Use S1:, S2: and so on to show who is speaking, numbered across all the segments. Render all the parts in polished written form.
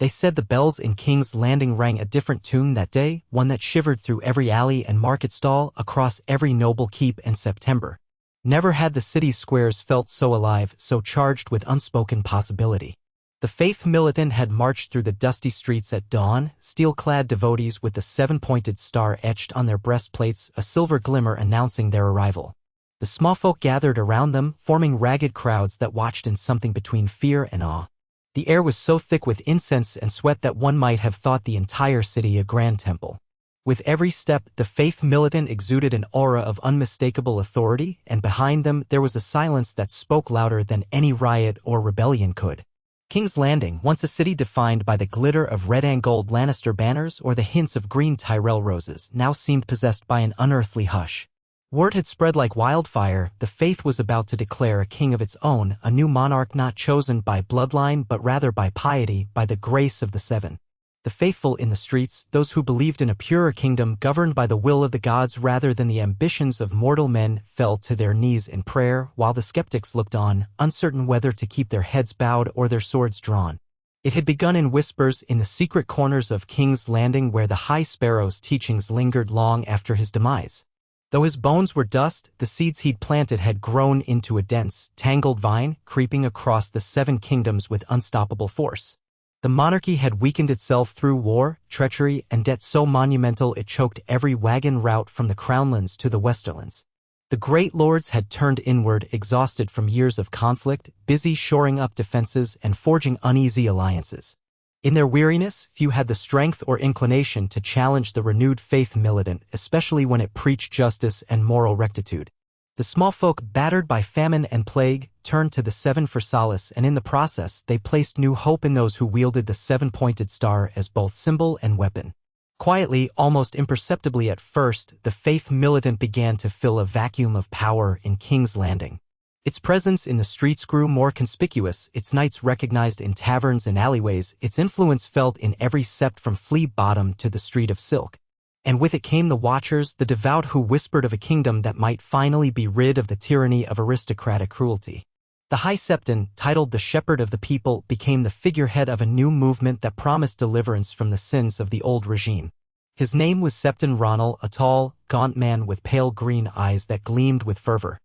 S1: They said the bells in King's Landing rang a different tune that day, one that shivered through every alley and market stall, across every noble keep in September. Never had the city's squares felt so alive, so charged with unspoken possibility. The faith militant had marched through the dusty streets at dawn, steel-clad devotees with the seven-pointed star etched on their breastplates, a silver glimmer announcing their arrival. The small folk gathered around them, forming ragged crowds that watched in something between fear and awe. The air was so thick with incense and sweat that one might have thought the entire city a grand temple. With every step, the faith militant exuded an aura of unmistakable authority, and behind them there was a silence that spoke louder than any riot or rebellion could. King's Landing, once a city defined by the glitter of red and gold Lannister banners or the hints of green Tyrell roses, now seemed possessed by an unearthly hush. Word had spread like wildfire. The faith was about to declare a king of its own, a new monarch not chosen by bloodline but rather by piety, by the grace of the Seven. The faithful in the streets, those who believed in a purer kingdom governed by the will of the gods rather than the ambitions of mortal men, fell to their knees in prayer, while the skeptics looked on, uncertain whether to keep their heads bowed or their swords drawn. It had begun in whispers in the secret corners of King's Landing, where the High Sparrow's teachings lingered long after his demise. Though his bones were dust, the seeds he'd planted had grown into a dense, tangled vine, creeping across the seven kingdoms with unstoppable force. The monarchy had weakened itself through war, treachery, and debt so monumental it choked every wagon route from the Crownlands to the Westerlands. The great lords had turned inward, exhausted from years of conflict, busy shoring up defenses and forging uneasy alliances. In their weariness, few had the strength or inclination to challenge the renewed faith militant, especially when it preached justice and moral rectitude. The small folk, battered by famine and plague, turned to the Seven for solace, and in the process they placed new hope in those who wielded the seven-pointed star as both symbol and weapon. Quietly, almost imperceptibly at first, the faith militant began to fill a vacuum of power in King's Landing. Its presence in the streets grew more conspicuous, its knights recognized in taverns and alleyways, its influence felt in every sept from Flea Bottom to the Street of Silk. And with it came the Watchers, the devout who whispered of a kingdom that might finally be rid of the tyranny of aristocratic cruelty. The High Septon, titled the Shepherd of the People, became the figurehead of a new movement that promised deliverance from the sins of the old regime. His name was Septon Ronal, a tall, gaunt man with pale green eyes that gleamed with fervor.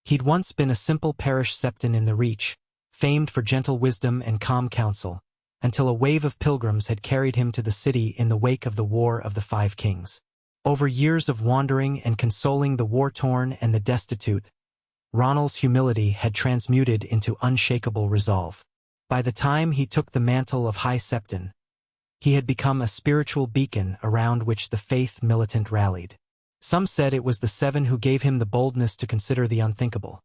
S1: He'd once been a simple parish septon in the Reach, famed for gentle wisdom and calm counsel, until a wave of pilgrims had carried him to the city in the wake of the War of the Five Kings. Over years of wandering and consoling the war-torn and the destitute, Ronald's humility had transmuted into unshakable resolve. By the time he took the mantle of High Septon, he had become a spiritual beacon around which the faith militant rallied. Some said it was the Seven who gave him the boldness to consider the unthinkable.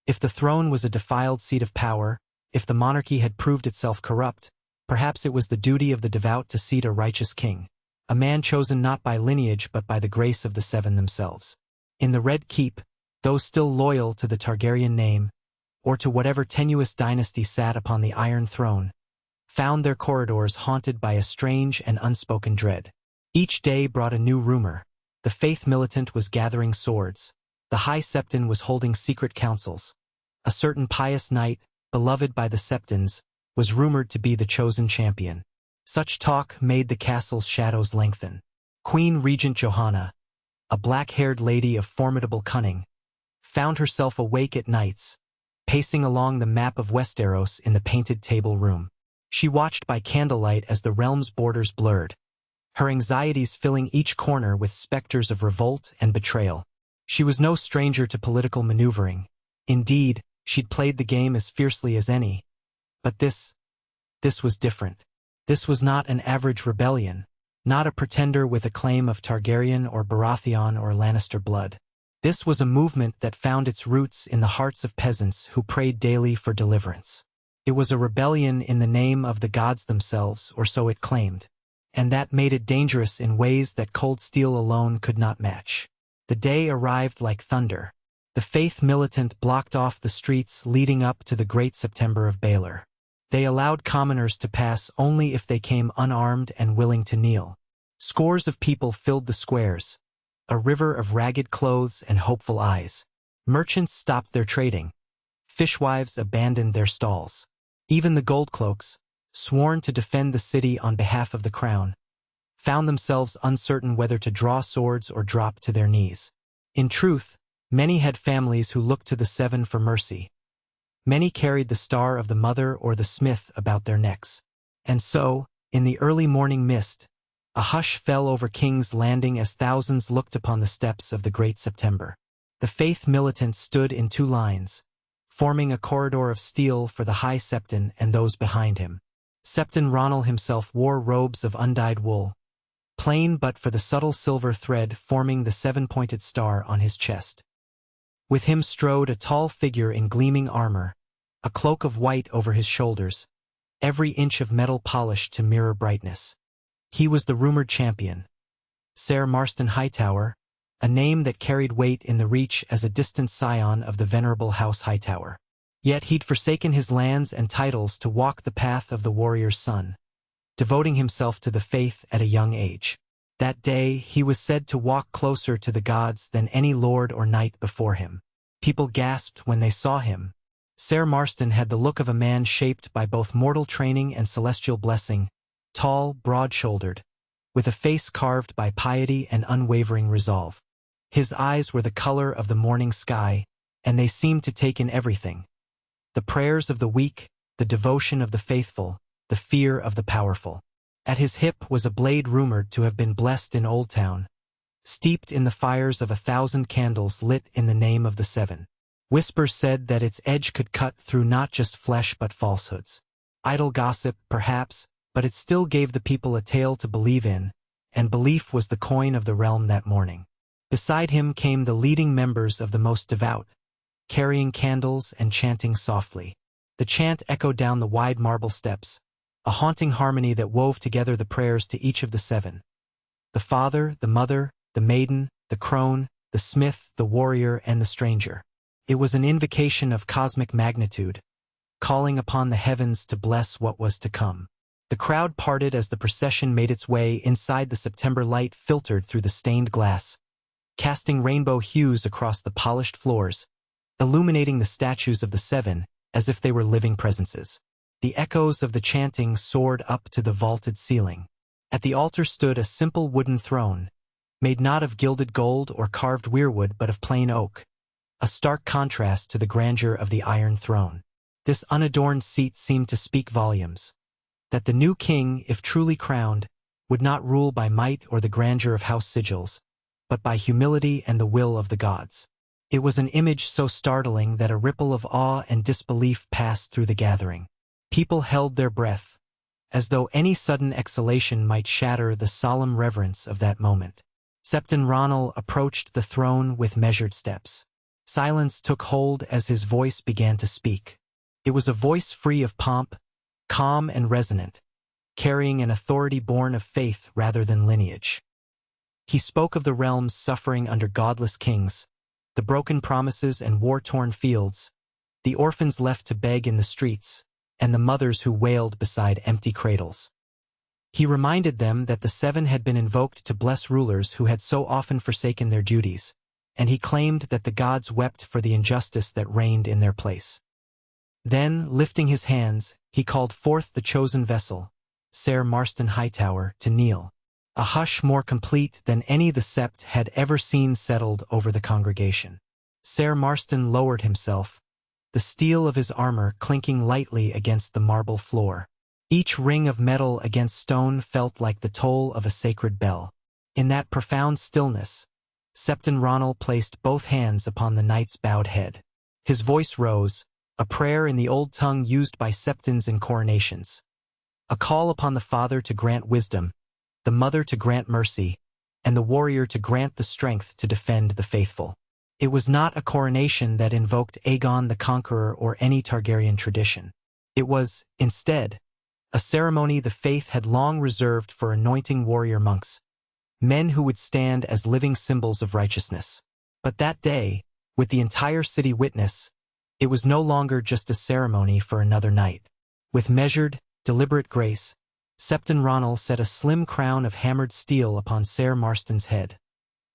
S1: If the throne was a defiled seat of power, if the monarchy had proved itself corrupt, perhaps it was the duty of the devout to seat a righteous king, a man chosen not by lineage but by the grace of the Seven themselves. In the Red Keep, those still loyal to the Targaryen name, or to whatever tenuous dynasty sat upon the Iron Throne, found their corridors haunted by a strange and unspoken dread. Each day brought a new rumor. The faith militant was gathering swords. The High Septon was holding secret councils. A certain pious knight, beloved by the Septons, was rumored to be the chosen champion. Such talk made the castle's shadows lengthen. Queen Regent Johanna, a black-haired lady of formidable cunning, found herself awake at nights, pacing along the map of Westeros in the painted table room. She watched by candlelight as the realm's borders blurred, her anxieties filling each corner with specters of revolt and betrayal. She was no stranger to political maneuvering. Indeed, she'd played the game as fiercely as any. But this was different. This was not an average rebellion, not a pretender with a claim of Targaryen or Baratheon or Lannister blood. This was a movement that found its roots in the hearts of peasants who prayed daily for deliverance. It was a rebellion in the name of the gods themselves, or so it claimed. And that made it dangerous in ways that cold steel alone could not match. The day arrived like thunder. The faith militant blocked off the streets leading up to the Great September of Baelor. They allowed commoners to pass only if they came unarmed and willing to kneel. Scores of people filled the squares, a river of ragged clothes and hopeful eyes. Merchants stopped their trading. Fishwives abandoned their stalls. Even the gold cloaks, sworn to defend the city on behalf of the crown, found themselves uncertain whether to draw swords or drop to their knees. In truth, many had families who looked to the Seven for mercy. Many carried the star of the mother or the smith about their necks. And so, in the early morning mist, a hush fell over King's Landing as thousands looked upon the steps of the great September. The faith militant stood in 2 lines, forming a corridor of steel for the High Septon and those behind him. Septon Ronal himself wore robes of undyed wool, plain but for the subtle silver thread forming the 7-pointed star on his chest. With him strode a tall figure in gleaming armor, a cloak of white over his shoulders, every inch of metal polished to mirror brightness. He was the rumored champion, Ser Marston Hightower, a name that carried weight in the Reach as a distant scion of the venerable House Hightower. Yet he'd forsaken his lands and titles to walk the path of the warrior's son, devoting himself to the faith at a young age. That day he was said to walk closer to the gods than any lord or knight before him. People gasped when they saw him. Ser Marston had the look of a man shaped by both mortal training and celestial blessing, tall, broad-shouldered, with a face carved by piety and unwavering resolve. His eyes were the color of the morning sky, and they seemed to take in everything: the prayers of the weak, the devotion of the faithful, the fear of the powerful. At his hip was a blade rumored to have been blessed in Old Town, steeped in the fires of 1,000 candles lit in the name of the Seven. Whispers said that its edge could cut through not just flesh but falsehoods. Idle gossip, perhaps, but it still gave the people a tale to believe in, and belief was the coin of the realm that morning. Beside him came the leading members of the most devout, carrying candles and chanting softly. The chant echoed down the wide marble steps, a haunting harmony that wove together the prayers to each of the seven: the father, the mother, the maiden, the crone, the smith, the warrior, and the stranger. It was an invocation of cosmic magnitude, calling upon the heavens to bless what was to come. The crowd parted as the procession made its way inside. The September light filtered through the stained glass, casting rainbow hues across the polished floors, illuminating the statues of the seven as if they were living presences. The echoes of the chanting soared up to the vaulted ceiling. At the altar stood a simple wooden throne, made not of gilded gold or carved weirwood but of plain oak, a stark contrast to the grandeur of the Iron Throne. This unadorned seat seemed to speak volumes, that the new king, if truly crowned, would not rule by might or the grandeur of house sigils, but by humility and the will of the gods. It was an image so startling that a ripple of awe and disbelief passed through the gathering. People held their breath, as though any sudden exhalation might shatter the solemn reverence of that moment. Septon Ronal approached the throne with measured steps. Silence took hold as his voice began to speak. It was a voice free of pomp, calm and resonant, carrying an authority born of faith rather than lineage. He spoke of the realms suffering under godless kings, the broken promises and war-torn fields, the orphans left to beg in the streets, and the mothers who wailed beside empty cradles. He reminded them that the seven had been invoked to bless rulers who had so often forsaken their duties, and he claimed that the gods wept for the injustice that reigned in their place. Then, lifting his hands, he called forth the chosen vessel, Ser Marston Hightower, to kneel. A hush more complete than any the sept had ever seen settled over the congregation. Ser Marston lowered himself, the steel of his armor clinking lightly against the marble floor. Each ring of metal against stone felt like the toll of a sacred bell. In that profound stillness, Septon Ronal placed both hands upon the knight's bowed head. His voice rose, a prayer in the old tongue used by septons in coronations. A call upon the father to grant wisdom, the mother to grant mercy, and the warrior to grant the strength to defend the faithful. It was not a coronation that invoked Aegon the Conqueror or any Targaryen tradition. It was, instead, a ceremony the faith had long reserved for anointing warrior monks, men who would stand as living symbols of righteousness. But that day, with the entire city witness, it was no longer just a ceremony for another night. With measured, deliberate grace, Septon Ronal set a slim crown of hammered steel upon Ser Marston's head,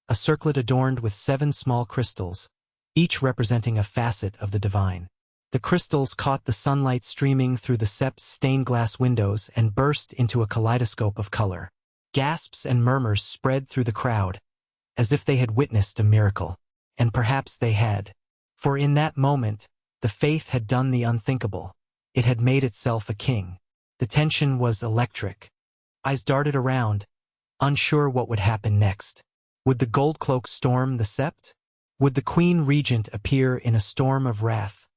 S1: a circlet adorned with 7 small crystals, each representing a facet of the divine. The crystals caught the sunlight streaming through the sept's stained glass windows and burst into a kaleidoscope of color. Gasps and murmurs spread through the crowd, as if they had witnessed a miracle. And perhaps they had. For in that moment, the faith had done the unthinkable. It had made itself a king. The tension was electric. Eyes darted around, unsure what would happen next. Would the gold cloak storm the sept? Would the queen regent appear in a storm of wrath,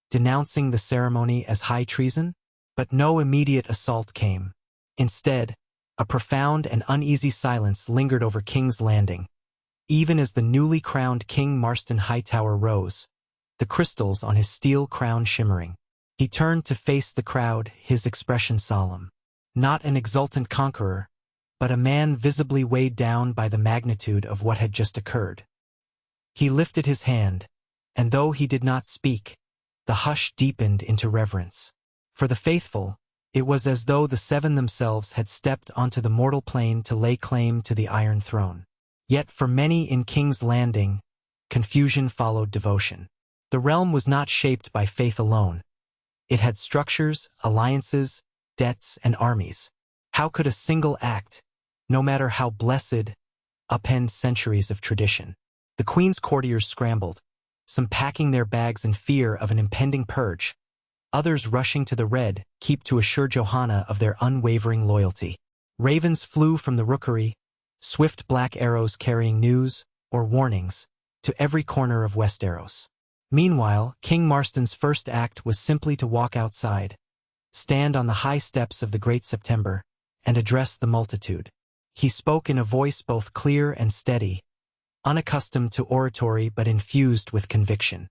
S1: denouncing the ceremony as high treason? But no immediate assault came. Instead, a profound and uneasy silence lingered over King's Landing. Even as the newly crowned King Marston Hightower rose, the crystals on his steel crown shimmering, he turned to face the crowd, his expression solemn. Not an exultant conqueror, but a man visibly weighed down by the magnitude of what had just occurred. He lifted his hand, and though he did not speak, the hush deepened into reverence. For the faithful, it was as though the seven themselves had stepped onto the mortal plane to lay claim to the Iron Throne. Yet for many in King's Landing, confusion followed devotion. The realm was not shaped by faith alone. It had structures, alliances, debts, and armies. How could a single act, no matter how blessed, upend centuries of tradition? The Queen's courtiers scrambled, some packing their bags in fear of an impending purge, others rushing to the Red Keep to assure Johanna of their unwavering loyalty. Ravens flew from the rookery, swift black arrows carrying news or warnings to every corner of Westeros. Meanwhile, King Marston's first act was simply to walk outside, stand on the high steps of the Great September, and address the multitude. He spoke in a voice both clear and steady, unaccustomed to oratory but infused with conviction.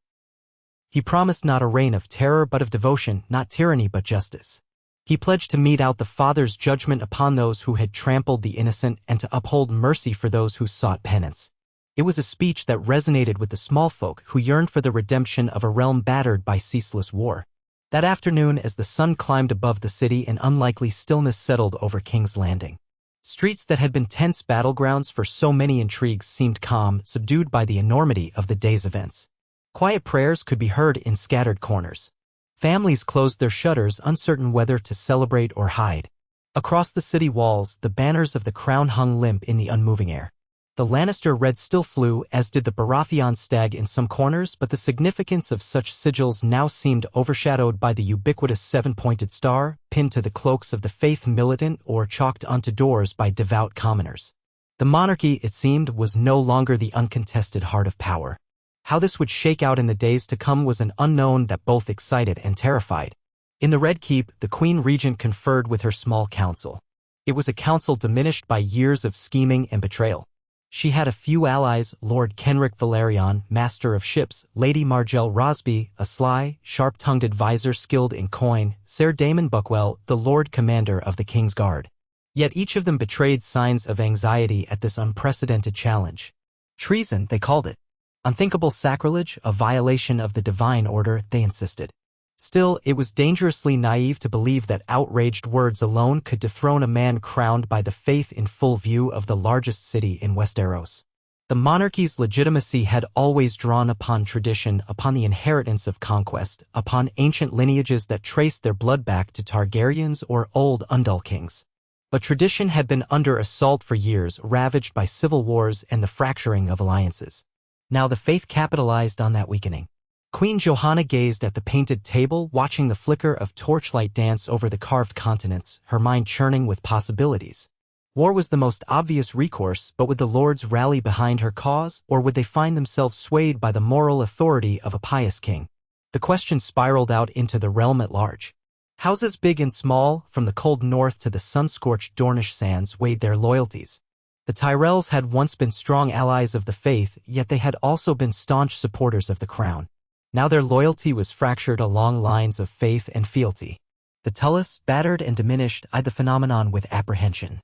S1: He promised not a reign of terror but of devotion, not tyranny but justice. He pledged to mete out the Father's judgment upon those who had trampled the innocent and to uphold mercy for those who sought penance. It was a speech that resonated with the small folk who yearned for the redemption of a realm battered by ceaseless war. That afternoon, as the sun climbed above the city, an unlikely stillness settled over King's Landing. Streets that had been tense battlegrounds for so many intrigues seemed calm, subdued by the enormity of the day's events. Quiet prayers could be heard in scattered corners. Families closed their shutters, uncertain whether to celebrate or hide. Across the city walls, the banners of the crown hung limp in the unmoving air. The Lannister red still flew, as did the Baratheon stag in some corners, but the significance of such sigils now seemed overshadowed by the ubiquitous seven-pointed star, pinned to the cloaks of the faith militant or chalked onto doors by devout commoners. The monarchy, it seemed, was no longer the uncontested heart of power. How this would shake out in the days to come was an unknown that both excited and terrified. In the Red Keep, the Queen Regent conferred with her small council. It was a council diminished by years of scheming and betrayal. She had a few allies: Lord Kenric Valerion, Master of Ships; Lady Margelle Rosby, a sly, sharp-tongued advisor skilled in coin; Ser Damon Buckwell, the Lord Commander of the King's Guard. Yet each of them betrayed signs of anxiety at this unprecedented challenge. Treason, they called it. Unthinkable sacrilege, a violation of the divine order, they insisted. Still, it was dangerously naive to believe that outraged words alone could dethrone a man crowned by the faith in full view of the largest city in Westeros. The monarchy's legitimacy had always drawn upon tradition, upon the inheritance of conquest, upon ancient lineages that traced their blood back to Targaryens or old Undul kings. But tradition had been under assault for years, ravaged by civil wars and the fracturing of alliances. Now the faith capitalized on that weakening. Queen Johanna gazed at the painted table, watching the flicker of torchlight dance over the carved continents, her mind churning with possibilities. War was the most obvious recourse, but would the lords rally behind her cause, or would they find themselves swayed by the moral authority of a pious king? The question spiraled out into the realm at large. Houses big and small, from the cold north to the sun-scorched Dornish sands, weighed their loyalties. The Tyrells had once been strong allies of the faith, yet they had also been staunch supporters of the crown. Now their loyalty was fractured along lines of faith and fealty. The Tullus, battered and diminished, eyed the phenomenon with apprehension.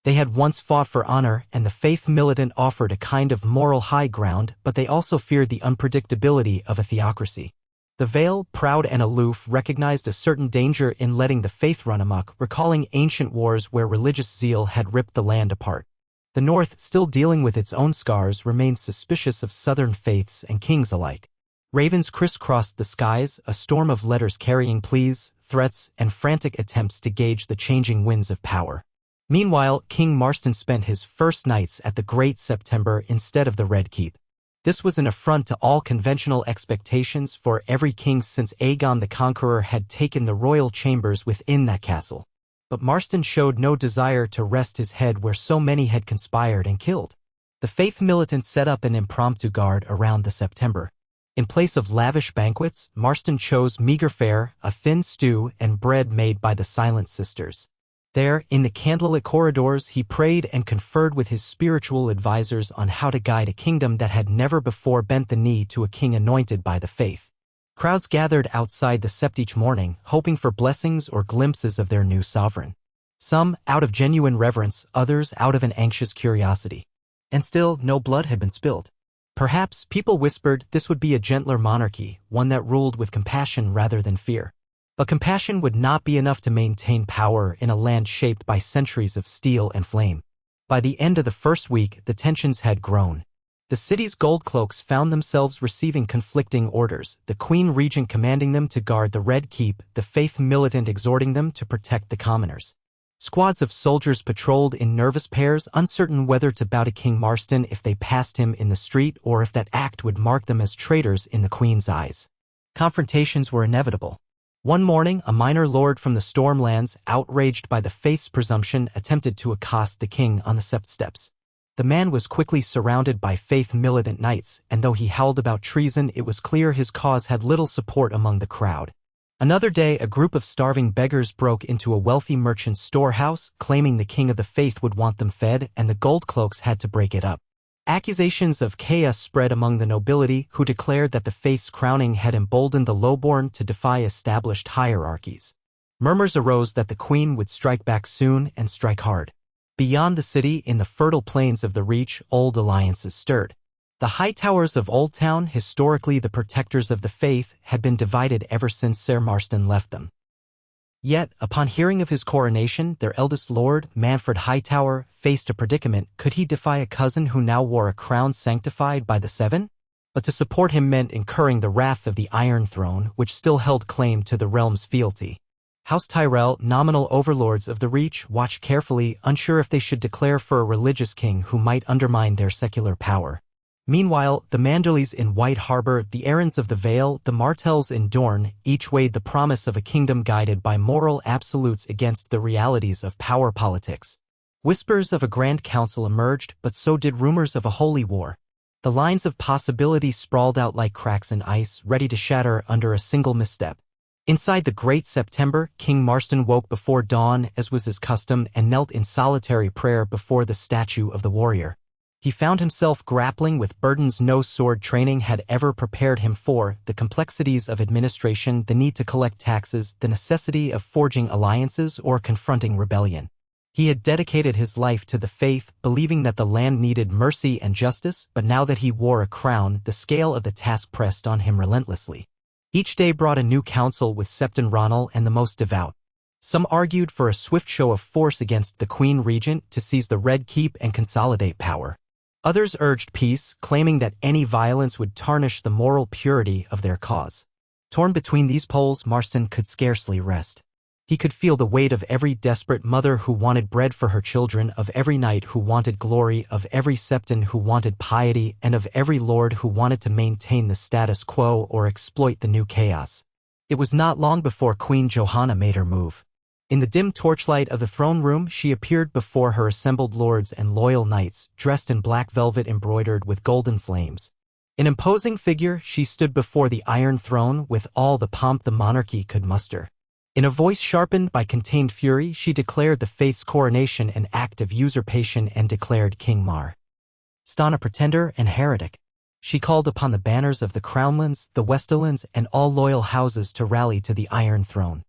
S1: They had once fought for honor, and the faith militant offered a kind of moral high ground, but they also feared the unpredictability of a theocracy. The Vale, proud and aloof, recognized a certain danger in letting the faith run amok, recalling ancient wars where religious zeal had ripped the land apart. The North, still dealing with its own scars, remained suspicious of southern faiths and kings alike. Ravens crisscrossed the skies, a storm of letters carrying pleas, threats, and frantic attempts to gauge the changing winds of power. Meanwhile, King Marston spent his first nights at the Great September instead of the Red Keep. This was an affront to all conventional expectations, for every king since Aegon the Conqueror had taken the royal chambers within that castle. But Marston showed no desire to rest his head where so many had conspired and killed. The Faith Militant set up an impromptu guard around the September. In place of lavish banquets, Marston chose meager fare, a thin stew, and bread made by the Silent Sisters. There, in the candlelit corridors, he prayed and conferred with his spiritual advisors on how to guide a kingdom that had never before bent the knee to a king anointed by the faith. Crowds gathered outside the sept each morning, hoping for blessings or glimpses of their new sovereign. Some out of genuine reverence, others out of an anxious curiosity. And still, no blood had been spilled. Perhaps, people whispered, this would be a gentler monarchy, one that ruled with compassion rather than fear. But compassion would not be enough to maintain power in a land shaped by centuries of steel and flame. By the end of the first week, the tensions had grown. The city's goldcloaks found themselves receiving conflicting orders, the Queen Regent commanding them to guard the Red Keep, the Faith Militant exhorting them to protect the commoners. Squads of soldiers patrolled in nervous pairs, uncertain whether to bow to King Marston if they passed him in the street or if that act would mark them as traitors in the Queen's eyes. Confrontations were inevitable. One morning, a minor lord from the Stormlands, outraged by the faith's presumption, attempted to accost the king on the sept steps. The man was quickly surrounded by Faith Militant knights, and though he howled about treason, it was clear his cause had little support among the crowd. Another day, a group of starving beggars broke into a wealthy merchant's storehouse, claiming the king of the faith would want them fed, and the goldcloaks had to break it up. Accusations of chaos spread among the nobility, who declared that the faith's crowning had emboldened the lowborn to defy established hierarchies. Murmurs arose that the queen would strike back soon and strike hard. Beyond the city, in the fertile plains of the Reach, old alliances stirred. The high towers of Old Town, historically the protectors of the faith, had been divided ever since Sir Marston left them. Yet, upon hearing of his coronation, their eldest lord, Manfred Hightower, faced a predicament. Could he defy a cousin who now wore a crown sanctified by the Seven? But to support him meant incurring the wrath of the Iron Throne, which still held claim to the realm's fealty. House Tyrell, nominal overlords of the Reach, watched carefully, unsure if they should declare for a religious king who might undermine their secular power. Meanwhile, the Manderleys in White Harbor, the Arryns of the Vale, the Martells in Dorne, each weighed the promise of a kingdom guided by moral absolutes against the realities of power politics. Whispers of a grand council emerged, but so did rumors of a holy war. The lines of possibility sprawled out like cracks in ice, ready to shatter under a single misstep. Inside the Great September, King Marston woke before dawn, as was his custom, and knelt in solitary prayer before the statue of the warrior. He found himself grappling with burdens no sword training had ever prepared him for, the complexities of administration, the need to collect taxes, the necessity of forging alliances or confronting rebellion. He had dedicated his life to the faith, believing that the land needed mercy and justice, but now that he wore a crown, the scale of the task pressed on him relentlessly. Each day brought a new council with Septon Ronal and the most devout. Some argued for a swift show of force against the Queen Regent to seize the Red Keep and consolidate power. Others urged peace, claiming that any violence would tarnish the moral purity of their cause. Torn between these poles, Marston could scarcely rest. He could feel the weight of every desperate mother who wanted bread for her children, of every knight who wanted glory, of every septon who wanted piety, and of every lord who wanted to maintain the status quo or exploit the new chaos. It was not long before Queen Johanna made her move. In the dim torchlight of the throne room, she appeared before her assembled lords and loyal knights, dressed in black velvet embroidered with golden flames. An imposing figure, she stood before the Iron Throne with all the pomp the monarchy could muster. In a voice sharpened by contained fury, she declared the faith's coronation an act of usurpation and declared King Marston a pretender and heretic. She called upon the banners of the Crownlands, the Westerlands, and all loyal houses to rally to the Iron Throne.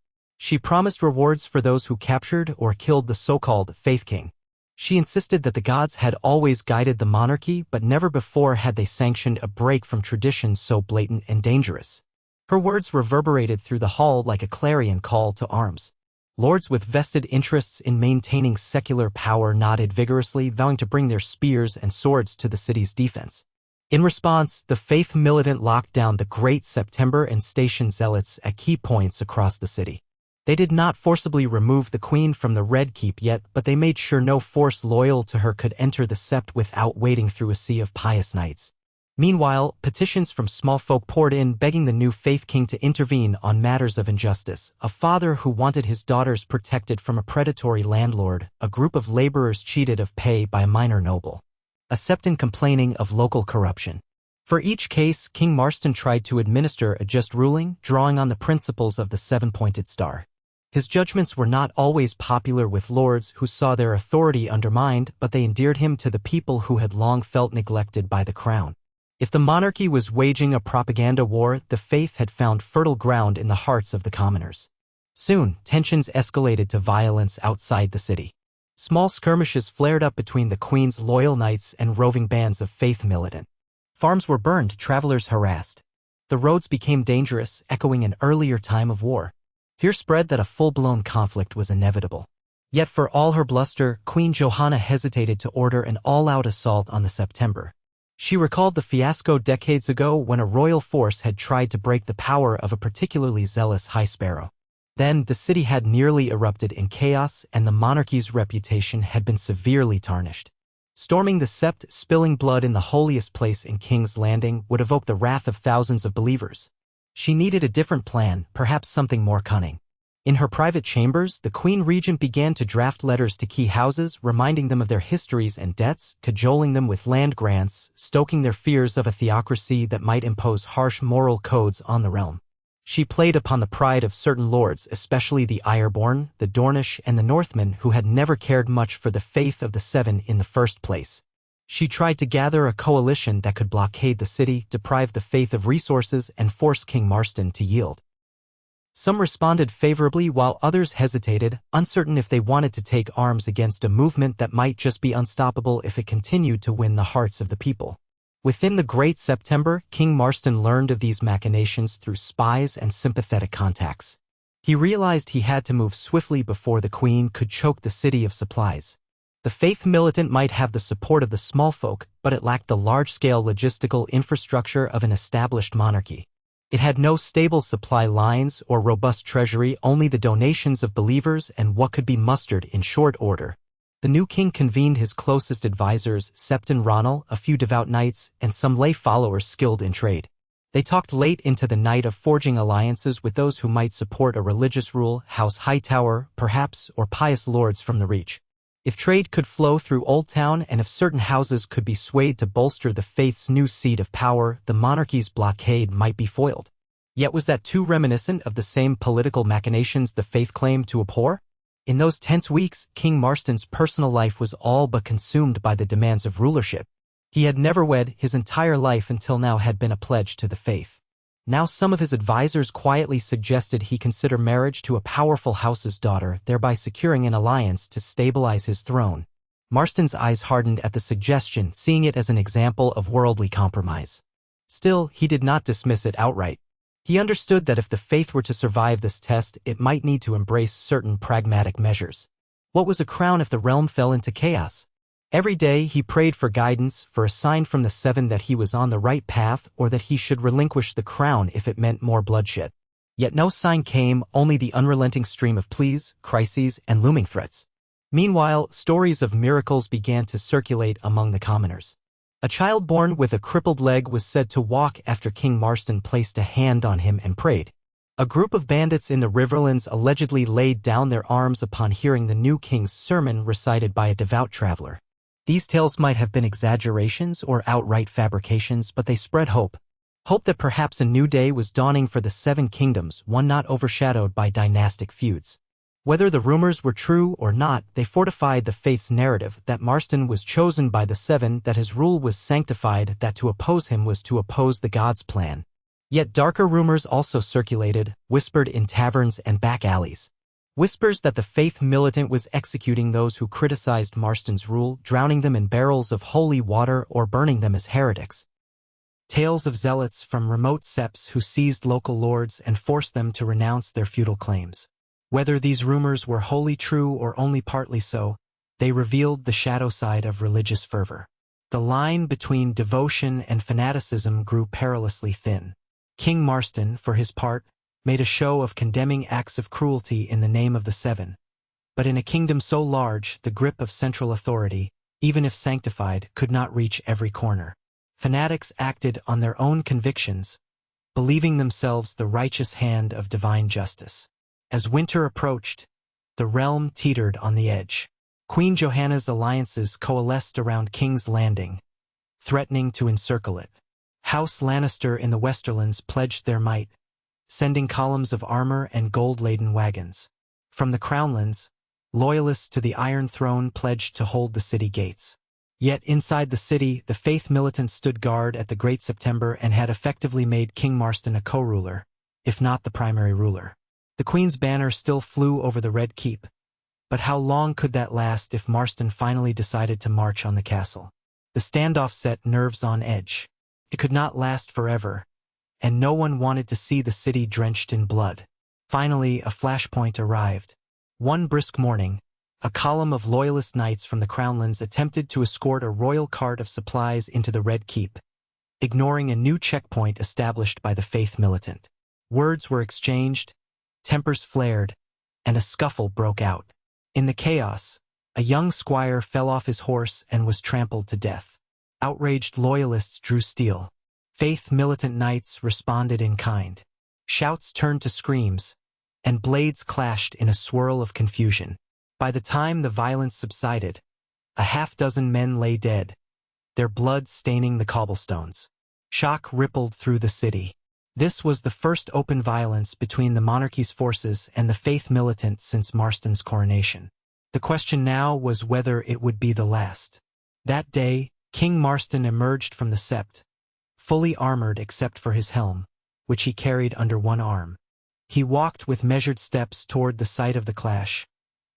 S1: She promised rewards for those who captured or killed the so-called Faith King. She insisted that the gods had always guided the monarchy, but never before had they sanctioned a break from traditions so blatant and dangerous. Her words reverberated through the hall like a clarion call to arms. Lords with vested interests in maintaining secular power nodded vigorously, vowing to bring their spears and swords to the city's defense. In response, the Faith Militant locked down the Great September and stationed zealots at key points across the city. They did not forcibly remove the queen from the Red Keep yet, but they made sure no force loyal to her could enter the sept without wading through a sea of pious knights. Meanwhile, petitions from small folk poured in begging the new Faith King to intervene on matters of injustice, a father who wanted his daughters protected from a predatory landlord, a group of laborers cheated of pay by a minor noble, a septon complaining of local corruption. For each case, King Marston tried to administer a just ruling, drawing on the principles of the seven-pointed star. His judgments were not always popular with lords who saw their authority undermined, but they endeared him to the people who had long felt neglected by the crown. If the monarchy was waging a propaganda war, the faith had found fertile ground in the hearts of the commoners. Soon, tensions escalated to violence outside the city. Small skirmishes flared up between the Queen's loyal knights and roving bands of Faith Militant. Farms were burned, travelers harassed. The roads became dangerous, echoing an earlier time of war. Fear spread that a full-blown conflict was inevitable. Yet for all her bluster, Queen Johanna hesitated to order an all-out assault on the September. She recalled the fiasco decades ago when a royal force had tried to break the power of a particularly zealous High Sparrow. Then, the city had nearly erupted in chaos and the monarchy's reputation had been severely tarnished. Storming the sept, spilling blood in the holiest place in King's Landing would evoke the wrath of thousands of believers. She needed a different plan, perhaps something more cunning. In her private chambers, the Queen Regent began to draft letters to key houses, reminding them of their histories and debts, cajoling them with land grants, stoking their fears of a theocracy that might impose harsh moral codes on the realm. She played upon the pride of certain lords, especially the Ireborn, the Dornish, and the Northmen, who had never cared much for the faith of the Seven in the first place. She tried to gather a coalition that could blockade the city, deprive the faith of resources, and force King Marston to yield. Some responded favorably while others hesitated, uncertain if they wanted to take arms against a movement that might just be unstoppable if it continued to win the hearts of the people. Within the Great September, King Marston learned of these machinations through spies and sympathetic contacts. He realized he had to move swiftly before the Queen could choke the city of supplies. The Faith Militant might have the support of the small folk, but it lacked the large-scale logistical infrastructure of an established monarchy. It had no stable supply lines or robust treasury, only the donations of believers and what could be mustered in short order. The new king convened his closest advisors, Septon Ronald, a few devout knights, and some lay followers skilled in trade. They talked late into the night of forging alliances with those who might support a religious rule, House Hightower, perhaps, or pious lords from the Reach. If trade could flow through Old Town and if certain houses could be swayed to bolster the faith's new seat of power, the monarchy's blockade might be foiled. Yet was that too reminiscent of the same political machinations the faith claimed to abhor? In those tense weeks, King Marston's personal life was all but consumed by the demands of rulership. He had never wed, his entire life until now had been a pledge to the faith. Now some of his advisors quietly suggested he consider marriage to a powerful house's daughter, thereby securing an alliance to stabilize his throne. Marston's eyes hardened at the suggestion, seeing it as an example of worldly compromise. Still, he did not dismiss it outright. He understood that if the faith were to survive this test, it might need to embrace certain pragmatic measures. What was a crown if the realm fell into chaos? Every day he prayed for guidance, for a sign from the Seven that he was on the right path or that he should relinquish the crown if it meant more bloodshed. Yet no sign came, only the unrelenting stream of pleas, crises, and looming threats. Meanwhile, stories of miracles began to circulate among the commoners. A child born with a crippled leg was said to walk after King Marston placed a hand on him and prayed. A group of bandits in the Riverlands allegedly laid down their arms upon hearing the new king's sermon recited by a devout traveler. These tales might have been exaggerations or outright fabrications, but they spread hope. Hope that perhaps a new day was dawning for the Seven Kingdoms, one not overshadowed by dynastic feuds. Whether the rumors were true or not, they fortified the faith's narrative that Marston was chosen by the Seven, that his rule was sanctified, that to oppose him was to oppose the God's plan. Yet darker rumors also circulated, whispered in taverns and back alleys. Whispers that the Faith Militant was executing those who criticized Marston's rule, drowning them in barrels of holy water or burning them as heretics. Tales of zealots from remote septs who seized local lords and forced them to renounce their feudal claims. Whether these rumors were wholly true or only partly so, they revealed the shadow side of religious fervor. The line between devotion and fanaticism grew perilously thin. King Marston, for his part, made a show of condemning acts of cruelty in the name of the Seven. But in a kingdom so large, the grip of central authority, even if sanctified, could not reach every corner. Fanatics acted on their own convictions, believing themselves the righteous hand of divine justice. As winter approached, the realm teetered on the edge. Queen Johanna's alliances coalesced around King's Landing, threatening to encircle it. House Lannister in the Westerlands pledged their might, sending columns of armor and gold-laden wagons. From the Crownlands, loyalists to the Iron Throne pledged to hold the city gates. Yet inside the city, the faith militant stood guard at the Great September and had effectively made King Marston a co-ruler, if not the primary ruler. The Queen's banner still flew over the Red Keep, but how long could that last if Marston finally decided to march on the castle? The standoff set nerves on edge. It could not last forever, and no one wanted to see the city drenched in blood. Finally, a flashpoint arrived. One brisk morning, a column of loyalist knights from the Crownlands attempted to escort a royal cart of supplies into the Red Keep, ignoring a new checkpoint established by the faith militant. Words were exchanged, tempers flared, and a scuffle broke out. In the chaos, a young squire fell off his horse and was trampled to death. Outraged loyalists drew steel. Faith militant knights responded in kind. Shouts turned to screams, and blades clashed in a swirl of confusion. By the time the violence subsided, a half-dozen men lay dead, their blood staining the cobblestones. Shock rippled through the city. This was the first open violence between the monarchy's forces and the faith militant since Marston's coronation. The question now was whether it would be the last. That day, King Marston emerged from the sept, fully armored except for his helm, which he carried under one arm. He walked with measured steps toward the site of the clash,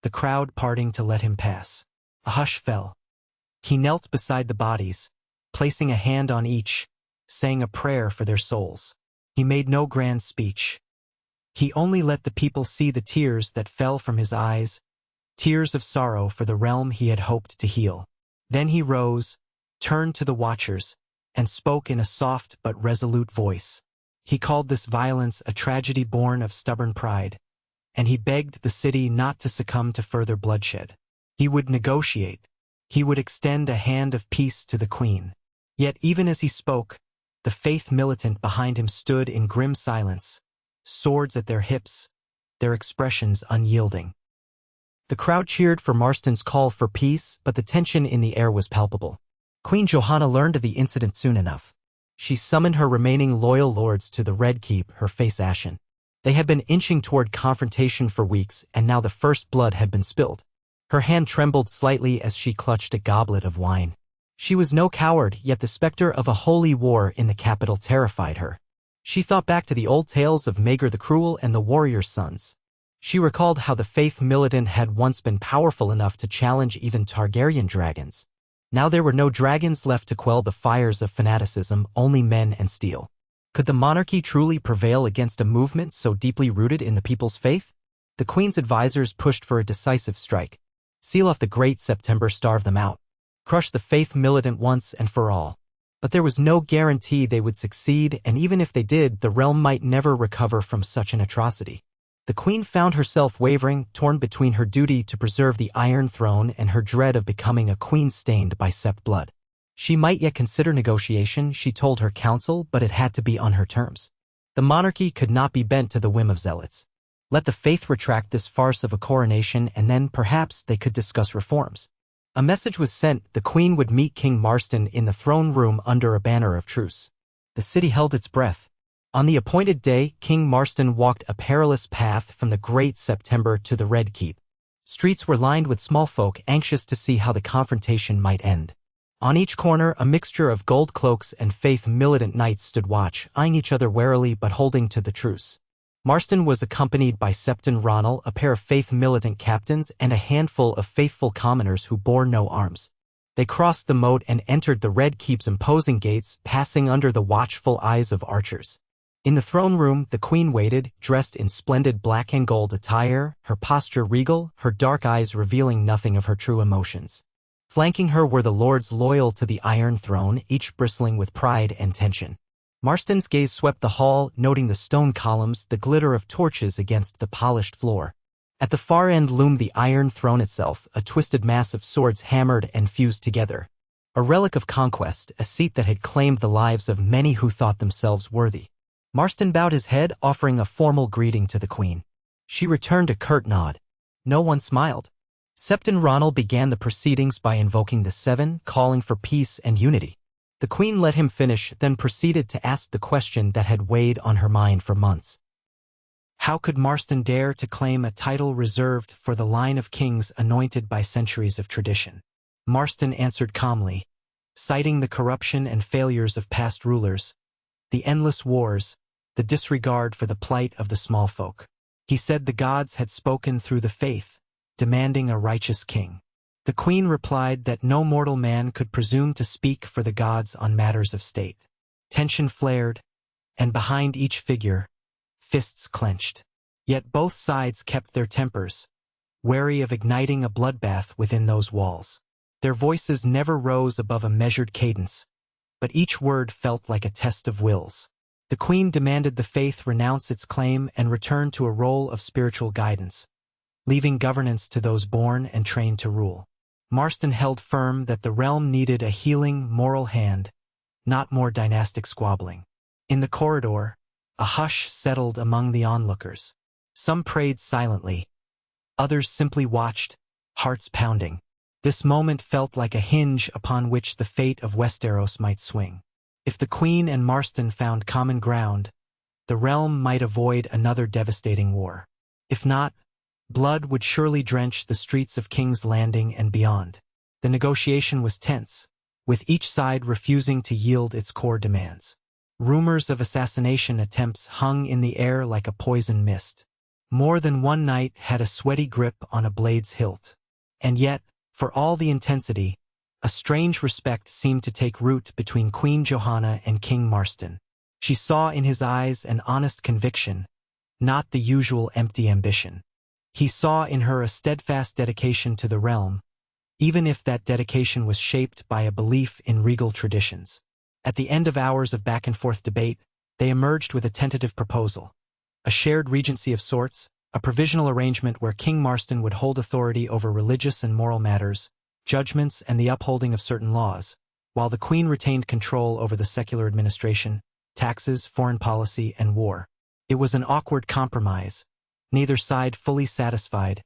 S1: the crowd parting to let him pass. A hush fell. He knelt beside the bodies, placing a hand on each, saying a prayer for their souls. He made no grand speech. He only let the people see the tears that fell from his eyes, tears of sorrow for the realm he had hoped to heal. Then he rose, turned to the watchers, and spoke in a soft but resolute voice. He called this violence a tragedy born of stubborn pride, and he begged the city not to succumb to further bloodshed. He would negotiate. He would extend a hand of peace to the Queen. Yet even as he spoke, the faith militant behind him stood in grim silence, swords at their hips, their expressions unyielding. The crowd cheered for Marston's call for peace, but the tension in the air was palpable. Queen Johanna learned of the incident soon enough. She summoned her remaining loyal lords to the Red Keep, her face ashen. They had been inching toward confrontation for weeks, and now the first blood had been spilled. Her hand trembled slightly as she clutched a goblet of wine. She was no coward, yet the specter of a holy war in the capital terrified her. She thought back to the old tales of Maegor the Cruel and the warrior's sons. She recalled how the faith militant had once been powerful enough to challenge even Targaryen dragons. Now there were no dragons left to quell the fires of fanaticism, only men and steel. Could the monarchy truly prevail against a movement so deeply rooted in the people's faith? The Queen's advisors pushed for a decisive strike. Seal off the Great September, starve them out. Crush the faith militant once and for all. But there was no guarantee they would succeed, and even if they did, the realm might never recover from such an atrocity. The Queen found herself wavering, torn between her duty to preserve the Iron Throne and her dread of becoming a queen stained by sept blood. She might yet consider negotiation, she told her council, but it had to be on her terms. The monarchy could not be bent to the whim of zealots. Let the faith retract this farce of a coronation, and then perhaps they could discuss reforms. A message was sent. The Queen would meet King Marston in the throne room under a banner of truce. The city held its breath. On the appointed day, King Marston walked a perilous path from the Great September to the Red Keep. Streets were lined with small folk anxious to see how the confrontation might end. On each corner, a mixture of gold cloaks and faith militant knights stood watch, eyeing each other warily but holding to the truce. Marston was accompanied by Septon Ronald, a pair of faith militant captains, and a handful of faithful commoners who bore no arms. They crossed the moat and entered the Red Keep's imposing gates, passing under the watchful eyes of archers. In the throne room, the Queen waited, dressed in splendid black and gold attire, her posture regal, her dark eyes revealing nothing of her true emotions. Flanking her were the lords loyal to the Iron Throne, each bristling with pride and tension. Marston's gaze swept the hall, noting the stone columns, the glitter of torches against the polished floor. At the far end loomed the Iron Throne itself, a twisted mass of swords hammered and fused together. A relic of conquest, a seat that had claimed the lives of many who thought themselves worthy. Marston bowed his head, offering a formal greeting to the Queen. She returned a curt nod. No one smiled. Septon Ronald began the proceedings by invoking the Seven, calling for peace and unity. The Queen let him finish, then proceeded to ask the question that had weighed on her mind for months. How could Marston dare to claim a title reserved for the line of kings anointed by centuries of tradition? Marston answered calmly, citing the corruption and failures of past rulers, the endless wars, the disregard for the plight of the small folk. He said the gods had spoken through the faith, demanding a righteous king. The Queen replied that no mortal man could presume to speak for the gods on matters of state. Tension flared, and behind each figure, fists clenched. Yet both sides kept their tempers, wary of igniting a bloodbath within those walls. Their voices never rose above a measured cadence, but each word felt like a test of wills. The Queen demanded the faith renounce its claim and return to a role of spiritual guidance, leaving governance to those born and trained to rule. Marston held firm that the realm needed a healing, moral hand, not more dynastic squabbling. In the corridor, a hush settled among the onlookers. Some prayed silently. Others simply watched, hearts pounding. This moment felt like a hinge upon which the fate of Westeros might swing. If the Queen and Marston found common ground, the realm might avoid another devastating war. If not, blood would surely drench the streets of King's Landing and beyond. The negotiation was tense, with each side refusing to yield its core demands. Rumors of assassination attempts hung in the air like a poison mist. More than one knight had a sweaty grip on a blade's hilt. And yet, for all the intensity, a strange respect seemed to take root between Queen Johanna and King Marston. She saw in his eyes an honest conviction, not the usual empty ambition. He saw in her a steadfast dedication to the realm, even if that dedication was shaped by a belief in regal traditions. At the end of hours of back-and-forth debate, they emerged with a tentative proposal. A shared regency of sorts, a provisional arrangement where King Marston would hold authority over religious and moral matters, judgments and the upholding of certain laws, while the Queen retained control over the secular administration, taxes, foreign policy, and war. It was an awkward compromise, neither side fully satisfied,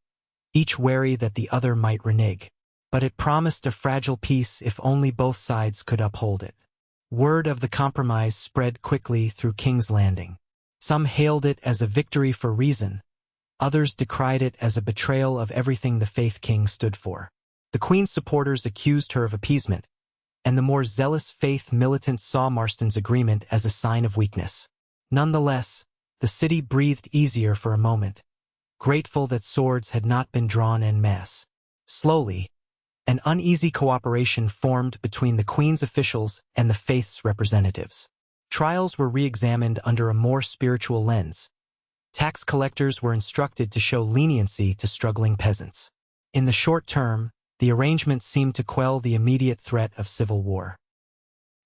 S1: each wary that the other might renege. But it promised a fragile peace if only both sides could uphold it. Word of the compromise spread quickly through King's Landing. Some hailed it as a victory for reason, others decried it as a betrayal of everything the Faith King stood for. The Queen's supporters accused her of appeasement, and the more zealous Faith militants saw Marston's agreement as a sign of weakness. Nonetheless, the city breathed easier for a moment, grateful that swords had not been drawn en masse. Slowly, an uneasy cooperation formed between the Queen's officials and the Faith's representatives. Trials were re-examined under a more spiritual lens. Tax collectors were instructed to show leniency to struggling peasants. In the short term, the arrangement seemed to quell the immediate threat of civil war.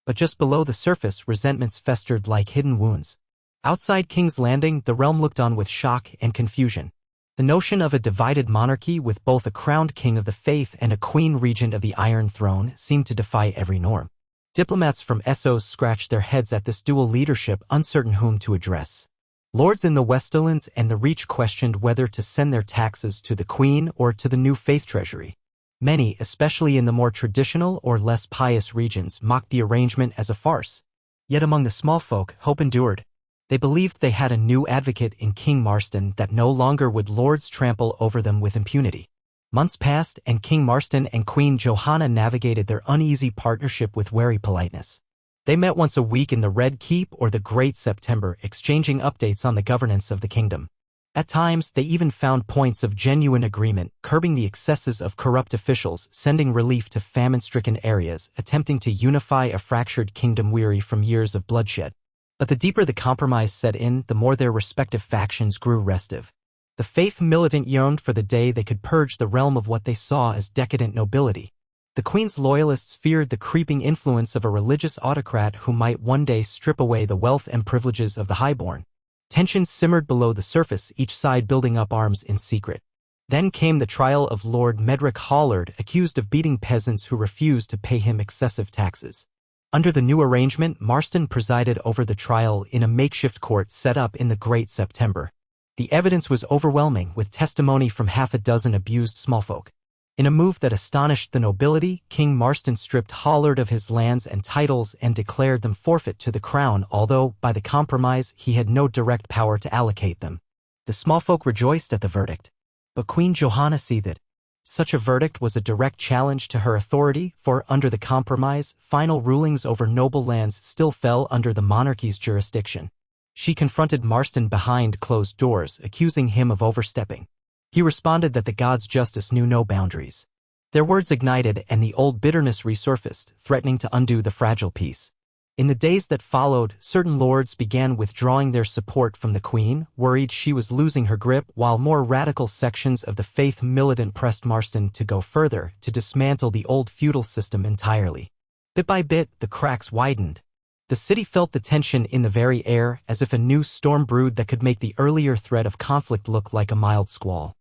S1: But just below the surface, resentments festered like hidden wounds. Outside King's Landing, the realm looked on with shock and confusion. The notion of a divided monarchy with both a crowned king of the faith and a queen regent of the Iron Throne seemed to defy every norm. Diplomats from Essos scratched their heads at this dual leadership, uncertain whom to address. Lords in the Westlands and the Reach questioned whether to send their taxes to the Queen or to the new faith treasury. Many, especially in the more traditional or less pious regions, mocked the arrangement as a farce. Yet among the small folk, hope endured. They believed they had a new advocate in King Marston, that no longer would lords trample over them with impunity. Months passed, and King Marston and Queen Johanna navigated their uneasy partnership with wary politeness. They met once a week in the Red Keep or the Great September, exchanging updates on the governance of the kingdom. At times, they even found points of genuine agreement, curbing the excesses of corrupt officials, sending relief to famine-stricken areas, attempting to unify a fractured kingdom weary from years of bloodshed. But the deeper the compromise set in, the more their respective factions grew restive. The Faith militant yearned for the day they could purge the realm of what they saw as decadent nobility. The queen's loyalists feared the creeping influence of a religious autocrat who might one day strip away the wealth and privileges of the highborn. Tensions simmered below the surface, each side building up arms in secret. Then came the trial of Lord Medric Hollard, accused of beating peasants who refused to pay him excessive taxes. Under the new arrangement, Marston presided over the trial in a makeshift court set up in the Great September. The evidence was overwhelming, with testimony from half a dozen abused smallfolk. In a move that astonished the nobility, King Marston stripped Hollard of his lands and titles and declared them forfeit to the crown, although, by the compromise, he had no direct power to allocate them. The smallfolk rejoiced at the verdict. But Queen Johanna saw that such a verdict was a direct challenge to her authority, for under the compromise, final rulings over noble lands still fell under the monarchy's jurisdiction. She confronted Marston behind closed doors, accusing him of overstepping. He responded that the gods' justice knew no boundaries. Their words ignited, and the old bitterness resurfaced, threatening to undo the fragile peace. In the days that followed, certain lords began withdrawing their support from the queen, worried she was losing her grip, while more radical sections of the faith militant pressed Marston to go further, to dismantle the old feudal system entirely. Bit by bit, the cracks widened. The city felt the tension in the very air, as if a new storm brewed that could make the earlier threat of conflict look like a mild squall.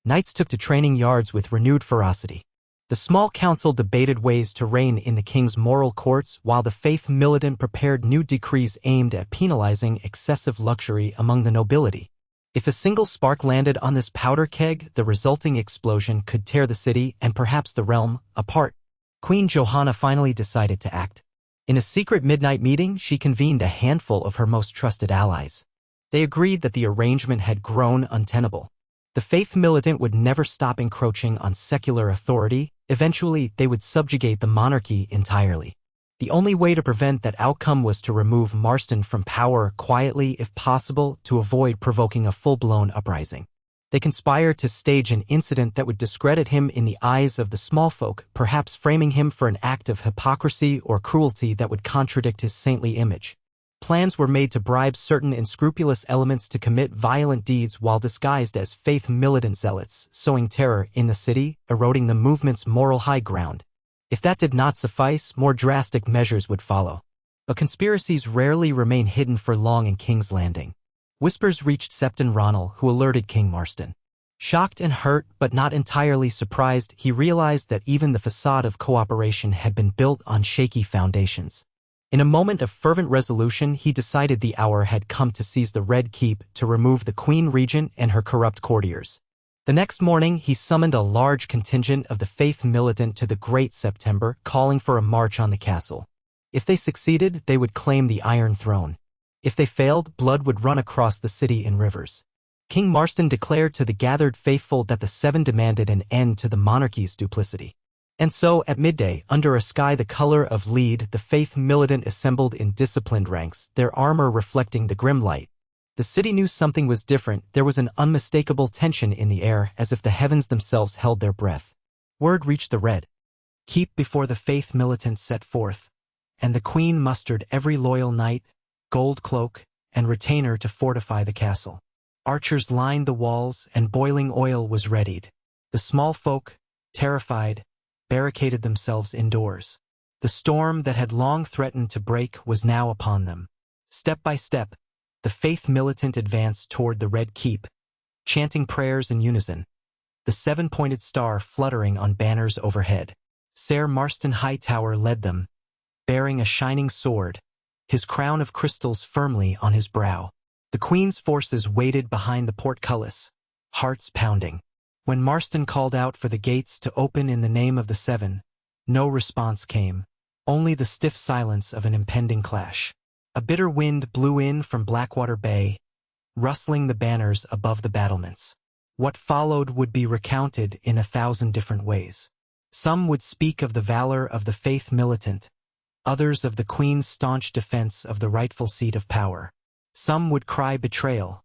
S1: Knights took to training yards with renewed ferocity. The small council debated ways to rein in the king's moral courts, while the faith militant prepared new decrees aimed at penalizing excessive luxury among the nobility. If a single spark landed on this powder keg, the resulting explosion could tear the city, and perhaps the realm, apart. Queen Johanna finally decided to act. In a secret midnight meeting, she convened a handful of her most trusted allies. They agreed that the arrangement had grown untenable. The faith militant would never stop encroaching on secular authority. Eventually, they would subjugate the monarchy entirely. The only way to prevent that outcome was to remove Marston from power quietly, if possible, to avoid provoking a full-blown uprising. They conspired to stage an incident that would discredit him in the eyes of the small folk, perhaps framing him for an act of hypocrisy or cruelty that would contradict his saintly image. Plans were made to bribe certain unscrupulous elements to commit violent deeds while disguised as faith militant zealots, sowing terror in the city, eroding the movement's moral high ground. If that did not suffice, more drastic measures would follow. But conspiracies rarely remain hidden for long in King's Landing. Whispers reached Septon Ronald, who alerted King Marston. Shocked and hurt, but not entirely surprised, he realized that even the facade of cooperation had been built on shaky foundations. In a moment of fervent resolution, he decided the hour had come to seize the Red Keep, to remove the Queen Regent and her corrupt courtiers. The next morning, he summoned a large contingent of the faith militant to the Great September, calling for a march on the castle. If they succeeded, they would claim the Iron Throne. If they failed, blood would run across the city in rivers. King Marston declared to the gathered faithful that the Seven demanded an end to the monarchy's duplicity. And so, at midday, under a sky the color of lead, the faith militant assembled in disciplined ranks, their armor reflecting the grim light. The city knew something was different. There was an unmistakable tension in the air, as if the heavens themselves held their breath. Word reached the Red Keep before the faith militant set forth, and the queen mustered every loyal knight, gold cloak, and retainer to fortify the castle. Archers lined the walls, and boiling oil was readied. The small folk, terrified, barricaded themselves indoors. The storm that had long threatened to break was now upon them. Step by step, the faith militant advanced toward the Red Keep, chanting prayers in unison, the seven-pointed star fluttering on banners overhead. Sir Marston Hightower led them, bearing a shining sword, his crown of crystals firmly on his brow. The Queen's forces waited behind the portcullis, hearts pounding. When Marston called out for the gates to open in the name of the Seven, no response came, only the stiff silence of an impending clash. A bitter wind blew in from Blackwater Bay, rustling the banners above the battlements. What followed would be recounted in 1,000 different ways. Some would speak of the valor of the faith militant, others of the Queen's staunch defense of the rightful seat of power. Some would cry betrayal,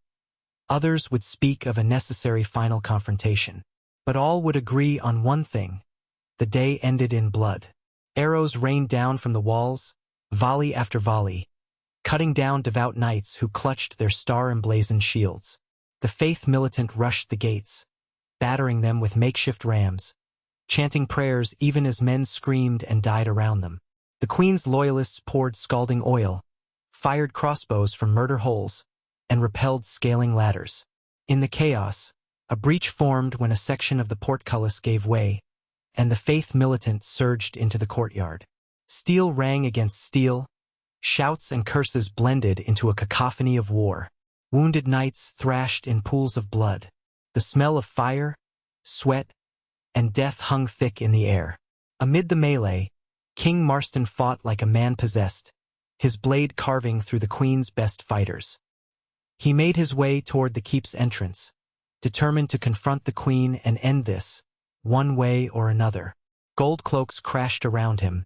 S1: others would speak of a necessary final confrontation. But all would agree on one thing: the day ended in blood. Arrows rained down from the walls, volley after volley, cutting down devout knights who clutched their star-emblazoned shields. The faith militant rushed the gates, battering them with makeshift rams, chanting prayers even as men screamed and died around them. The queen's loyalists poured scalding oil, fired crossbows from murder holes, and repelled scaling ladders. In the chaos, a breach formed when a section of the portcullis gave way, and the faith militant surged into the courtyard. Steel rang against steel, shouts and curses blended into a cacophony of war. Wounded knights thrashed in pools of blood. The smell of fire, sweat, and death hung thick in the air. Amid the melee, King Marston fought like a man possessed, his blade carving through the queen's best fighters. He made his way toward the keep's entrance, determined to confront the queen and end this, one way or another. Gold cloaks crashed around him,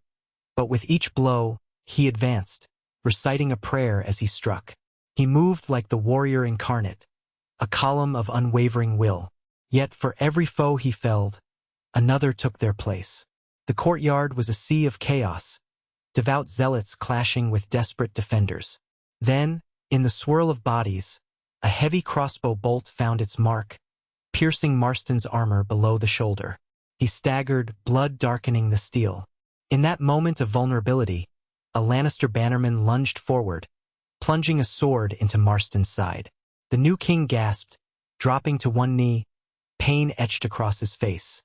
S1: but with each blow, he advanced, reciting a prayer as he struck. He moved like the warrior incarnate, a column of unwavering will. Yet for every foe he felled, another took their place. The courtyard was a sea of chaos, devout zealots clashing with desperate defenders. Then, in the swirl of bodies, a heavy crossbow bolt found its mark, piercing Marston's armor below the shoulder. He staggered, blood darkening the steel. In that moment of vulnerability, a Lannister bannerman lunged forward, plunging a sword into Marston's side. The new king gasped, dropping to one knee, pain etched across his face.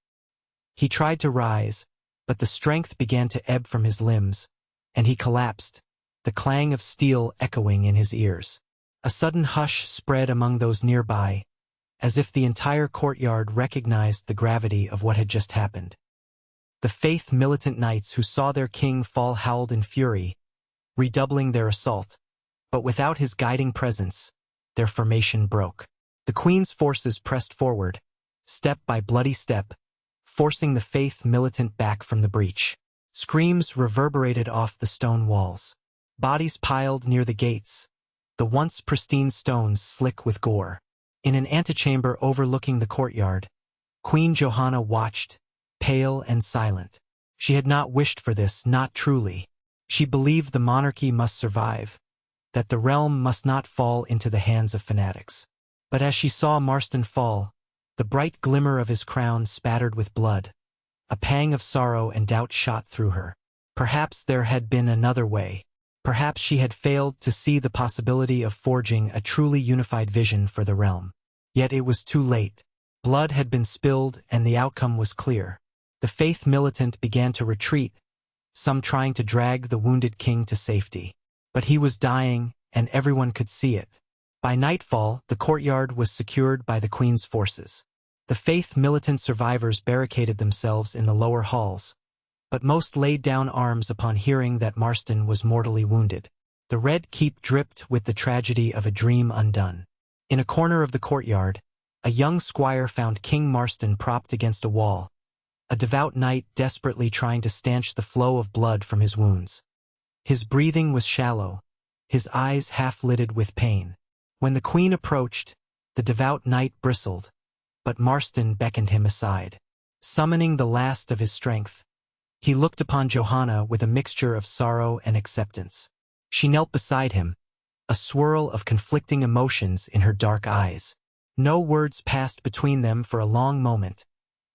S1: He tried to rise, but the strength began to ebb from his limbs, and he collapsed, the clang of steel echoing in his ears. A sudden hush spread among those nearby, as if the entire courtyard recognized the gravity of what had just happened. The faith militant knights who saw their king fall howled in fury, redoubling their assault, but without his guiding presence, their formation broke. The queen's forces pressed forward, step by bloody step, forcing the faith militant back from the breach. Screams reverberated off the stone walls. Bodies piled near the gates, the once pristine stones slick with gore. In an antechamber overlooking the courtyard, Queen Johanna watched, pale and silent. She had not wished for this, not truly. She believed the monarchy must survive, that the realm must not fall into the hands of fanatics. But as she saw Marston fall, the bright glimmer of his crown spattered with blood, a pang of sorrow and doubt shot through her. Perhaps there had been another way. Perhaps she had failed to see the possibility of forging a truly unified vision for the realm. Yet it was too late. Blood had been spilled and the outcome was clear. The faith militant began to retreat, some trying to drag the wounded king to safety. But he was dying, and everyone could see it. By nightfall, the courtyard was secured by the queen's forces. The faith militant survivors barricaded themselves in the lower halls, but most laid down arms upon hearing that Marston was mortally wounded. The Red Keep dripped with the tragedy of a dream undone. In a corner of the courtyard, a young squire found King Marston propped against a wall, a devout knight desperately trying to stanch the flow of blood from his wounds. His breathing was shallow, his eyes half-lidded with pain. When the queen approached, the devout knight bristled, but Marston beckoned him aside. Summoning the last of his strength, he looked upon Johanna with a mixture of sorrow and acceptance. She knelt beside him, a swirl of conflicting emotions in her dark eyes. No words passed between them for a long moment,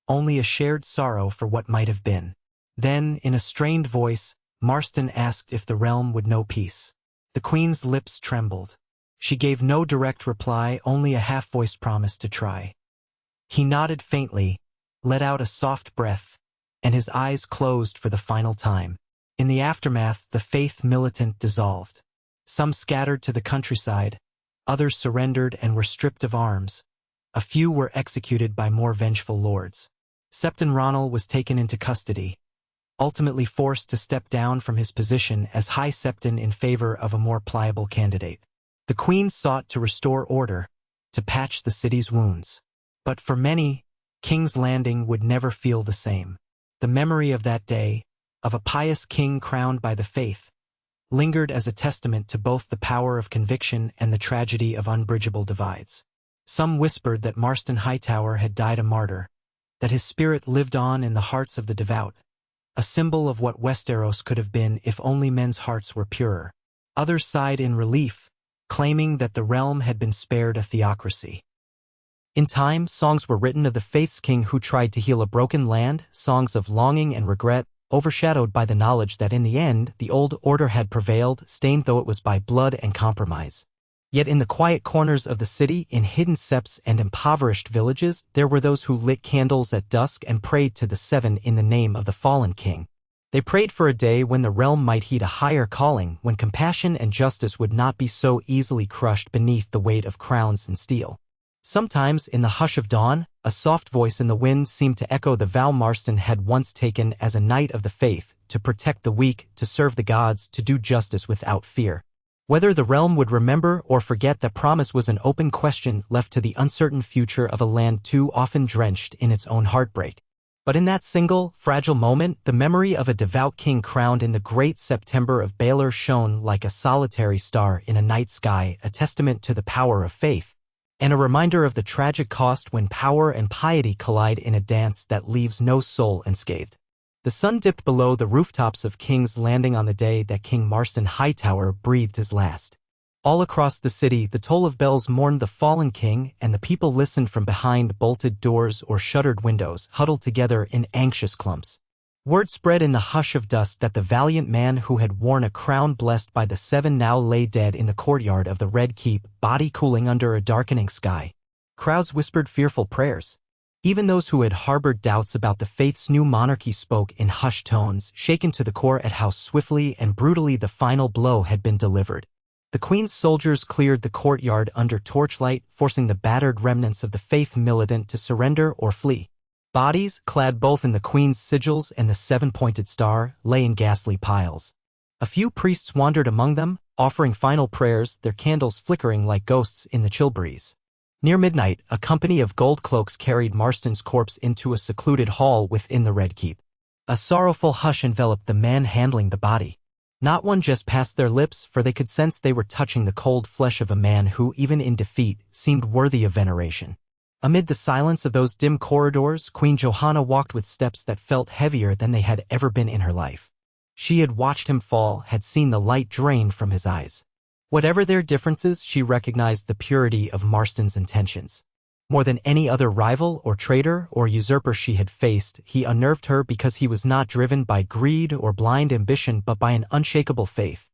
S1: only a shared sorrow for what might have been. Then, in a strained voice, Marston asked if the realm would know peace. The queen's lips trembled. She gave no direct reply, only a half-voiced promise to try. He nodded faintly, let out a soft breath, and his eyes closed for the final time. In the aftermath, the faith militant dissolved. Some scattered to the countryside, others surrendered and were stripped of arms. A few were executed by more vengeful lords. Septon Ronald was taken into custody, ultimately forced to step down from his position as High Septon in favor of a more pliable candidate. The queen sought to restore order, to patch the city's wounds. But for many, King's Landing would never feel the same. The memory of that day, of a pious king crowned by the faith, lingered as a testament to both the power of conviction and the tragedy of unbridgeable divides. Some whispered that Marston Hightower had died a martyr, that his spirit lived on in the hearts of the devout, a symbol of what Westeros could have been if only men's hearts were purer. Others sighed in relief, claiming that the realm had been spared a theocracy. In time, songs were written of the faith's king who tried to heal a broken land, songs of longing and regret, overshadowed by the knowledge that in the end, the old order had prevailed, stained though it was by blood and compromise. Yet in the quiet corners of the city, in hidden septs and impoverished villages, there were those who lit candles at dusk and prayed to the Seven in the name of the fallen king. They prayed for a day when the realm might heed a higher calling, when compassion and justice would not be so easily crushed beneath the weight of crowns and steel. Sometimes, in the hush of dawn, a soft voice in the wind seemed to echo the vow Marston had once taken as a knight of the faith, to protect the weak, to serve the gods, to do justice without fear. Whether the realm would remember or forget that promise was an open question left to the uncertain future of a land too often drenched in its own heartbreak. But in that single, fragile moment, the memory of a devout king crowned in the great September of Baelor shone like a solitary star in a night sky, a testament to the power of faith, and a reminder of the tragic cost when power and piety collide in a dance that leaves no soul unscathed. The sun dipped below the rooftops of King's Landing on the day that King Marston Hightower breathed his last. All across the city, the toll of bells mourned the fallen king, and the people listened from behind bolted doors or shuttered windows, huddled together in anxious clumps. Word spread in the hush of dusk that the valiant man who had worn a crown blessed by the Seven now lay dead in the courtyard of the Red Keep, body cooling under a darkening sky. Crowds whispered fearful prayers. Even those who had harbored doubts about the faith's new monarchy spoke in hushed tones, shaken to the core at how swiftly and brutally the final blow had been delivered. The Queen's soldiers cleared the courtyard under torchlight, forcing the battered remnants of the faith militant to surrender or flee. Bodies, clad both in the Queen's sigils and the seven-pointed star, lay in ghastly piles. A few priests wandered among them, offering final prayers, their candles flickering like ghosts in the chill breeze. Near midnight, a company of gold cloaks carried Marston's corpse into a secluded hall within the Red Keep. A sorrowful hush enveloped the man handling the body. Not one just passed their lips, for they could sense they were touching the cold flesh of a man who, even in defeat, seemed worthy of veneration. Amid the silence of those dim corridors, Queen Johanna walked with steps that felt heavier than they had ever been in her life. She had watched him fall, had seen the light drain from his eyes. Whatever their differences, she recognized the purity of Marston's intentions. More than any other rival or traitor or usurper she had faced, he unnerved her because he was not driven by greed or blind ambition but by an unshakable faith.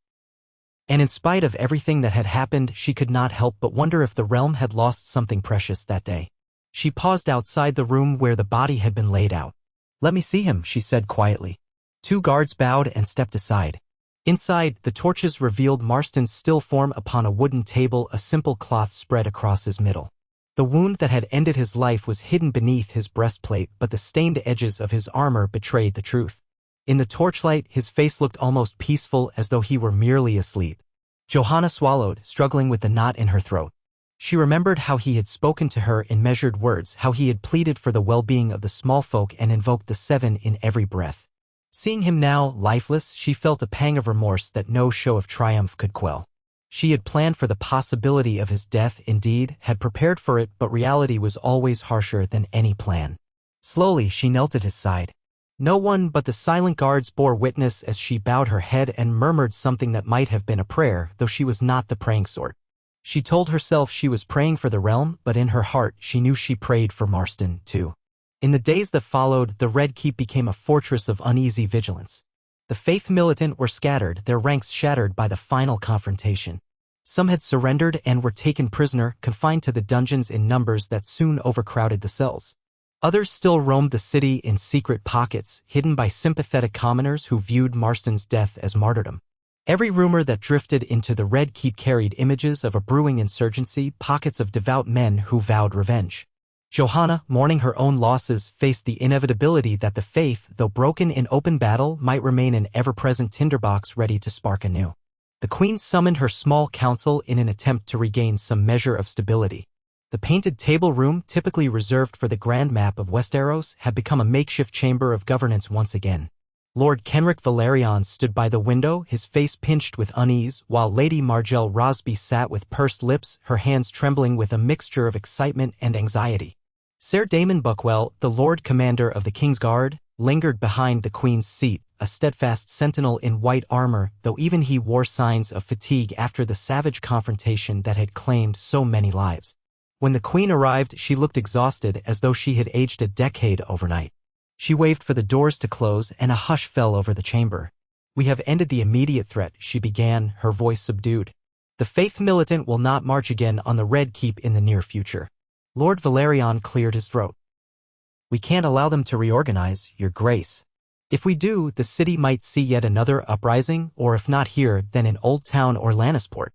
S1: And in spite of everything that had happened, she could not help but wonder if the realm had lost something precious that day. She paused outside the room where the body had been laid out. "Let me see him," she said quietly. 2 guards bowed and stepped aside. Inside, the torches revealed Marston's still form upon a wooden table, a simple cloth spread across his middle. The wound that had ended his life was hidden beneath his breastplate, but the stained edges of his armor betrayed the truth. In the torchlight, his face looked almost peaceful, as though he were merely asleep. Johanna swallowed, struggling with the knot in her throat. She remembered how he had spoken to her in measured words, how he had pleaded for the well-being of the small folk and invoked the Seven in every breath. Seeing him now, lifeless, she felt a pang of remorse that no show of triumph could quell. She had planned for the possibility of his death, indeed, had prepared for it, but reality was always harsher than any plan. Slowly, she knelt at his side. No one but the silent guards bore witness as she bowed her head and murmured something that might have been a prayer, though she was not the praying sort. She told herself she was praying for the realm, but in her heart she knew she prayed for Marston, too. In the days that followed, the Red Keep became a fortress of uneasy vigilance. The faith militant were scattered, their ranks shattered by the final confrontation. Some had surrendered and were taken prisoner, confined to the dungeons in numbers that soon overcrowded the cells. Others still roamed the city in secret pockets, hidden by sympathetic commoners who viewed Marston's death as martyrdom. Every rumor that drifted into the Red Keep carried images of a brewing insurgency, pockets of devout men who vowed revenge. Johanna, mourning her own losses, faced the inevitability that the faith, though broken in open battle, might remain an ever-present tinderbox ready to spark anew. The Queen summoned her small council in an attempt to regain some measure of stability. The painted table room, typically reserved for the grand map of Westeros, had become a makeshift chamber of governance once again. Lord Kenric Valerian stood by the window, his face pinched with unease, while Lady Margelle Rosby sat with pursed lips, her hands trembling with a mixture of excitement and anxiety. Sir Damon Buckwell, the Lord Commander of the King's Guard, lingered behind the Queen's seat, a steadfast sentinel in white armor, though even he wore signs of fatigue after the savage confrontation that had claimed so many lives. When the queen arrived, she looked exhausted, as though she had aged a decade overnight. She waved for the doors to close, and a hush fell over the chamber. "We have ended the immediate threat," she began, her voice subdued. "The Faith Militant will not march again on the Red Keep in the near future." Lord Valerian cleared his throat. "We can't allow them to reorganize, Your Grace. If we do, the city might see yet another uprising, or if not here, then in Old Town or Lannisport.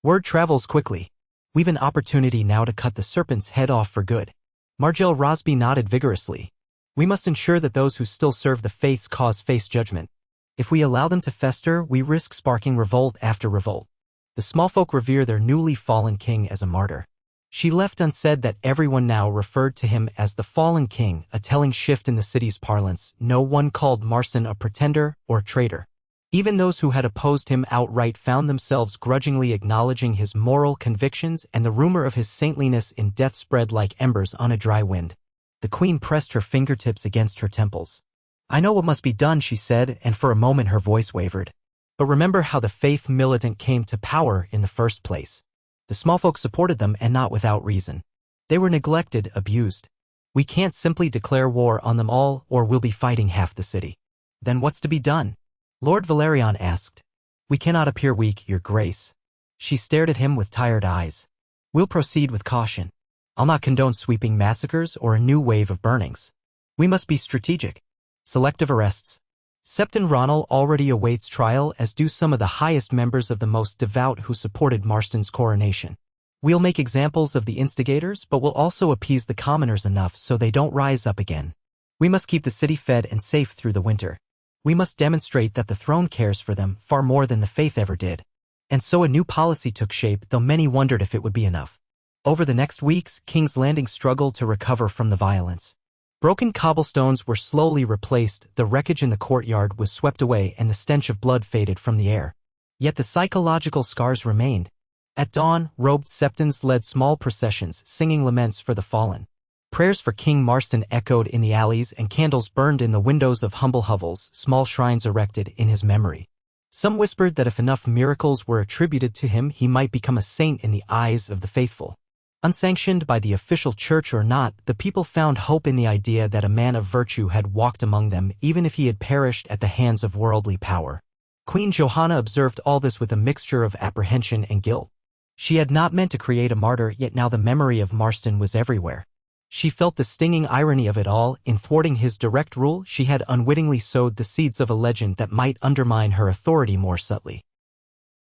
S1: Word travels quickly. We've an opportunity now to cut the serpent's head off for good." Margell Rosby nodded vigorously. "We must ensure that those who still serve the faith's cause face judgment. If we allow them to fester, we risk sparking revolt after revolt. The small folk revere their newly fallen king as a martyr." She left unsaid that everyone now referred to him as the fallen king, a telling shift in the city's parlance. No one called Marston a pretender or a traitor. Even those who had opposed him outright found themselves grudgingly acknowledging his moral convictions, and the rumor of his saintliness in death spread like embers on a dry wind. The queen pressed her fingertips against her temples. "I know what must be done," she said, and for a moment her voice wavered. "But remember how the Faith Militant came to power in the first place. The small folk supported them, and not without reason. They were neglected, abused. We can't simply declare war on them all, or we'll be fighting half the city." "Then what's to be done?" Lord Valerian asked. "We cannot appear weak, Your Grace." She stared at him with tired eyes. "We'll proceed with caution. I'll not condone sweeping massacres or a new wave of burnings. We must be strategic. Selective arrests. Septon Ronald already awaits trial, as do some of the highest members of the most devout who supported Marston's coronation. We'll make examples of the instigators, but we'll also appease the commoners enough so they don't rise up again. We must keep the city fed and safe through the winter. We must demonstrate that the throne cares for them far more than the faith ever did." And so a new policy took shape, though many wondered if it would be enough. Over the next weeks, King's Landing struggled to recover from the violence. Broken cobblestones were slowly replaced, the wreckage in the courtyard was swept away, and the stench of blood faded from the air. Yet the psychological scars remained. At dawn, robed Septons led small processions, singing laments for the fallen. Prayers for King Marston echoed in the alleys, and candles burned in the windows of humble hovels, small shrines erected in his memory. Some whispered that if enough miracles were attributed to him, he might become a saint in the eyes of the faithful. Unsanctioned by the official church or not, the people found hope in the idea that a man of virtue had walked among them, even if he had perished at the hands of worldly power. Queen Johanna observed all this with a mixture of apprehension and guilt. She had not meant to create a martyr, yet now the memory of Marston was everywhere. She felt the stinging irony of it all. In thwarting his direct rule, she had unwittingly sowed the seeds of a legend that might undermine her authority more subtly.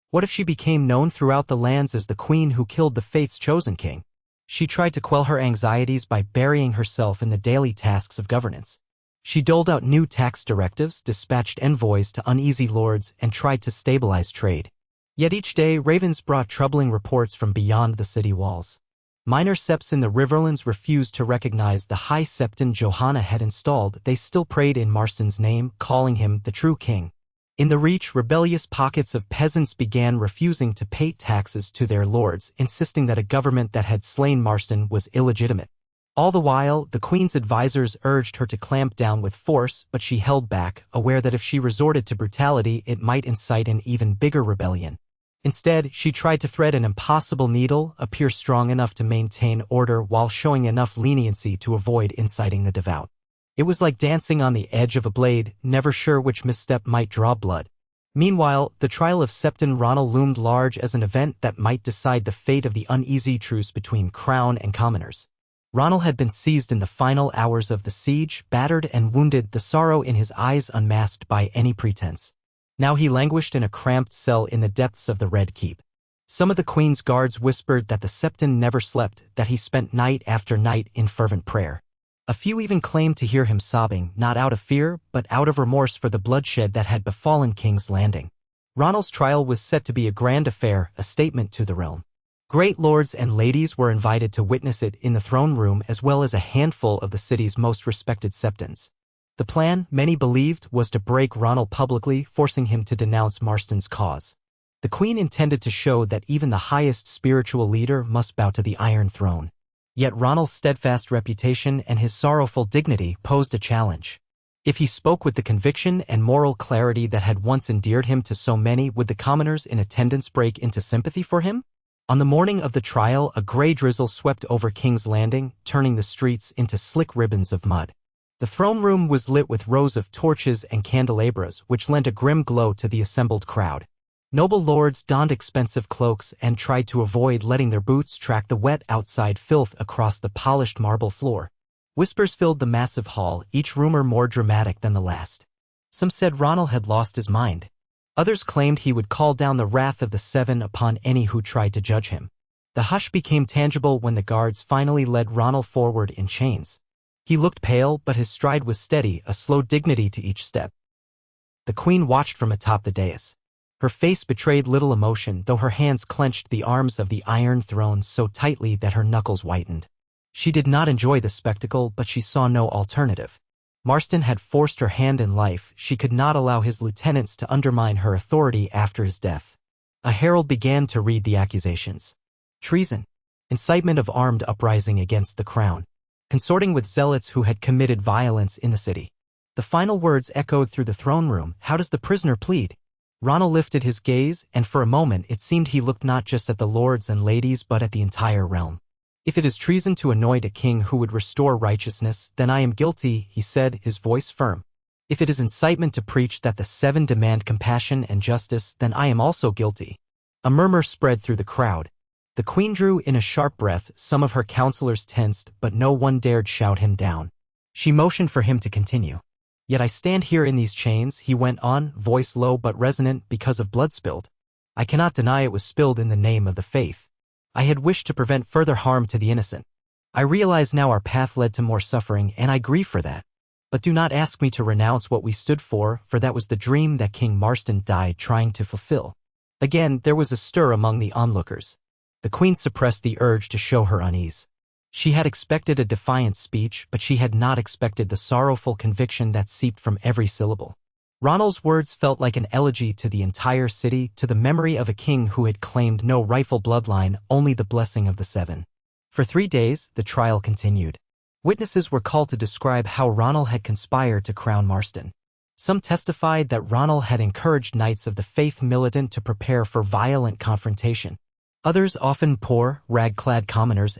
S1: What if she became known throughout the lands as the queen who killed the faith's chosen king? She tried to quell her anxieties by burying herself in the daily tasks of governance. She doled out new tax directives, dispatched envoys to uneasy lords, and tried to stabilize trade. Yet each day, ravens brought troubling reports from beyond the city walls. Minor septs in the Riverlands refused to recognize the high septon Johanna had installed. They still prayed in Marston's name, calling him the true king. In the Reach, rebellious pockets of peasants began refusing to pay taxes to their lords, insisting that a government that had slain Marston was illegitimate. All the while, the queen's advisors urged her to clamp down with force, but she held back, aware that if she resorted to brutality, it might incite an even bigger rebellion. Instead, she tried to thread an impossible needle, appear strong enough to maintain order while showing enough leniency to avoid inciting the devout. It was like dancing on the edge of a blade, never sure which misstep might draw blood. Meanwhile, the trial of Septon Ronald loomed large as an event that might decide the fate of the uneasy truce between crown and commoners. Ronald had been seized in the final hours of the siege, battered and wounded, the sorrow in his eyes unmasked by any pretense. Now he languished in a cramped cell in the depths of the Red Keep. Some of the Queen's guards whispered that the Septon never slept, that he spent night after night in fervent prayer. A few even claimed to hear him sobbing, not out of fear, but out of remorse for the bloodshed that had befallen King's Landing. Ronald's trial was set to be a grand affair, a statement to the realm. Great lords and ladies were invited to witness it in the throne room, as well as a handful of the city's most respected Septons. The plan, many believed, was to break Ronald publicly, forcing him to denounce Marston's cause. The Queen intended to show that even the highest spiritual leader must bow to the Iron Throne. Yet Ronald's steadfast reputation and his sorrowful dignity posed a challenge. If he spoke with the conviction and moral clarity that had once endeared him to so many, would the commoners in attendance break into sympathy for him? On the morning of the trial, a gray drizzle swept over King's Landing, turning the streets into slick ribbons of mud. The throne room was lit with rows of torches and candelabras, which lent a grim glow to the assembled crowd. Noble lords donned expensive cloaks and tried to avoid letting their boots track the wet outside filth across the polished marble floor. Whispers filled the massive hall, each rumor more dramatic than the last. Some said Ronald had lost his mind. Others claimed he would call down the wrath of the Seven upon any who tried to judge him. The hush became tangible when the guards finally led Ronald forward in chains. He looked pale, but his stride was steady, a slow dignity to each step. The queen watched from atop the dais. Her face betrayed little emotion, though her hands clenched the arms of the Iron Throne so tightly that her knuckles whitened. She did not enjoy the spectacle, but she saw no alternative. Marston had forced her hand in life. She could not allow his lieutenants to undermine her authority after his death. A herald began to read the accusations. Treason. Incitement of armed uprising against the crown. Consorting with zealots who had committed violence in the city. The final words echoed through the throne room. How does the prisoner plead? Ronald lifted his gaze, and for a moment it seemed he looked not just at the lords and ladies but at the entire realm. If it is treason to anoint a king who would restore righteousness, then I am guilty, he said, his voice firm. If it is incitement to preach that the Seven demand compassion and justice, then I am also guilty. A murmur spread through the crowd. The queen drew in a sharp breath, some of her counselors tensed, but no one dared shout him down. She motioned for him to continue. Yet I stand here in these chains, he went on, voice low but resonant, because of blood spilled. I cannot deny it was spilled in the name of the faith. I had wished to prevent further harm to the innocent. I realize now our path led to more suffering, and I grieve for that. But do not ask me to renounce what we stood for that was the dream that King Marston died trying to fulfill. Again, there was a stir among the onlookers. The queen suppressed the urge to show her unease. She had expected a defiant speech, but she had not expected the sorrowful conviction that seeped from every syllable. Ronald's words felt like an elegy to the entire city, to the memory of a king who had claimed no rightful bloodline, only the blessing of the Seven. For 3 days, the trial continued. Witnesses were called to describe how Ronald had conspired to crown Marston. Some testified that Ronald had encouraged knights of the faith militant to prepare for violent confrontation. Others, often poor, rag-clad commoners,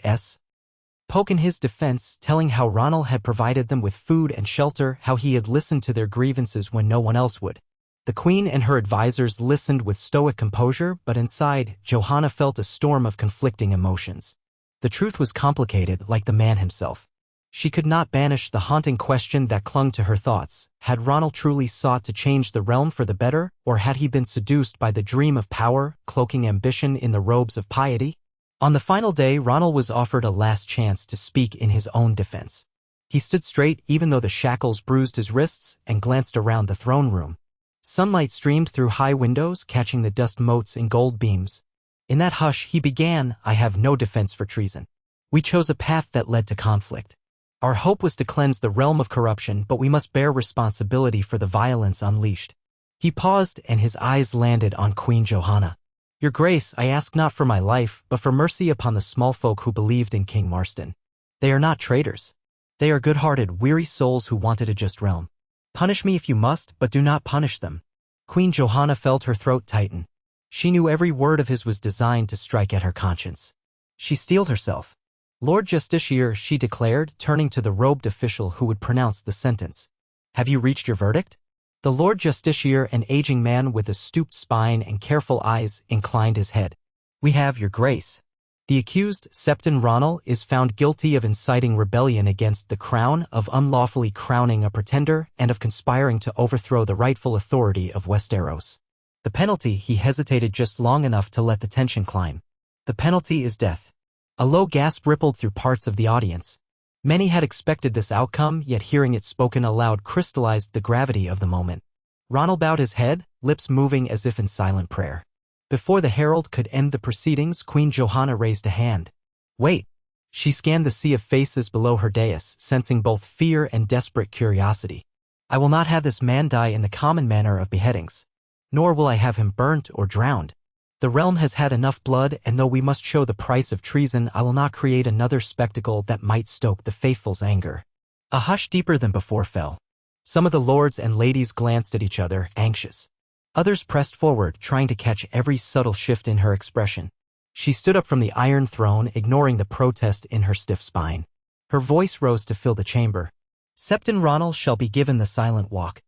S1: spoke in his defense, telling how Ronald had provided them with food and shelter, how he had listened to their grievances when no one else would. The queen and her advisers listened with stoic composure, but inside, Johanna felt a storm of conflicting emotions. The truth was complicated, like the man himself. She could not banish the haunting question that clung to her thoughts. Had Ronald truly sought to change the realm for the better, or had he been seduced by the dream of power, cloaking ambition in the robes of piety? On the final day, Ronald was offered a last chance to speak in his own defense. He stood straight even though the shackles bruised his wrists, and glanced around the throne room. Sunlight streamed through high windows, catching the dust motes in gold beams. In that hush, he began, I have no defense for treason. We chose a path that led to conflict. Our hope was to cleanse the realm of corruption, but we must bear responsibility for the violence unleashed. He paused, and his eyes landed on Queen Johanna. Your Grace, I ask not for my life, but for mercy upon the small folk who believed in King Marston. They are not traitors. They are good-hearted, weary souls who wanted a just realm. Punish me if you must, but do not punish them. Queen Johanna felt her throat tighten. She knew every word of his was designed to strike at her conscience. She steeled herself. Lord Justiciar, she declared, turning to the robed official who would pronounce the sentence. Have you reached your verdict? The Lord Justiciar, an aging man with a stooped spine and careful eyes, inclined his head. We have, Your Grace. The accused, Septon Ronald, is found guilty of inciting rebellion against the crown, of unlawfully crowning a pretender, and of conspiring to overthrow the rightful authority of Westeros. The penalty, he hesitated just long enough to let the tension climb. The penalty is death. A low gasp rippled through parts of the audience. Many had expected this outcome, yet hearing it spoken aloud crystallized the gravity of the moment. Ronald bowed his head, lips moving as if in silent prayer. Before the herald could end the proceedings, Queen Johanna raised a hand. Wait. She scanned the sea of faces below her dais, sensing both fear and desperate curiosity. I will not have this man die in the common manner of beheadings. Nor will I have him burnt or drowned. The realm has had enough blood, and though we must show the price of treason, I will not create another spectacle that might stoke the faithful's anger. A hush deeper than before fell. Some of the lords and ladies glanced at each other, anxious. Others pressed forward, trying to catch every subtle shift in her expression. She stood up from the Iron Throne, ignoring the protest in her stiff spine. Her voice rose to fill the chamber. Septon Ronald shall be given the silent walk.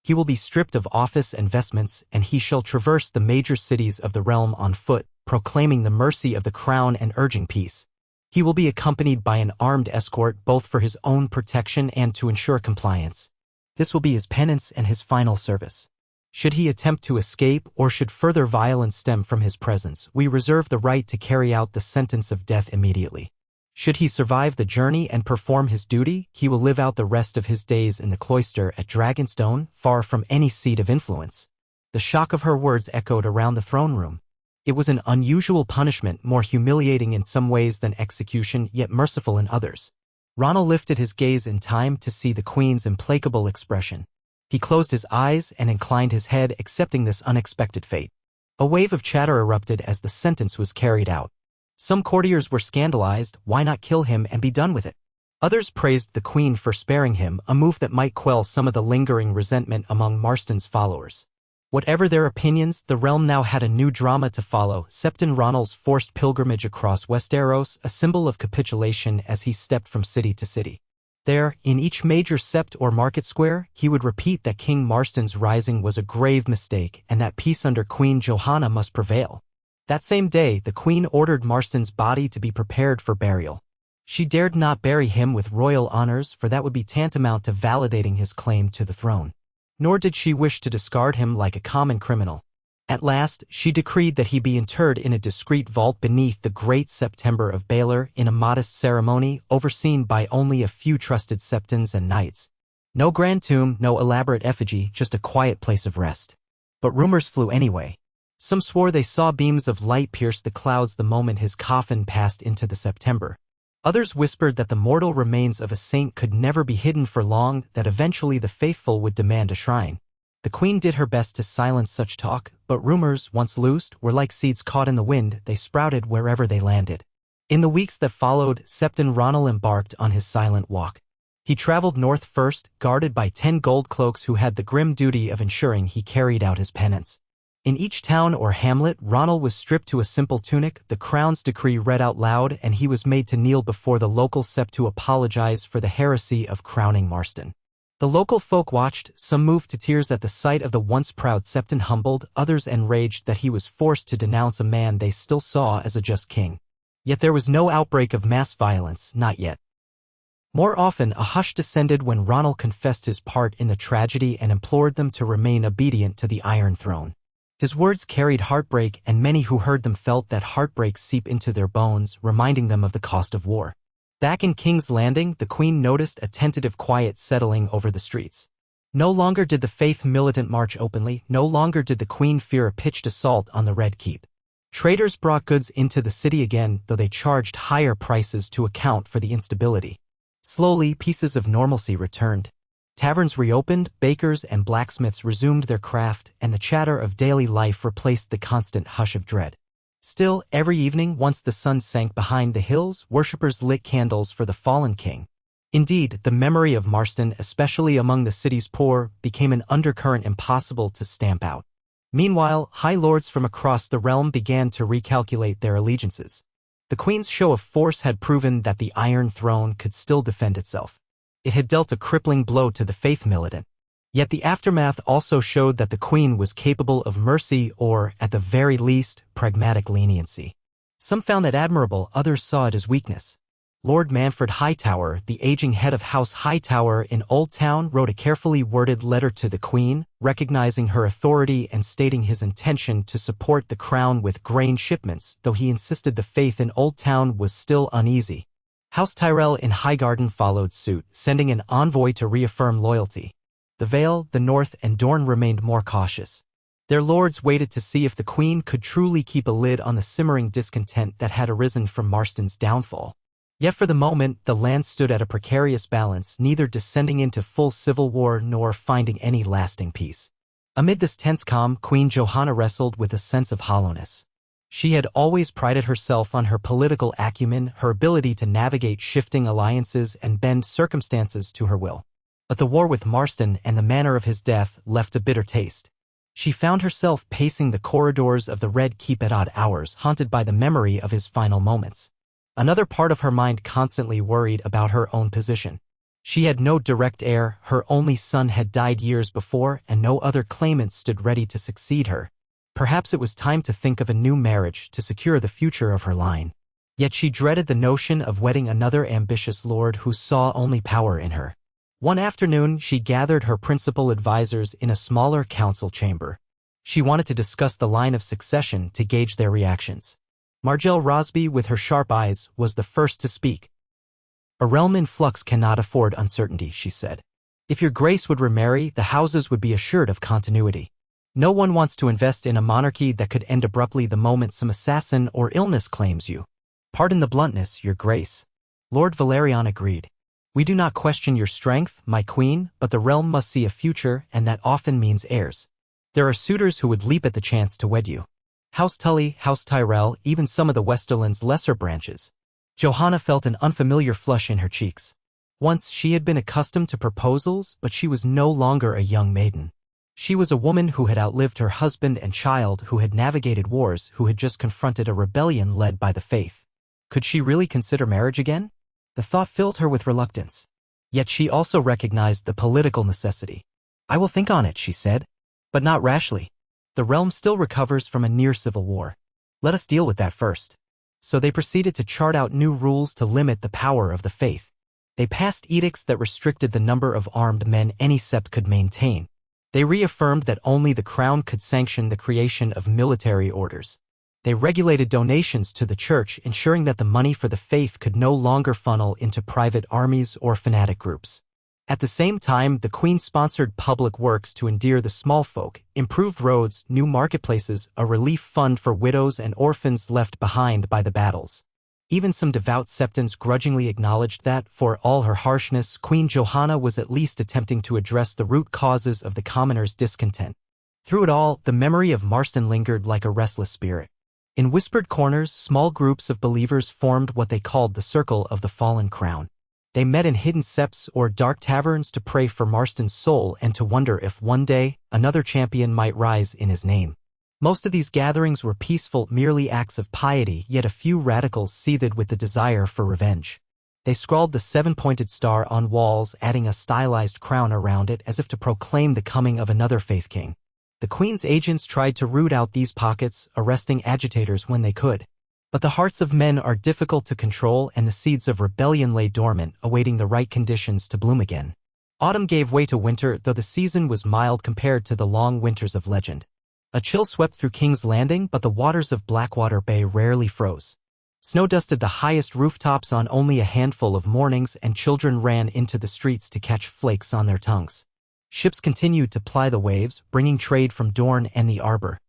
S1: He will be stripped of office and vestments, and he shall traverse the major cities of the realm on foot, proclaiming the mercy of the crown and urging peace. He will be accompanied by an armed escort both for his own protection and to ensure compliance. This will be his penance and his final service. Should he attempt to escape or should further violence stem from his presence, we reserve the right to carry out the sentence of death immediately. Should he survive the journey and perform his duty, he will live out the rest of his days in the cloister at Dragonstone, far from any seat of influence. The shock of her words echoed around the throne room. It was an unusual punishment, more humiliating in some ways than execution, yet merciful in others. Ronald lifted his gaze in time to see the Queen's implacable expression. He closed his eyes and inclined his head, accepting this unexpected fate. A wave of chatter erupted as the sentence was carried out. Some courtiers were scandalized. Why not kill him and be done with it? Others praised the Queen for sparing him, a move that might quell some of the lingering resentment among Marston's followers. Whatever their opinions, the realm now had a new drama to follow. Septon Ronald's forced pilgrimage across Westeros, a symbol of capitulation as he stepped from city to city. There, in each major sept or market square, he would repeat that King Marston's rising was a grave mistake and that peace under Queen Johanna must prevail. That same day, the Queen ordered Marston's body to be prepared for burial. She dared not bury him with royal honors, for that would be tantamount to validating his claim to the throne. Nor did she wish to discard him like a common criminal. At last, she decreed that he be interred in a discreet vault beneath the Great September of Baelor in a modest ceremony overseen by only a few trusted septons and knights. No grand tomb, no elaborate effigy, just a quiet place of rest. But rumors flew anyway. Some swore they saw beams of light pierce the clouds the moment his coffin passed into the September. Others whispered that the mortal remains of a saint could never be hidden for long, that eventually the faithful would demand a shrine. The Queen did her best to silence such talk, but rumors, once loosed, were like seeds caught in the wind. They sprouted wherever they landed. In the weeks that followed, Septon Ronald embarked on his silent walk. He traveled north first, guarded by 10 gold cloaks who had the grim duty of ensuring he carried out his penance. In each town or hamlet, Ronald was stripped to a simple tunic, the crown's decree read out loud, and he was made to kneel before the local sept to apologize for the heresy of crowning Marston. The local folk watched, some moved to tears at the sight of the once proud septon humbled, others enraged that he was forced to denounce a man they still saw as a just king. Yet there was no outbreak of mass violence, not yet. More often, a hush descended when Ronald confessed his part in the tragedy and implored them to remain obedient to the Iron Throne. His words carried heartbreak, and many who heard them felt that heartbreak seep into their bones, reminding them of the cost of war. Back in King's Landing, the Queen noticed a tentative quiet settling over the streets. No longer did the faith militant march openly, no longer did the Queen fear a pitched assault on the Red Keep. Traders brought goods into the city again, though they charged higher prices to account for the instability. Slowly, pieces of normalcy returned. Taverns reopened, bakers and blacksmiths resumed their craft, and the chatter of daily life replaced the constant hush of dread. Still, every evening, once the sun sank behind the hills, worshippers lit candles for the fallen king. Indeed, the memory of Marston, especially among the city's poor, became an undercurrent impossible to stamp out. Meanwhile, high lords from across the realm began to recalculate their allegiances. The Queen's show of force had proven that the Iron Throne could still defend itself. It had dealt a crippling blow to the faith militant. Yet the aftermath also showed that the Queen was capable of mercy or, at the very least, pragmatic leniency. Some found that admirable, others saw it as weakness. Lord Manfred Hightower, the aging head of House Hightower in Old Town, wrote a carefully worded letter to the Queen, recognizing her authority and stating his intention to support the crown with grain shipments, though he insisted the faith in Old Town was still uneasy. House Tyrell in Highgarden followed suit, sending an envoy to reaffirm loyalty. The Vale, the North, and Dorne remained more cautious. Their lords waited to see if the Queen could truly keep a lid on the simmering discontent that had arisen from Marston's downfall. Yet for the moment, the land stood at a precarious balance, neither descending into full civil war nor finding any lasting peace. Amid this tense calm, Queen Johanna wrestled with a sense of hollowness. She had always prided herself on her political acumen, her ability to navigate shifting alliances and bend circumstances to her will. But the war with Marston and the manner of his death left a bitter taste. She found herself pacing the corridors of the Red Keep at odd hours, haunted by the memory of his final moments. Another part of her mind constantly worried about her own position. She had no direct heir, her only son had died years before, and no other claimant stood ready to succeed her. Perhaps it was time to think of a new marriage to secure the future of her line. Yet she dreaded the notion of wedding another ambitious lord who saw only power in her. One afternoon, she gathered her principal advisors in a smaller council chamber. She wanted to discuss the line of succession to gauge their reactions. Margelle Rosby, with her sharp eyes, was the first to speak. "A realm in flux cannot afford uncertainty," she said. "If your grace would remarry, the houses would be assured of continuity. No one wants to invest in a monarchy that could end abruptly the moment some assassin or illness claims you." "Pardon the bluntness, your grace." Lord Valerian agreed. "We do not question your strength, my queen, but the realm must see a future, and that often means heirs. There are suitors who would leap at the chance to wed you. House Tully, House Tyrell, even some of the Westerland's lesser branches." Johanna felt an unfamiliar flush in her cheeks. Once she had been accustomed to proposals, but she was no longer a young maiden. She was a woman who had outlived her husband and child, who had navigated wars, who had just confronted a rebellion led by the faith. Could she really consider marriage again? The thought filled her with reluctance. Yet she also recognized the political necessity. "I will think on it," she said. "But not rashly. The realm still recovers from a near civil war. Let us deal with that first." So they proceeded to chart out new rules to limit the power of the faith. They passed edicts that restricted the number of armed men any sept could maintain. They reaffirmed that only the crown could sanction the creation of military orders. They regulated donations to the church, ensuring that the money for the faith could no longer funnel into private armies or fanatic groups. At the same time, the Queen sponsored public works to endear the small folk, improved roads, new marketplaces, a relief fund for widows and orphans left behind by the battles. Even some devout septons grudgingly acknowledged that, for all her harshness, Queen Johanna was at least attempting to address the root causes of the commoners' discontent. Through it all, the memory of Marston lingered like a restless spirit. In whispered corners, small groups of believers formed what they called the Circle of the Fallen Crown. They met in hidden septs or dark taverns to pray for Marston's soul and to wonder if one day another champion might rise in his name. Most of these gatherings were peaceful, merely acts of piety, yet a few radicals seethed with the desire for revenge. They scrawled the seven-pointed star on walls, adding a stylized crown around it as if to proclaim the coming of another faith king. The Queen's agents tried to root out these pockets, arresting agitators when they could. But the hearts of men are difficult to control, and the seeds of rebellion lay dormant, awaiting the right conditions to bloom again. Autumn gave way to winter, though the season was mild compared to the long winters of legend. A chill swept through King's Landing, but the waters of Blackwater Bay rarely froze. Snow dusted the highest rooftops on only a handful of mornings, and children ran into the streets to catch flakes on their tongues. Ships continued to ply the waves, bringing trade from Dorne and the Arbor.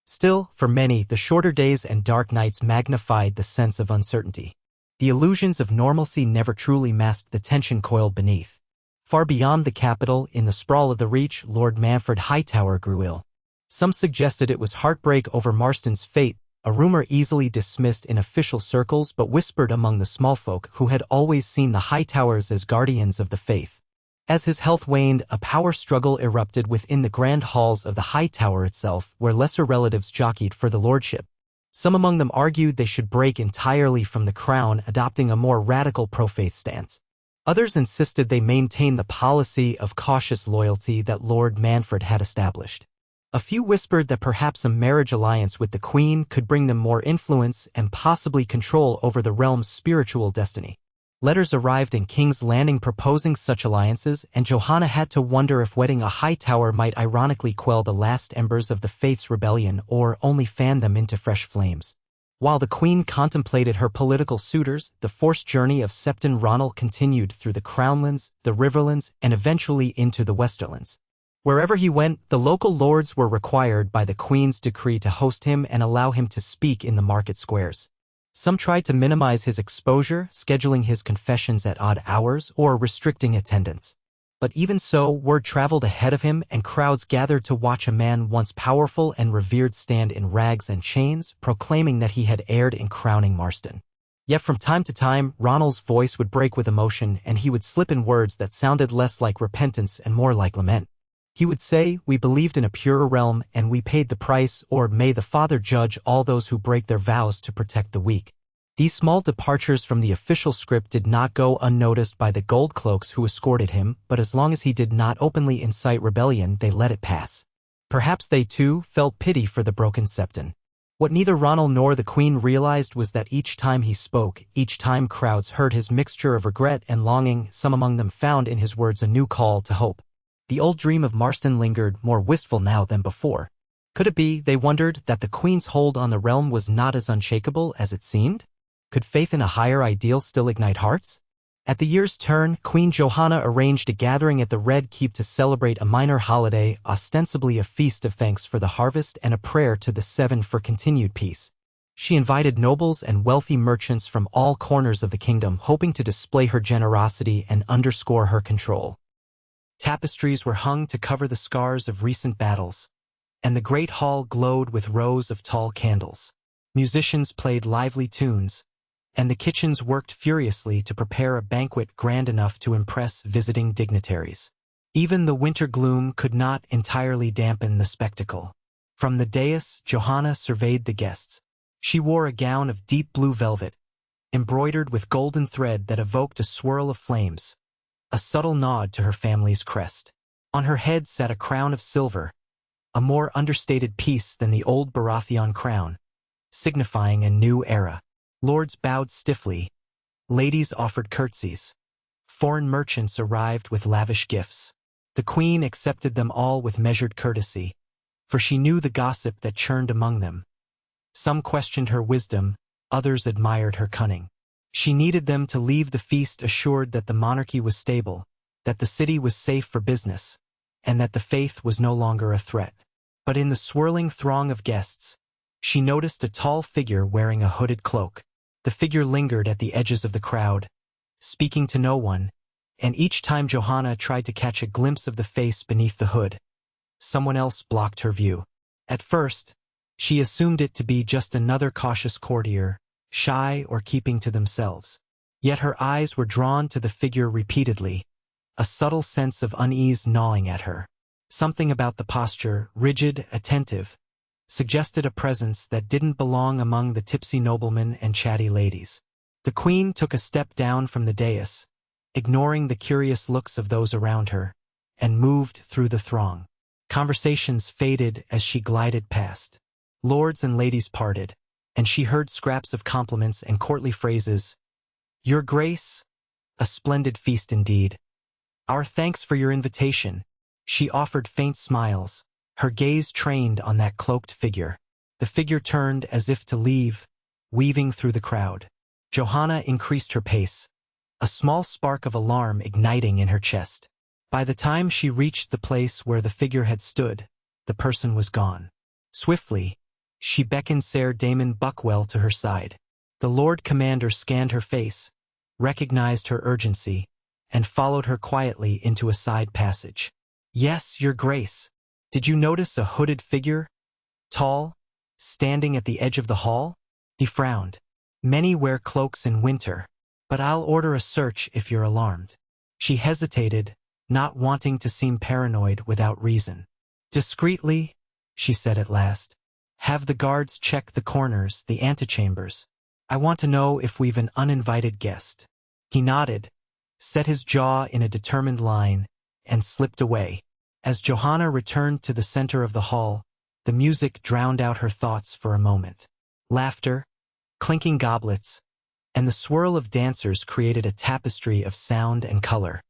S1: Still, for many, the shorter days and dark nights magnified the sense of uncertainty. The illusions of normalcy never truly masked the tension coiled beneath. Far beyond the capital, in the sprawl of the Reach, Lord Manfred Hightower grew ill. Some suggested it was heartbreak over Marston's fate, a rumor easily dismissed in official circles but whispered among the small folk who had always seen the Hightowers as guardians of the faith. As his health waned, a power struggle erupted within the grand halls of the High Tower itself, where lesser relatives jockeyed for the lordship. Some among them argued they should break entirely from the crown, adopting a more radical pro-faith stance. Others insisted they maintain the policy of cautious loyalty that Lord Manfred had established. A few whispered that perhaps a marriage alliance with the Queen could bring them more influence and possibly control over the realm's spiritual destiny. Letters arrived in King's Landing proposing such alliances, and Johanna had to wonder if wedding a Hightower might ironically quell the last embers of the faith's rebellion or only fan them into fresh flames. While the Queen contemplated her political suitors, the forced journey of Septon Ronald continued through the Crownlands, the Riverlands, and eventually into the Westerlands. Wherever he went, the local lords were required by the Queen's decree to host him and allow him to speak in the market squares. Some tried to minimize his exposure, scheduling his confessions at odd hours or restricting attendance. But even so, word traveled ahead of him, and crowds gathered to watch a man once powerful and revered stand in rags and chains, proclaiming that he had erred in crowning Marston. Yet from time to time, Ronald's voice would break with emotion, and he would slip in words that sounded less like repentance and more like lament. He would say, "We believed in a purer realm and we paid the price," or "May the Father judge all those who break their vows to protect the weak." These small departures from the official script did not go unnoticed by the Goldcloaks who escorted him, but as long as he did not openly incite rebellion, they let it pass. Perhaps they, too, felt pity for the broken septon. What neither Ronald nor the Queen realized was that each time he spoke, each time crowds heard his mixture of regret and longing, some among them found in his words a new call to hope. The old dream of Marston lingered, more wistful now than before. Could it be, they wondered, that the Queen's hold on the realm was not as unshakable as it seemed? Could faith in a higher ideal still ignite hearts? At the year's turn, Queen Johanna arranged a gathering at the Red Keep to celebrate a minor holiday, ostensibly a feast of thanks for the harvest and a prayer to the Seven for continued peace. She invited nobles and wealthy merchants from all corners of the kingdom, hoping to display her generosity and underscore her control. Tapestries were hung to cover the scars of recent battles, and the great hall glowed with rows of tall candles. Musicians played lively tunes, and the kitchens worked furiously to prepare a banquet grand enough to impress visiting dignitaries. Even the winter gloom could not entirely dampen the spectacle. From the dais, Johanna surveyed the guests. She wore a gown of deep blue velvet, embroidered with golden thread that evoked a swirl of flames, a subtle nod to her family's crest. On her head sat a crown of silver, a more understated piece than the old Baratheon crown, signifying a new era. Lords bowed stiffly, ladies offered curtsies. Foreign merchants arrived with lavish gifts. The Queen accepted them all with measured courtesy, for she knew the gossip that churned among them. Some questioned her wisdom, others admired her cunning. She needed them to leave the feast assured that the monarchy was stable, that the city was safe for business, and that the faith was no longer a threat. But in the swirling throng of guests, she noticed a tall figure wearing a hooded cloak. The figure lingered at the edges of the crowd, speaking to no one, and each time Johanna tried to catch a glimpse of the face beneath the hood, someone else blocked her view. At first, she assumed it to be just another cautious courtier, shy or keeping to themselves. Yet her eyes were drawn to the figure repeatedly, a subtle sense of unease gnawing at her. Something about the posture, rigid, attentive, suggested a presence that didn't belong among the tipsy noblemen and chatty ladies. The Queen took a step down from the dais, ignoring the curious looks of those around her, and moved through the throng. Conversations faded as she glided past. Lords and ladies parted, and she heard scraps of compliments and courtly phrases. "Your Grace, a splendid feast indeed. Our thanks for your invitation." She offered faint smiles, her gaze trained on that cloaked figure. The figure turned as if to leave, weaving through the crowd. Johanna increased her pace, a small spark of alarm igniting in her chest. By the time she reached the place where the figure had stood, the person was gone. Swiftly, she beckoned Ser Damon Buckwell to her side. The Lord Commander scanned her face, recognized her urgency, and followed her quietly into a side passage. "Yes, Your Grace. Did you notice a hooded figure, tall, standing at the edge of the hall?" He frowned. "Many wear cloaks in winter, but I'll order a search if you're alarmed." She hesitated, not wanting to seem paranoid without reason. "Discreetly," she said at last. "Have the guards check the corners, the antechambers. I want to know if we've an uninvited guest." He nodded, set his jaw in a determined line, and slipped away. As Johanna returned to the center of the hall, the music drowned out her thoughts for a moment. Laughter, clinking goblets, and the swirl of dancers created a tapestry of sound and color.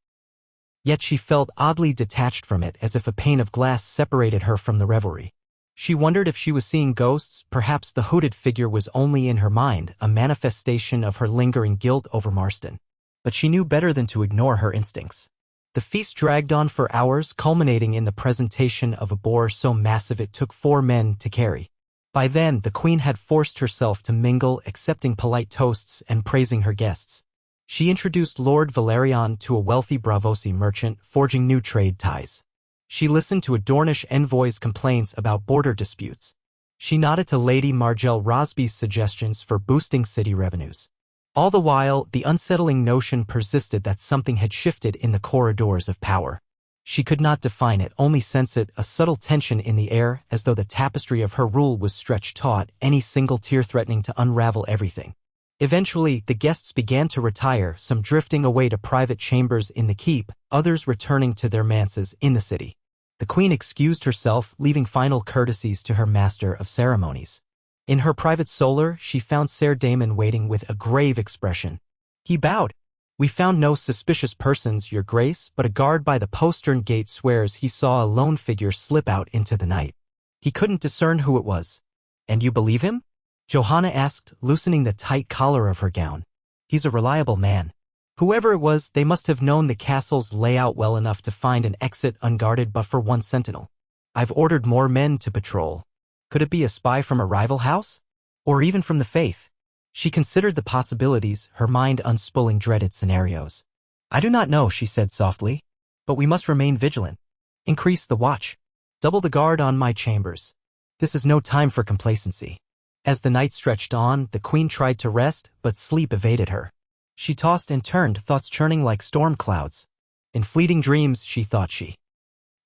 S1: Yet she felt oddly detached from it, as if a pane of glass separated her from the revelry. She wondered if she was seeing ghosts. Perhaps the hooded figure was only in her mind, a manifestation of her lingering guilt over Marston. But she knew better than to ignore her instincts. The feast dragged on for hours, culminating in the presentation of a boar so massive it took 4 men to carry. By then, the Queen had forced herself to mingle, accepting polite toasts and praising her guests. She introduced Lord Valerian to a wealthy Braavosi merchant, forging new trade ties. She listened to a Dornish envoy's complaints about border disputes. She nodded to Lady Margelle Rosby's suggestions for boosting city revenues. All the while, the unsettling notion persisted that something had shifted in the corridors of power. She could not define it, only sense it, a subtle tension in the air, as though the tapestry of her rule was stretched taut, any single tear threatening to unravel everything. Eventually, the guests began to retire, some drifting away to private chambers in the keep, others returning to their manses in the city. The queen excused herself, leaving final courtesies to her master of ceremonies. In her private solar, she found Ser Damon waiting with a grave expression. He bowed. "We found no suspicious persons, your grace, but a guard by the postern gate swears he saw a lone figure slip out into the night. He couldn't discern who it was." "And you believe him?" Johanna asked, loosening the tight collar of her gown. "He's a reliable man. Whoever it was, they must have known the castle's layout well enough to find an exit unguarded but for one sentinel. I've ordered more men to patrol. Could it be a spy from a rival house? Or even from the faith?" She considered the possibilities, her mind unspooling dreaded scenarios. "I do not know," she said softly. "But we must remain vigilant. Increase the watch. Double the guard on my chambers. This is no time for complacency." As the night stretched on, the queen tried to rest, but sleep evaded her. She tossed and turned, thoughts churning like storm clouds. In fleeting dreams, she thought she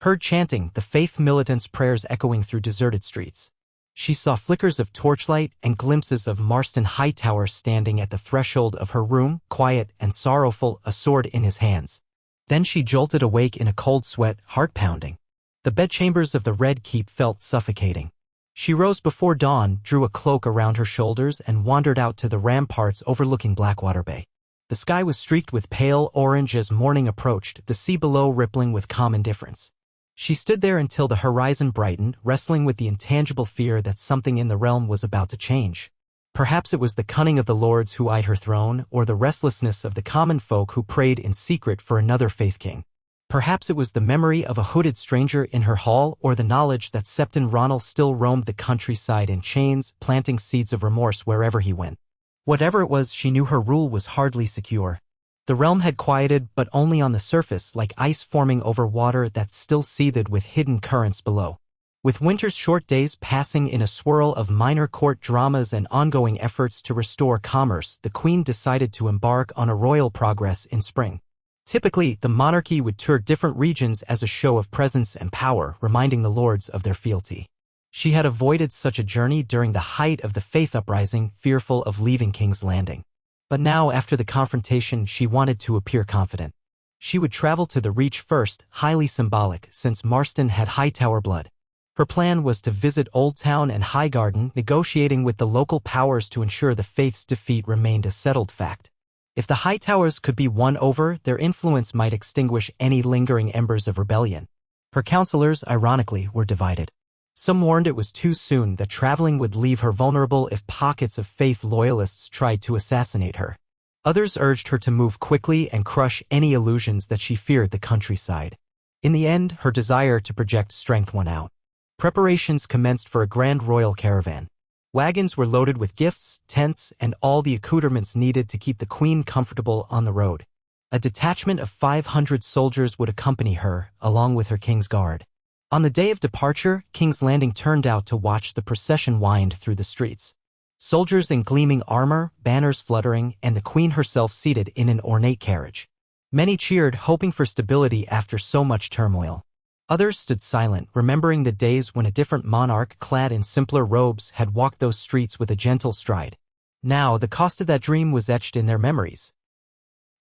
S1: heard chanting, the faith militants' prayers echoing through deserted streets. She saw flickers of torchlight and glimpses of Marston Hightower standing at the threshold of her room, quiet and sorrowful, a sword in his hands. Then she jolted awake in a cold sweat, heart pounding. The bedchambers of the Red Keep felt suffocating. She rose before dawn, drew a cloak around her shoulders, and wandered out to the ramparts overlooking Blackwater Bay. The sky was streaked with pale orange as morning approached, the sea below rippling with calm indifference. She stood there until the horizon brightened, wrestling with the intangible fear that something in the realm was about to change. Perhaps it was the cunning of the lords who eyed her throne, or the restlessness of the common folk who prayed in secret for another faith king. Perhaps it was the memory of a hooded stranger in her hall, or the knowledge that Septon Ronald still roamed the countryside in chains, planting seeds of remorse wherever he went. Whatever it was, she knew her rule was hardly secure. The realm had quieted, but only on the surface, like ice forming over water that still seethed with hidden currents below. With winter's short days passing in a swirl of minor court dramas and ongoing efforts to restore commerce, the queen decided to embark on a royal progress in spring. Typically, the monarchy would tour different regions as a show of presence and power, reminding the lords of their fealty. She had avoided such a journey during the height of the faith uprising, fearful of leaving King's Landing. But now, after the confrontation, she wanted to appear confident. She would travel to the Reach first, highly symbolic, since Marston had Hightower blood. Her plan was to visit Old Town and Highgarden, negotiating with the local powers to ensure the faith's defeat remained a settled fact. If the Hightowers could be won over, their influence might extinguish any lingering embers of rebellion. Her counselors, ironically, were divided. Some warned it was too soon, that traveling would leave her vulnerable if pockets of faith loyalists tried to assassinate her. Others urged her to move quickly and crush any illusions that she feared the countryside. In the end, her desire to project strength won out. Preparations commenced for a grand royal caravan. Wagons were loaded with gifts, tents, and all the accoutrements needed to keep the queen comfortable on the road. A detachment of 500 soldiers would accompany her, along with her king's guard. On the day of departure, King's Landing turned out to watch the procession wind through the streets. Soldiers in gleaming armor, banners fluttering, and the queen herself seated in an ornate carriage. Many cheered, hoping for stability after so much turmoil. Others stood silent, remembering the days when a different monarch, clad in simpler robes, had walked those streets with a gentle stride. Now, the cost of that dream was etched in their memories.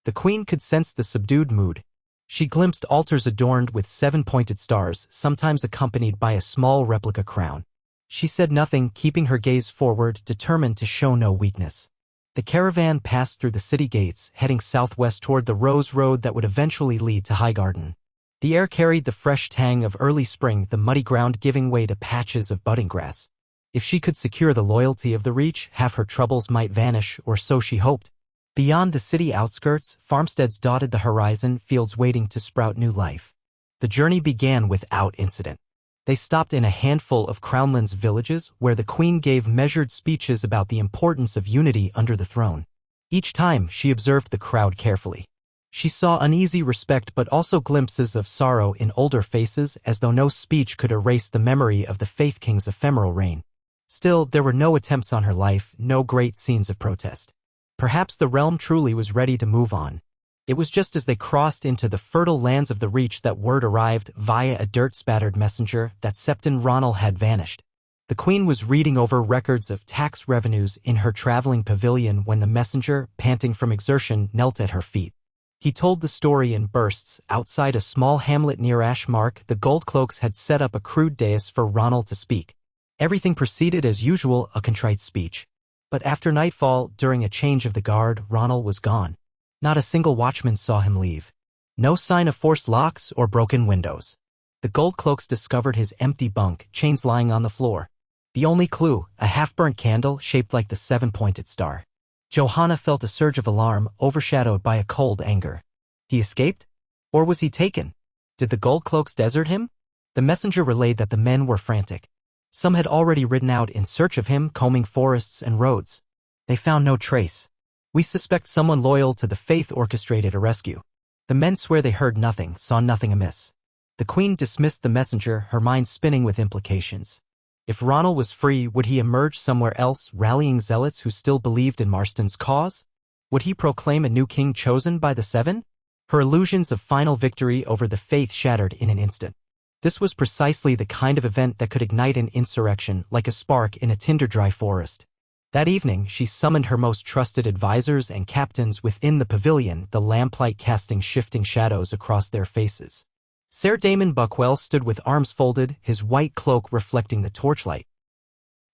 S1: The queen could sense the subdued mood. She glimpsed altars adorned with 7-pointed stars, sometimes accompanied by a small replica crown. She said nothing, keeping her gaze forward, determined to show no weakness. The caravan passed through the city gates, heading southwest toward the Rose Road that would eventually lead to Highgarden. The air carried the fresh tang of early spring, the muddy ground giving way to patches of budding grass. If she could secure the loyalty of the Reach, half her troubles might vanish, or so she hoped. Beyond the city outskirts, farmsteads dotted the horizon, fields waiting to sprout new life. The journey began without incident. They stopped in a handful of Crownland's villages, where the queen gave measured speeches about the importance of unity under the throne. Each time, she observed the crowd carefully. She saw uneasy respect but also glimpses of sorrow in older faces, as though no speech could erase the memory of the Faith King's ephemeral reign. Still, there were no attempts on her life, no great scenes of protest. Perhaps the realm truly was ready to move on. It was just as they crossed into the fertile lands of the Reach that word arrived via a dirt-spattered messenger that Septon Ronald had vanished. The Queen was reading over records of tax revenues in her traveling pavilion when the messenger, panting from exertion, knelt at her feet. He told the story in bursts. Outside a small hamlet near Ashmark, the Goldcloaks had set up a crude dais for Ronald to speak. Everything proceeded as usual, a contrite speech. But after nightfall, during a change of the guard, Ronald was gone. Not a single watchman saw him leave. No sign of forced locks or broken windows. The Goldcloaks discovered his empty bunk, chains lying on the floor. The only clue, a half-burnt candle shaped like the seven-pointed star. Johanna felt a surge of alarm, overshadowed by a cold anger. He escaped? Or was he taken? Did the Goldcloaks desert him? The messenger relayed that the men were frantic. Some had already ridden out in search of him, combing forests and roads. They found no trace. We suspect someone loyal to the faith orchestrated a rescue. The men swear they heard nothing, saw nothing amiss. The Queen dismissed the messenger, her mind spinning with implications. If Ronald was free, would he emerge somewhere else, rallying zealots who still believed in Marston's cause? Would he proclaim a new king chosen by the Seven? Her illusions of final victory over the faith shattered in an instant. This was precisely the kind of event that could ignite an insurrection like a spark in a tinder-dry forest. That evening, she summoned her most trusted advisors and captains within the pavilion, the lamplight casting shifting shadows across their faces. Sir Damon Buckwell stood with arms folded, his white cloak reflecting the torchlight.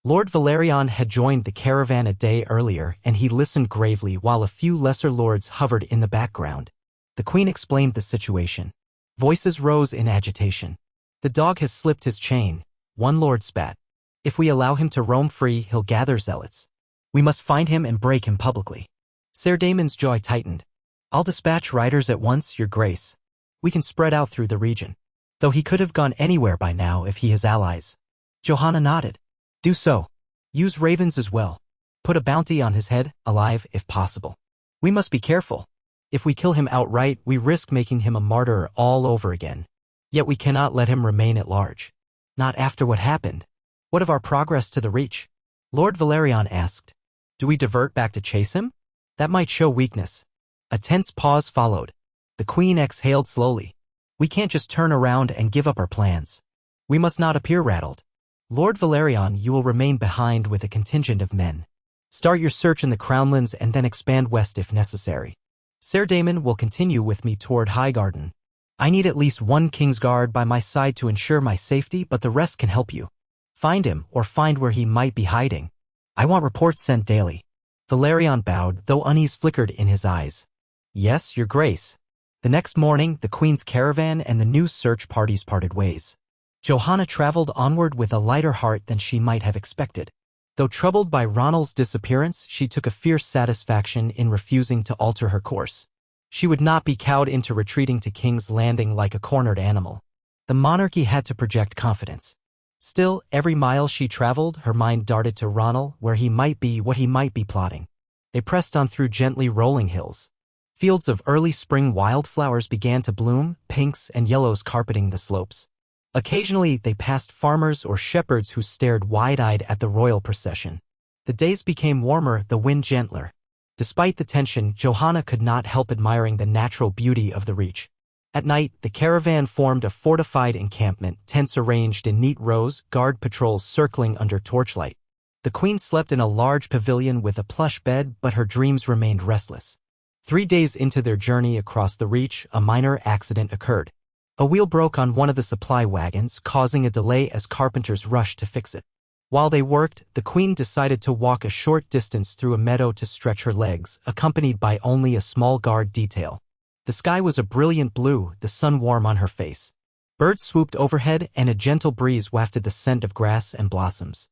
S1: Lord Valerian had joined the caravan a day earlier, and he listened gravely while a few lesser lords hovered in the background. The Queen explained the situation. Voices rose in agitation. The dog has slipped his chain, one lord spat. If we allow him to roam free, he'll gather zealots. We must find him and break him publicly. Sir Damon's jaw tightened. I'll dispatch riders at once, Your Grace. We can spread out through the region. Though he could have gone anywhere by now if he has allies. Johanna nodded. Do so. Use ravens as well. Put a bounty on his head, alive if possible. We must be careful. If we kill him outright, we risk making him a martyr all over again. Yet we cannot let him remain at large. Not after what happened. What of our progress to the Reach? Lord Valerian asked. Do we divert back to chase him? That might show weakness. A tense pause followed. The Queen exhaled slowly. We can't just turn around and give up our plans. We must not appear rattled. Lord Valerian, you will remain behind with a contingent of men. Start your search in the Crownlands and then expand west if necessary. Sir Damon will continue with me toward Highgarden. I need at least one Kingsguard by my side to ensure my safety, but the rest can help you. Find him, or find where he might be hiding. I want reports sent daily. Valerian bowed, though unease flickered in his eyes. Yes, Your Grace. The next morning, the Queen's caravan and the new search parties parted ways. Johanna traveled onward with a lighter heart than she might have expected. Though troubled by Ronald's disappearance, she took a fierce satisfaction in refusing to alter her course. She would not be cowed into retreating to King's Landing like a cornered animal. The monarchy had to project confidence. Still, every mile she traveled, her mind darted to Ronald, where he might be, what he might be plotting. They pressed on through gently rolling hills. Fields of early spring wildflowers began to bloom, pinks and yellows carpeting the slopes. Occasionally, they passed farmers or shepherds who stared wide-eyed at the royal procession. The days became warmer, the wind gentler. Despite the tension, Johanna could not help admiring the natural beauty of the Reach. At night, the caravan formed a fortified encampment, tents arranged in neat rows, guard patrols circling under torchlight. The Queen slept in a large pavilion with a plush bed, but her dreams remained restless. 3 days into their journey across the Reach, a minor accident occurred. A wheel broke on one of the supply wagons, causing a delay as carpenters rushed to fix it. While they worked, the Queen decided to walk a short distance through a meadow to stretch her legs, accompanied by only a small guard detail. The sky was a brilliant blue, the sun warm on her face. Birds swooped overhead and a gentle breeze wafted the scent of grass and blossoms.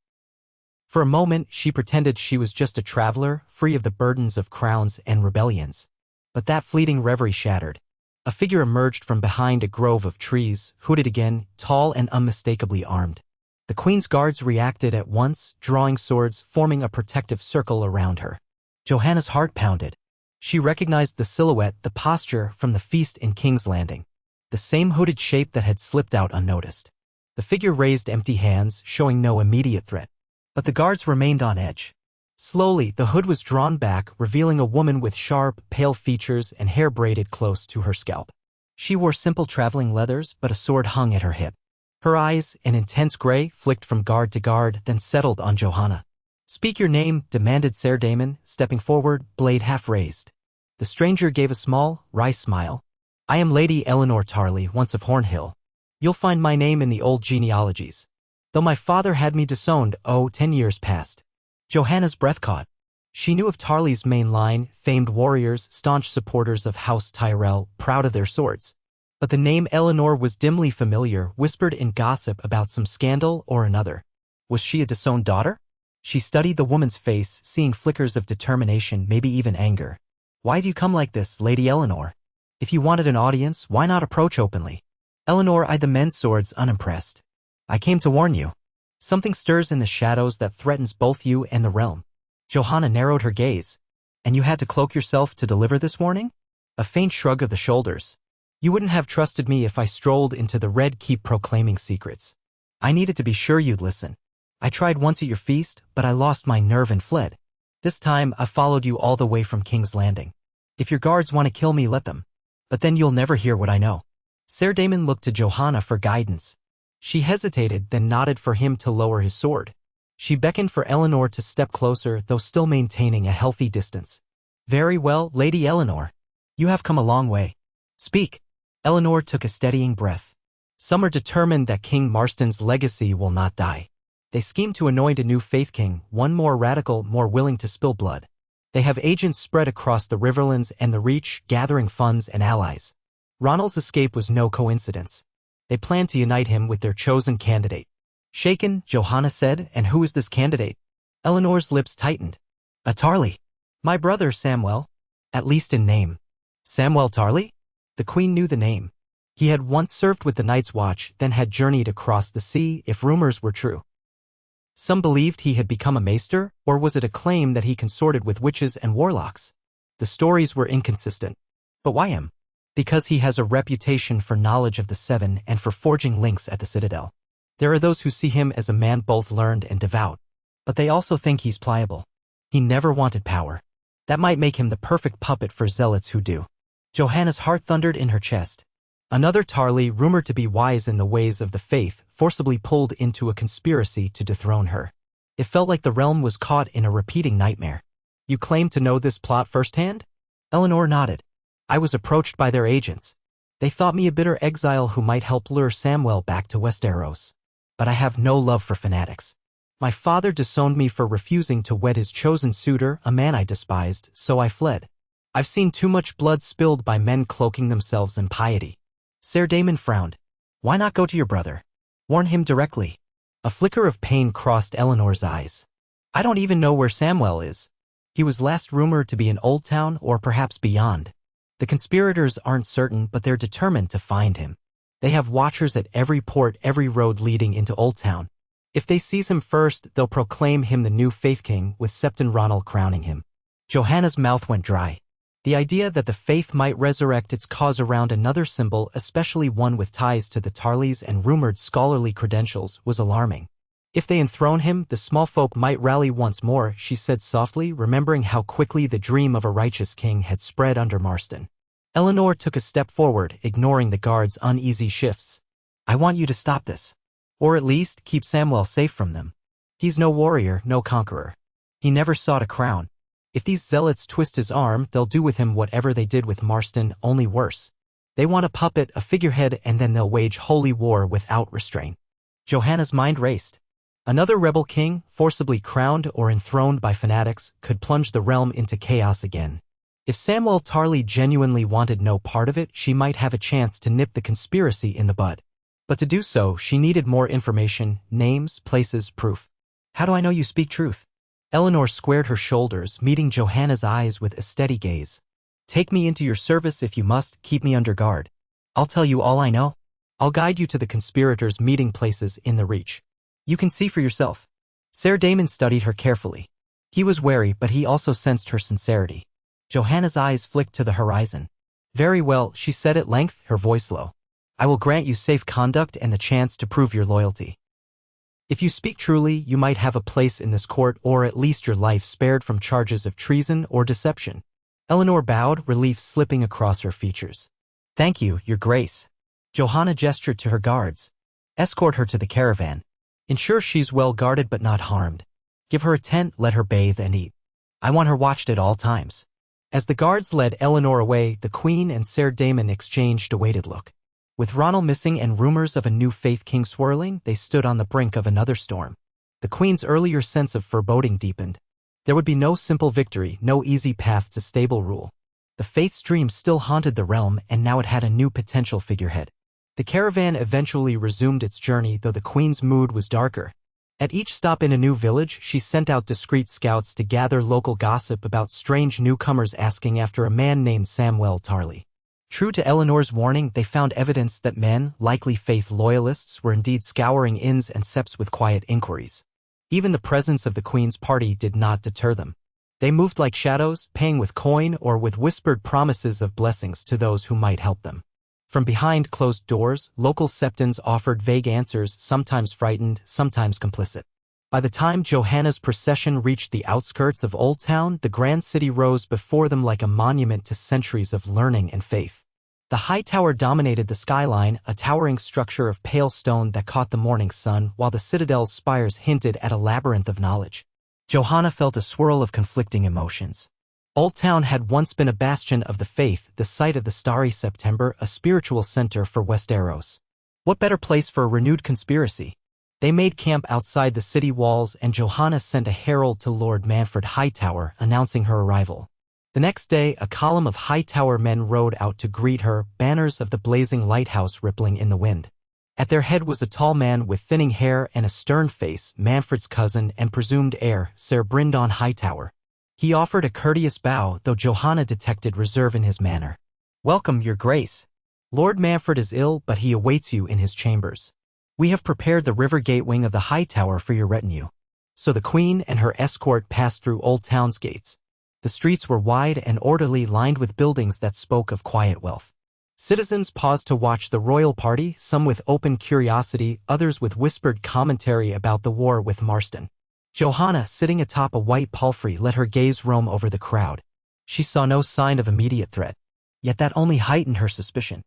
S1: For a moment, she pretended she was just a traveler, free of the burdens of crowns and rebellions. But that fleeting reverie shattered. A figure emerged from behind a grove of trees, hooded again, tall and unmistakably armed. The Queen's guards reacted at once, drawing swords, forming a protective circle around her. Johanna's heart pounded. She recognized the silhouette, the posture, from the feast in King's Landing. The same hooded shape that had slipped out unnoticed. The figure raised empty hands, showing no immediate threat. But the guards remained on edge. Slowly, the hood was drawn back, revealing a woman with sharp, pale features and hair braided close to her scalp. She wore simple traveling leathers, but a sword hung at her hip. Her eyes, an intense gray, flicked from guard to guard, then settled on Johanna. "Speak your name," demanded Ser Damon, stepping forward, blade half raised. The stranger gave a small, wry smile. "I am Lady Eleanor Tarley, once of Hornhill. You'll find my name in the old genealogies. Though my father had me disowned, 10 years past." Johanna's breath caught. She knew of Tarley's main line, famed warriors, staunch supporters of House Tyrell, proud of their swords. But the name Eleanor was dimly familiar, whispered in gossip about some scandal or another. Was she a disowned daughter? She studied the woman's face, seeing flickers of determination, maybe even anger. "Why do you come like this, Lady Eleanor? If you wanted an audience, why not approach openly?" Eleanor eyed the men's swords, unimpressed. "I came to warn you. Something stirs in the shadows that threatens both you and the realm." Johanna narrowed her gaze. "And you had to cloak yourself to deliver this warning?" A faint shrug of the shoulders. "You wouldn't have trusted me if I strolled into the Red Keep proclaiming secrets. I needed to be sure you'd listen. I tried once at your feast, but I lost my nerve and fled. This time, I followed you all the way from King's Landing. If your guards want to kill me, let them. But then you'll never hear what I know." Ser Damon looked to Johanna for guidance. She hesitated, then nodded for him to lower his sword. She beckoned for Eleanor to step closer, though still maintaining a healthy distance. "Very well, Lady Eleanor. You have come a long way. Speak." Eleanor took a steadying breath. "Some are determined that King Marston's legacy will not die. They scheme to anoint a new faith king, one more radical, more willing to spill blood. They have agents spread across the Riverlands and the Reach, gathering funds and allies. Ronald's escape was no coincidence. They plan to unite him with their chosen candidate." Shaken, Johanna said, "And who is this candidate?" Eleanor's lips tightened. "A Tarley. My brother Samwell. At least in name." "Samwell Tarley?" The queen knew the name. He had once served with the Night's Watch, then had journeyed across the sea, if rumors were true. Some believed he had become a maester, or was it a claim that he consorted with witches and warlocks? The stories were inconsistent. But why him? Because he has a reputation for knowledge of the Seven and for forging links at the Citadel. There are those who see him as a man both learned and devout. But they also think he's pliable. He never wanted power. That might make him the perfect puppet for zealots who do. Johanna's heart thundered in her chest. Another Tarley, rumored to be wise in the ways of the faith, forcibly pulled into a conspiracy to dethrone her. It felt like the realm was caught in a repeating nightmare. "You claim to know this plot firsthand?" Eleanor nodded. "I was approached by their agents. They thought me a bitter exile who might help lure Samwell back to Westeros. But I have no love for fanatics. My father disowned me for refusing to wed his chosen suitor, a man I despised, so I fled. I've seen too much blood spilled by men cloaking themselves in piety." Ser Damon frowned. "Why not go to your brother? Warn him directly." A flicker of pain crossed Eleanor's eyes. "I don't even know where Samwell is. He was last rumored to be in Old Town or perhaps beyond. The conspirators aren't certain, but they're determined to find him. They have watchers at every port, every road leading into Old Town. If they seize him first, they'll proclaim him the new Faith King, with Septon Ronald crowning him." Johanna's mouth went dry. The idea that the faith might resurrect its cause around another symbol, especially one with ties to the Tarleys and rumored scholarly credentials, was alarming. "If they enthrone him, the small folk might rally once more," she said softly, remembering how quickly the dream of a righteous king had spread under Marston. Eleanor took a step forward, ignoring the guard's uneasy shifts. "I want you to stop this. Or at least, keep Samwell safe from them. He's no warrior, no conqueror. He never sought a crown. If these zealots twist his arm, they'll do with him whatever they did with Marston, only worse. They want a puppet, a figurehead, and then they'll wage holy war without restraint." Johanna's mind raced. Another rebel king, forcibly crowned or enthroned by fanatics, could plunge the realm into chaos again. If Samwell Tarley genuinely wanted no part of it, she might have a chance to nip the conspiracy in the bud. But to do so, she needed more information, names, places, proof. "How do I know you speak truth?" Eleanor squared her shoulders, meeting Johanna's eyes with a steady gaze. "Take me into your service if you must, keep me under guard. I'll tell you all I know. I'll guide you to the conspirators' meeting places in the Reach. You can see for yourself." Ser Damon studied her carefully. He was wary, but he also sensed her sincerity. Johanna's eyes flicked to the horizon. "Very well," she said at length, her voice low. "I will grant you safe conduct and the chance to prove your loyalty." If you speak truly, you might have a place in this court or at least your life spared from charges of treason or deception." Eleanor bowed, relief slipping across her features. "Thank you, Your Grace." Johanna gestured to her guards. "Escort her to the caravan. Ensure she's well guarded but not harmed. Give her a tent, let her bathe and eat. I want her watched at all times." As the guards led Eleanor away, the Queen and Ser Damon exchanged a weighted look. With Ronald missing and rumors of a new Faith King swirling, they stood on the brink of another storm. The Queen's earlier sense of foreboding deepened. There would be no simple victory, no easy path to stable rule. The Faith's dream still haunted the realm, and now it had a new potential figurehead. The caravan eventually resumed its journey, though the Queen's mood was darker. At each stop in a new village, she sent out discreet scouts to gather local gossip about strange newcomers asking after a man named Samwell Tarly. True to Eleanor's warning, they found evidence that men, likely Faith loyalists, were indeed scouring inns and septs with quiet inquiries. Even the presence of the Queen's party did not deter them. They moved like shadows, paying with coin or with whispered promises of blessings to those who might help them. From behind closed doors, local septons offered vague answers, sometimes frightened, sometimes complicit. By the time Johanna's procession reached the outskirts of Old Town, the grand city rose before them like a monument to centuries of learning and faith. The high tower dominated the skyline, a towering structure of pale stone that caught the morning sun, while the citadel's spires hinted at a labyrinth of knowledge. Johanna felt a swirl of conflicting emotions. Old Town had once been a bastion of the faith, the site of the starry September, a spiritual center for Westeros. What better place for a renewed conspiracy? They made camp outside the city walls, and Johanna sent a herald to Lord Manfred Hightower, announcing her arrival. The next day, a column of Hightower men rode out to greet her, banners of the blazing lighthouse rippling in the wind. At their head was a tall man with thinning hair and a stern face, Manfred's cousin and presumed heir, Ser Brindon Hightower. He offered a courteous bow, though Johanna detected reserve in his manner. "Welcome, Your Grace. Lord Manfred is ill, but he awaits you in his chambers. We have prepared the river gate wing of the Hightower for your retinue." So the Queen and her escort passed through Old Town's gates. The streets were wide and orderly, lined with buildings that spoke of quiet wealth. Citizens paused to watch the royal party, some with open curiosity, others with whispered commentary about the war with Marston. Johanna, sitting atop a white palfrey, let her gaze roam over the crowd. She saw no sign of immediate threat, yet that only heightened her suspicion.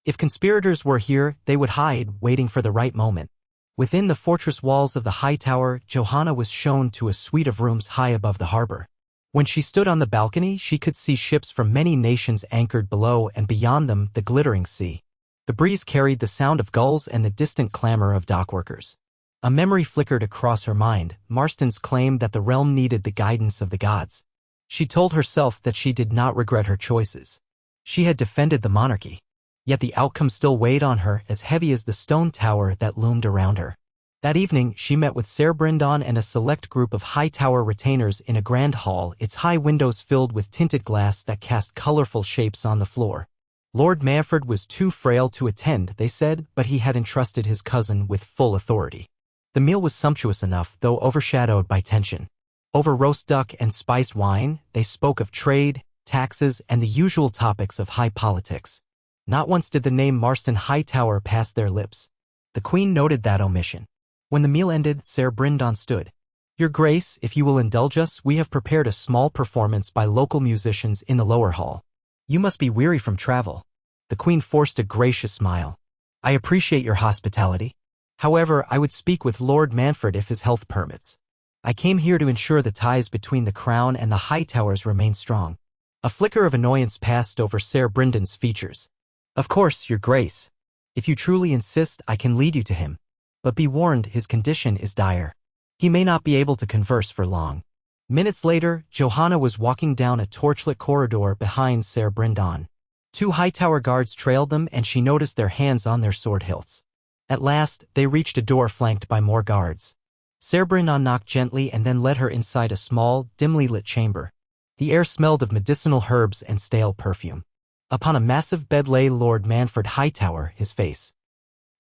S1: If conspirators were here, they would hide, waiting for the right moment. Within the fortress walls of the high tower, Johanna was shown to a suite of rooms high above the harbor. When she stood on the balcony, she could see ships from many nations anchored below, and beyond them, the glittering sea. The breeze carried the sound of gulls and the distant clamor of dockworkers. A memory flickered across her mind, Marston's claim that the realm needed the guidance of the gods. She told herself that she did not regret her choices. She had defended the monarchy. Yet the outcome still weighed on her, as heavy as the stone tower that loomed around her. That evening, she met with Ser Brindon and a select group of Hightower retainers in a grand hall, its high windows filled with tinted glass that cast colorful shapes on the floor. Lord Manfred was too frail to attend, they said, but he had entrusted his cousin with full authority. The meal was sumptuous enough, though overshadowed by tension. Over roast duck and spiced wine, they spoke of trade, taxes, and the usual topics of high politics. Not once did the name Marston Hightower pass their lips. The Queen noted that omission. When the meal ended, Ser Brindon stood. "Your Grace, if you will indulge us, we have prepared a small performance by local musicians in the lower hall. You must be weary from travel." The Queen forced a gracious smile. "I appreciate your hospitality. However, I would speak with Lord Manfred if his health permits. I came here to ensure the ties between the Crown and the Hightowers remain strong." A flicker of annoyance passed over Ser Brindon's features. "Of course, Your Grace. If you truly insist, I can lead you to him. But be warned, his condition is dire. He may not be able to converse for long." Minutes later, Johanna was walking down a torchlit corridor behind Ser Brindon. Two Hightower guards trailed them, and she noticed their hands on their sword hilts. At last, they reached a door flanked by more guards. Ser Brindon knocked gently and then led her inside a small, dimly lit chamber. The air smelled of medicinal herbs and stale perfume. Upon a massive bed lay Lord Manfred Hightower, his face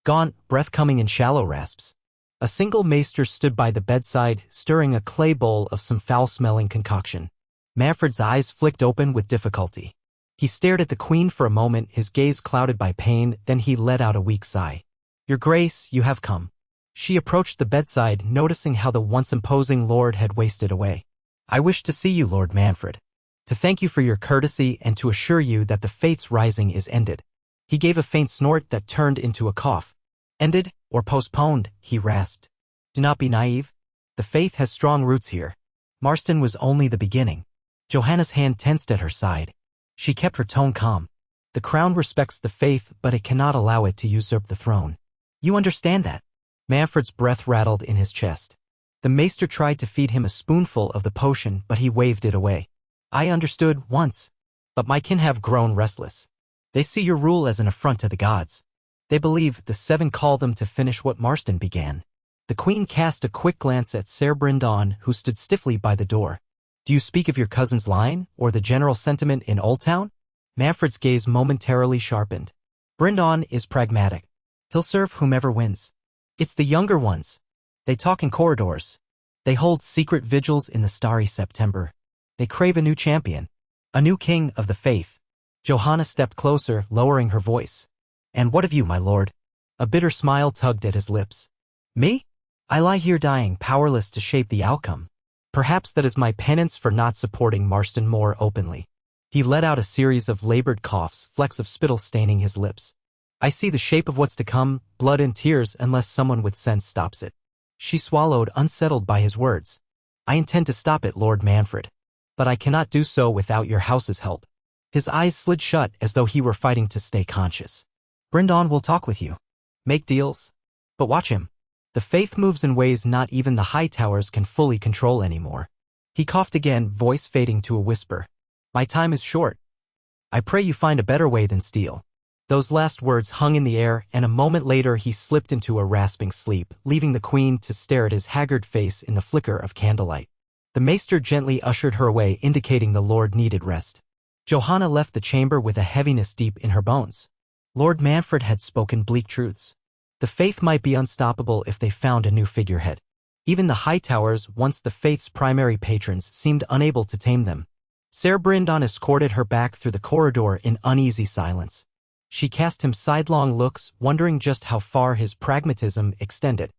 S1: gaunt, breath coming in shallow rasps. A single maester stood by the bedside, stirring a clay bowl of some foul-smelling concoction. Manfred's eyes flicked open with difficulty. He stared at the Queen for a moment, his gaze clouded by pain, then he let out a weak sigh. "Your Grace, you have come." She approached the bedside, noticing how the once imposing lord had wasted away. "I wish to see you, Lord Manfred, to thank you for your courtesy and to assure you that the Faith's rising is ended." He gave a faint snort that turned into a cough. "Ended, or postponed," he rasped. "Do not be naive. The Faith has strong roots here. Marston was only the beginning." Johanna's hand tensed at her side. She kept her tone calm. "The crown respects the Faith, but it cannot allow it to usurp the throne. You understand that?" Manfred's breath rattled in his chest. The maester tried to feed him a spoonful of the potion, but he waved it away. "I understood once, but my kin have grown restless. They see your rule as an affront to the gods. They believe the Seven call them to finish what Marston began." The queen cast a quick glance at Ser Brindon, who stood stiffly by the door. "Do you speak of your cousin's line, or the general sentiment in Old Town?" Manfred's gaze momentarily sharpened. "Brindon is pragmatic. He'll serve whomever wins. It's the younger ones. They talk in corridors. They hold secret vigils in the starry September. They crave a new champion, a new king of the Faith." Johanna stepped closer, lowering her voice. "And what of you, my lord?" A bitter smile tugged at his lips. "Me? I lie here dying, powerless to shape the outcome. Perhaps that is my penance for not supporting Marston more openly." He let out a series of labored coughs, flecks of spittle staining his lips. "I see the shape of what's to come, blood and tears, unless someone with sense stops it." She swallowed, unsettled by his words. "I intend to stop it, Lord Manfred. But I cannot do so without your house's help." His eyes slid shut as though he were fighting to stay conscious. "Brindon will talk with you. Make deals. But watch him. The Faith moves in ways not even the Hightowers can fully control anymore." He coughed again, voice fading to a whisper. "My time is short. I pray you find a better way than steel." Those last words hung in the air, and a moment later he slipped into a rasping sleep, leaving the queen to stare at his haggard face in the flicker of candlelight. The maester gently ushered her away, indicating the lord needed rest. Johanna left the chamber with a heaviness deep in her bones. Lord Manfred had spoken bleak truths. The Faith might be unstoppable if they found a new figurehead. Even the Hightowers, once the Faith's primary patrons, seemed unable to tame them. Ser Brindon escorted her back through the corridor in uneasy silence. She cast him sidelong looks, wondering just how far his pragmatism extended.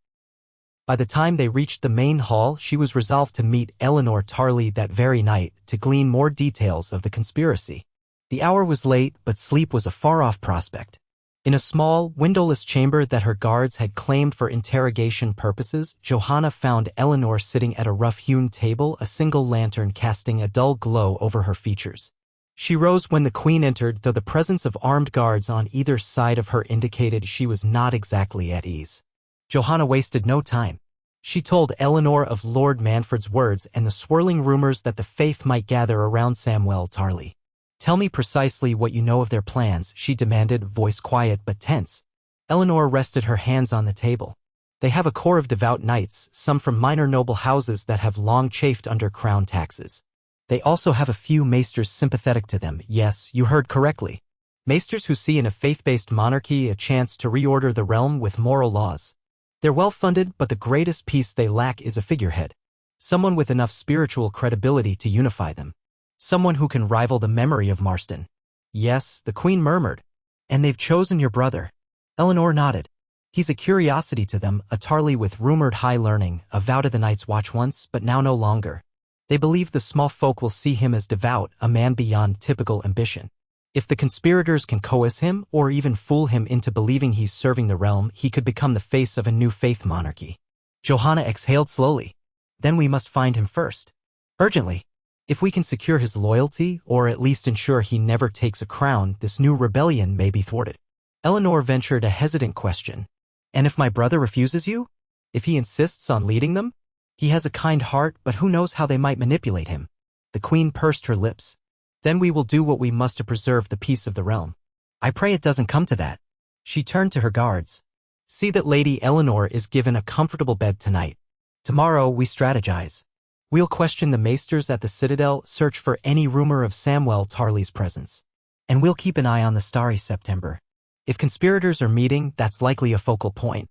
S1: By the time they reached the main hall, she was resolved to meet Eleanor Tarley that very night to glean more details of the conspiracy. The hour was late, but sleep was a far-off prospect. In a small, windowless chamber that her guards had claimed for interrogation purposes, Johanna found Eleanor sitting at a rough-hewn table, a single lantern casting a dull glow over her features. She rose when the queen entered, though the presence of armed guards on either side of her indicated she was not exactly at ease. Johanna wasted no time. She told Eleanor of Lord Manfred's words and the swirling rumors that the Faith might gather around Samwell Tarley. "Tell me precisely what you know of their plans," she demanded, voice quiet but tense. Eleanor rested her hands on the table. "They have a core of devout knights, some from minor noble houses that have long chafed under crown taxes. They also have a few maesters sympathetic to them. Yes, you heard correctly. Maesters who see in a faith-based monarchy a chance to reorder the realm with moral laws. They're well-funded, but the greatest piece they lack is a figurehead. Someone with enough spiritual credibility to unify them. Someone who can rival the memory of Marston." "Yes," the queen murmured. "And they've chosen your brother." Eleanor nodded. "He's a curiosity to them, a Tarley with rumored high learning, a vow to the Night's Watch once, but now no longer. They believe the small folk will see him as devout, a man beyond typical ambition. If the conspirators can coerce him, or even fool him into believing he's serving the realm, he could become the face of a new faith monarchy." Johanna exhaled slowly. "Then we must find him first. Urgently. If we can secure his loyalty, or at least ensure he never takes a crown, this new rebellion may be thwarted." Eleanor ventured a hesitant question. "And if my brother refuses you? If he insists on leading them? He has a kind heart, but who knows how they might manipulate him." The queen pursed her lips. "Then we will do what we must to preserve the peace of the realm. I pray it doesn't come to that." She turned to her guards. "See that Lady Eleanor is given a comfortable bed tonight. Tomorrow we strategize. We'll question the maesters at the Citadel, search for any rumor of Samwell Tarley's presence. And we'll keep an eye on the starry September. If conspirators are meeting, that's likely a focal point."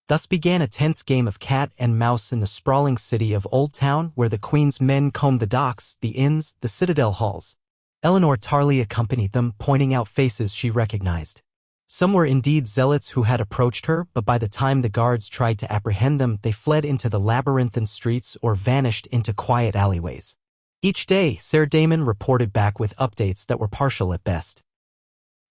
S1: Thus began a tense game of cat and mouse in the sprawling city of Old Town, where the queen's men combed the docks, the inns, the Citadel halls. Eleanor Tarley accompanied them, pointing out faces she recognized. Some were indeed zealots who had approached her, but by the time the guards tried to apprehend them, they fled into the labyrinthine streets or vanished into quiet alleyways. Each day, Ser Damon reported back with updates that were partial at best.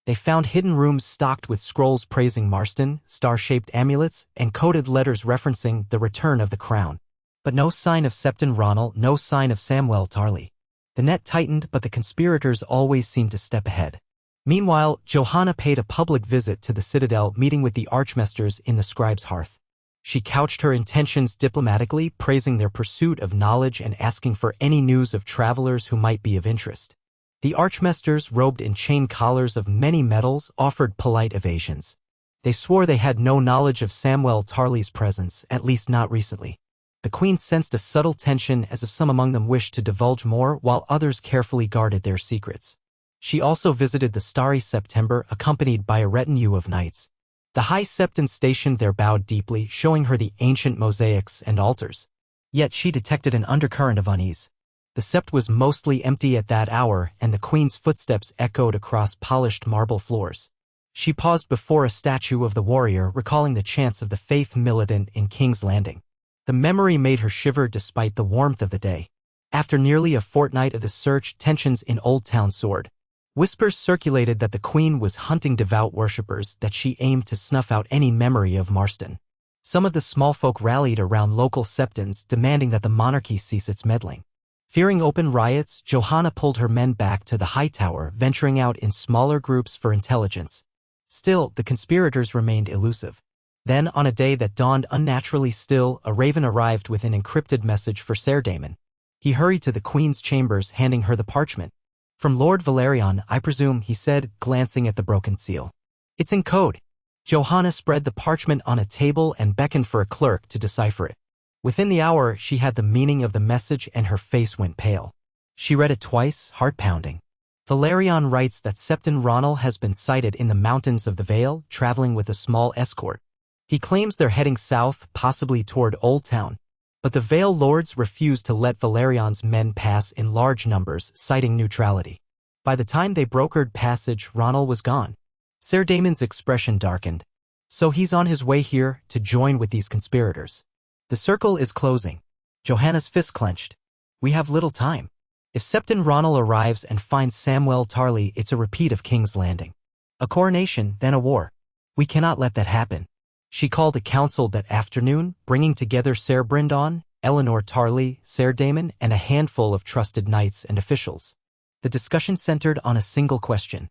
S1: They found hidden rooms stocked with scrolls praising Marston, star-shaped amulets, and coded letters referencing the return of the crown. But no sign of Septon Ronald, no sign of Samwell Tarly. The net tightened, but the conspirators always seemed to step ahead. Meanwhile, Johanna paid a public visit to the Citadel, meeting with the Archmasters in the Scribe's Hearth. She couched her intentions diplomatically, praising their pursuit of knowledge and asking for any news of travelers who might be of interest. The Archmasters, robed in chain collars of many metals, offered polite evasions. They swore they had no knowledge of Samwell Tarly's presence, at least not recently. The Queen sensed a subtle tension, as if some among them wished to divulge more while others carefully guarded their secrets. She also visited the starry September, accompanied by a retinue of knights. The High Septon stationed there bowed deeply, showing her the ancient mosaics and altars. Yet she detected an undercurrent of unease. The sept was mostly empty at that hour, and the Queen's footsteps echoed across polished marble floors. She paused before a statue of the warrior, recalling the chants of the faith militant in King's Landing. The memory made her shiver despite the warmth of the day. After nearly a fortnight of the search, tensions in Old Town soared. Whispers circulated that the Queen was hunting devout worshippers, that she aimed to snuff out any memory of Marston. Some of the small folk rallied around local septons, demanding that the monarchy cease its meddling. Fearing open riots, Johanna pulled her men back to the High Tower, venturing out in smaller groups for intelligence. Still, the conspirators remained elusive. Then, on a day that dawned unnaturally still, a raven arrived with an encrypted message for Ser Damon. He hurried to the Queen's chambers, handing her the parchment. "From Lord Valerian, I presume," he said, glancing at the broken seal. "It's in code." Johanna spread the parchment on a table and beckoned for a clerk to decipher it. Within the hour, she had the meaning of the message and her face went pale. She read it twice, heart-pounding. Valerian writes that Septon Ronald has been sighted in the mountains of the Vale, traveling with a small escort. He claims they're heading south, possibly toward Old Town. But the Vale lords refused to let Valerian's men pass in large numbers, citing neutrality. By the time they brokered passage, Ronald was gone. Ser Damon's expression darkened. So he's on his way here to join with these conspirators. The circle is closing. Johanna's fist clenched. We have little time. If Septon Ronald arrives and finds Samwell Tarly, it's a repeat of King's Landing. A coronation, then a war. We cannot let that happen. She called a council that afternoon, bringing together Ser Brindon, Eleanor Tarly, Ser Damon, and a handful of trusted knights and officials. The discussion centered on a single question: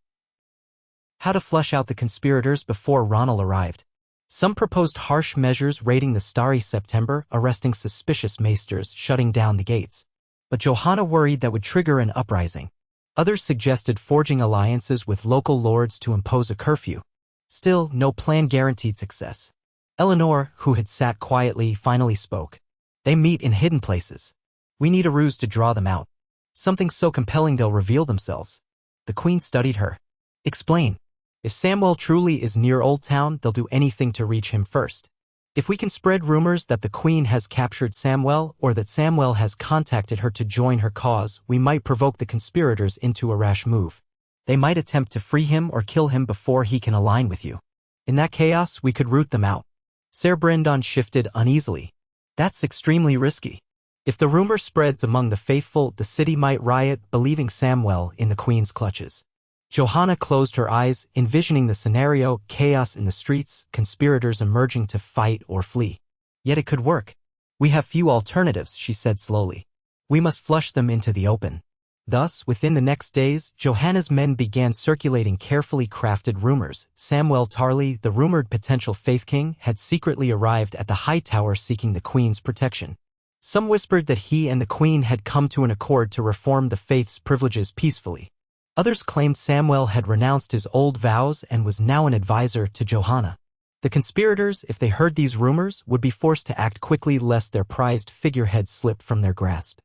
S1: how to flush out the conspirators before Ronald arrived. Some proposed harsh measures, raiding the starry September, arresting suspicious maesters, shutting down the gates. But Johanna worried that would trigger an uprising. Others suggested forging alliances with local lords to impose a curfew. Still, no plan guaranteed success. Eleanor, who had sat quietly, finally spoke. They meet in hidden places. We need a ruse to draw them out. Something so compelling they'll reveal themselves. The Queen studied her. Explain. If Samwell truly is near Old Town, they'll do anything to reach him first. If we can spread rumors that the Queen has captured Samwell, or that Samwell has contacted her to join her cause, we might provoke the conspirators into a rash move. They might attempt to free him or kill him before he can align with you. In that chaos, we could root them out. Ser Brindon shifted uneasily. That's extremely risky. If the rumor spreads among the faithful, the city might riot, believing Samwell in the Queen's clutches. Johanna closed her eyes, envisioning the scenario: chaos in the streets, conspirators emerging to fight or flee. Yet it could work. We have few alternatives, she said slowly. We must flush them into the open. Thus, within the next days, Johanna's men began circulating carefully crafted rumors. Samwell Tarly, the rumored potential Faith King, had secretly arrived at the High Tower seeking the Queen's protection. Some whispered that he and the Queen had come to an accord to reform the faith's privileges peacefully. Others claimed Samwell had renounced his old vows and was now an advisor to Johanna. The conspirators, if they heard these rumors, would be forced to act quickly lest their prized figurehead slip from their grasp.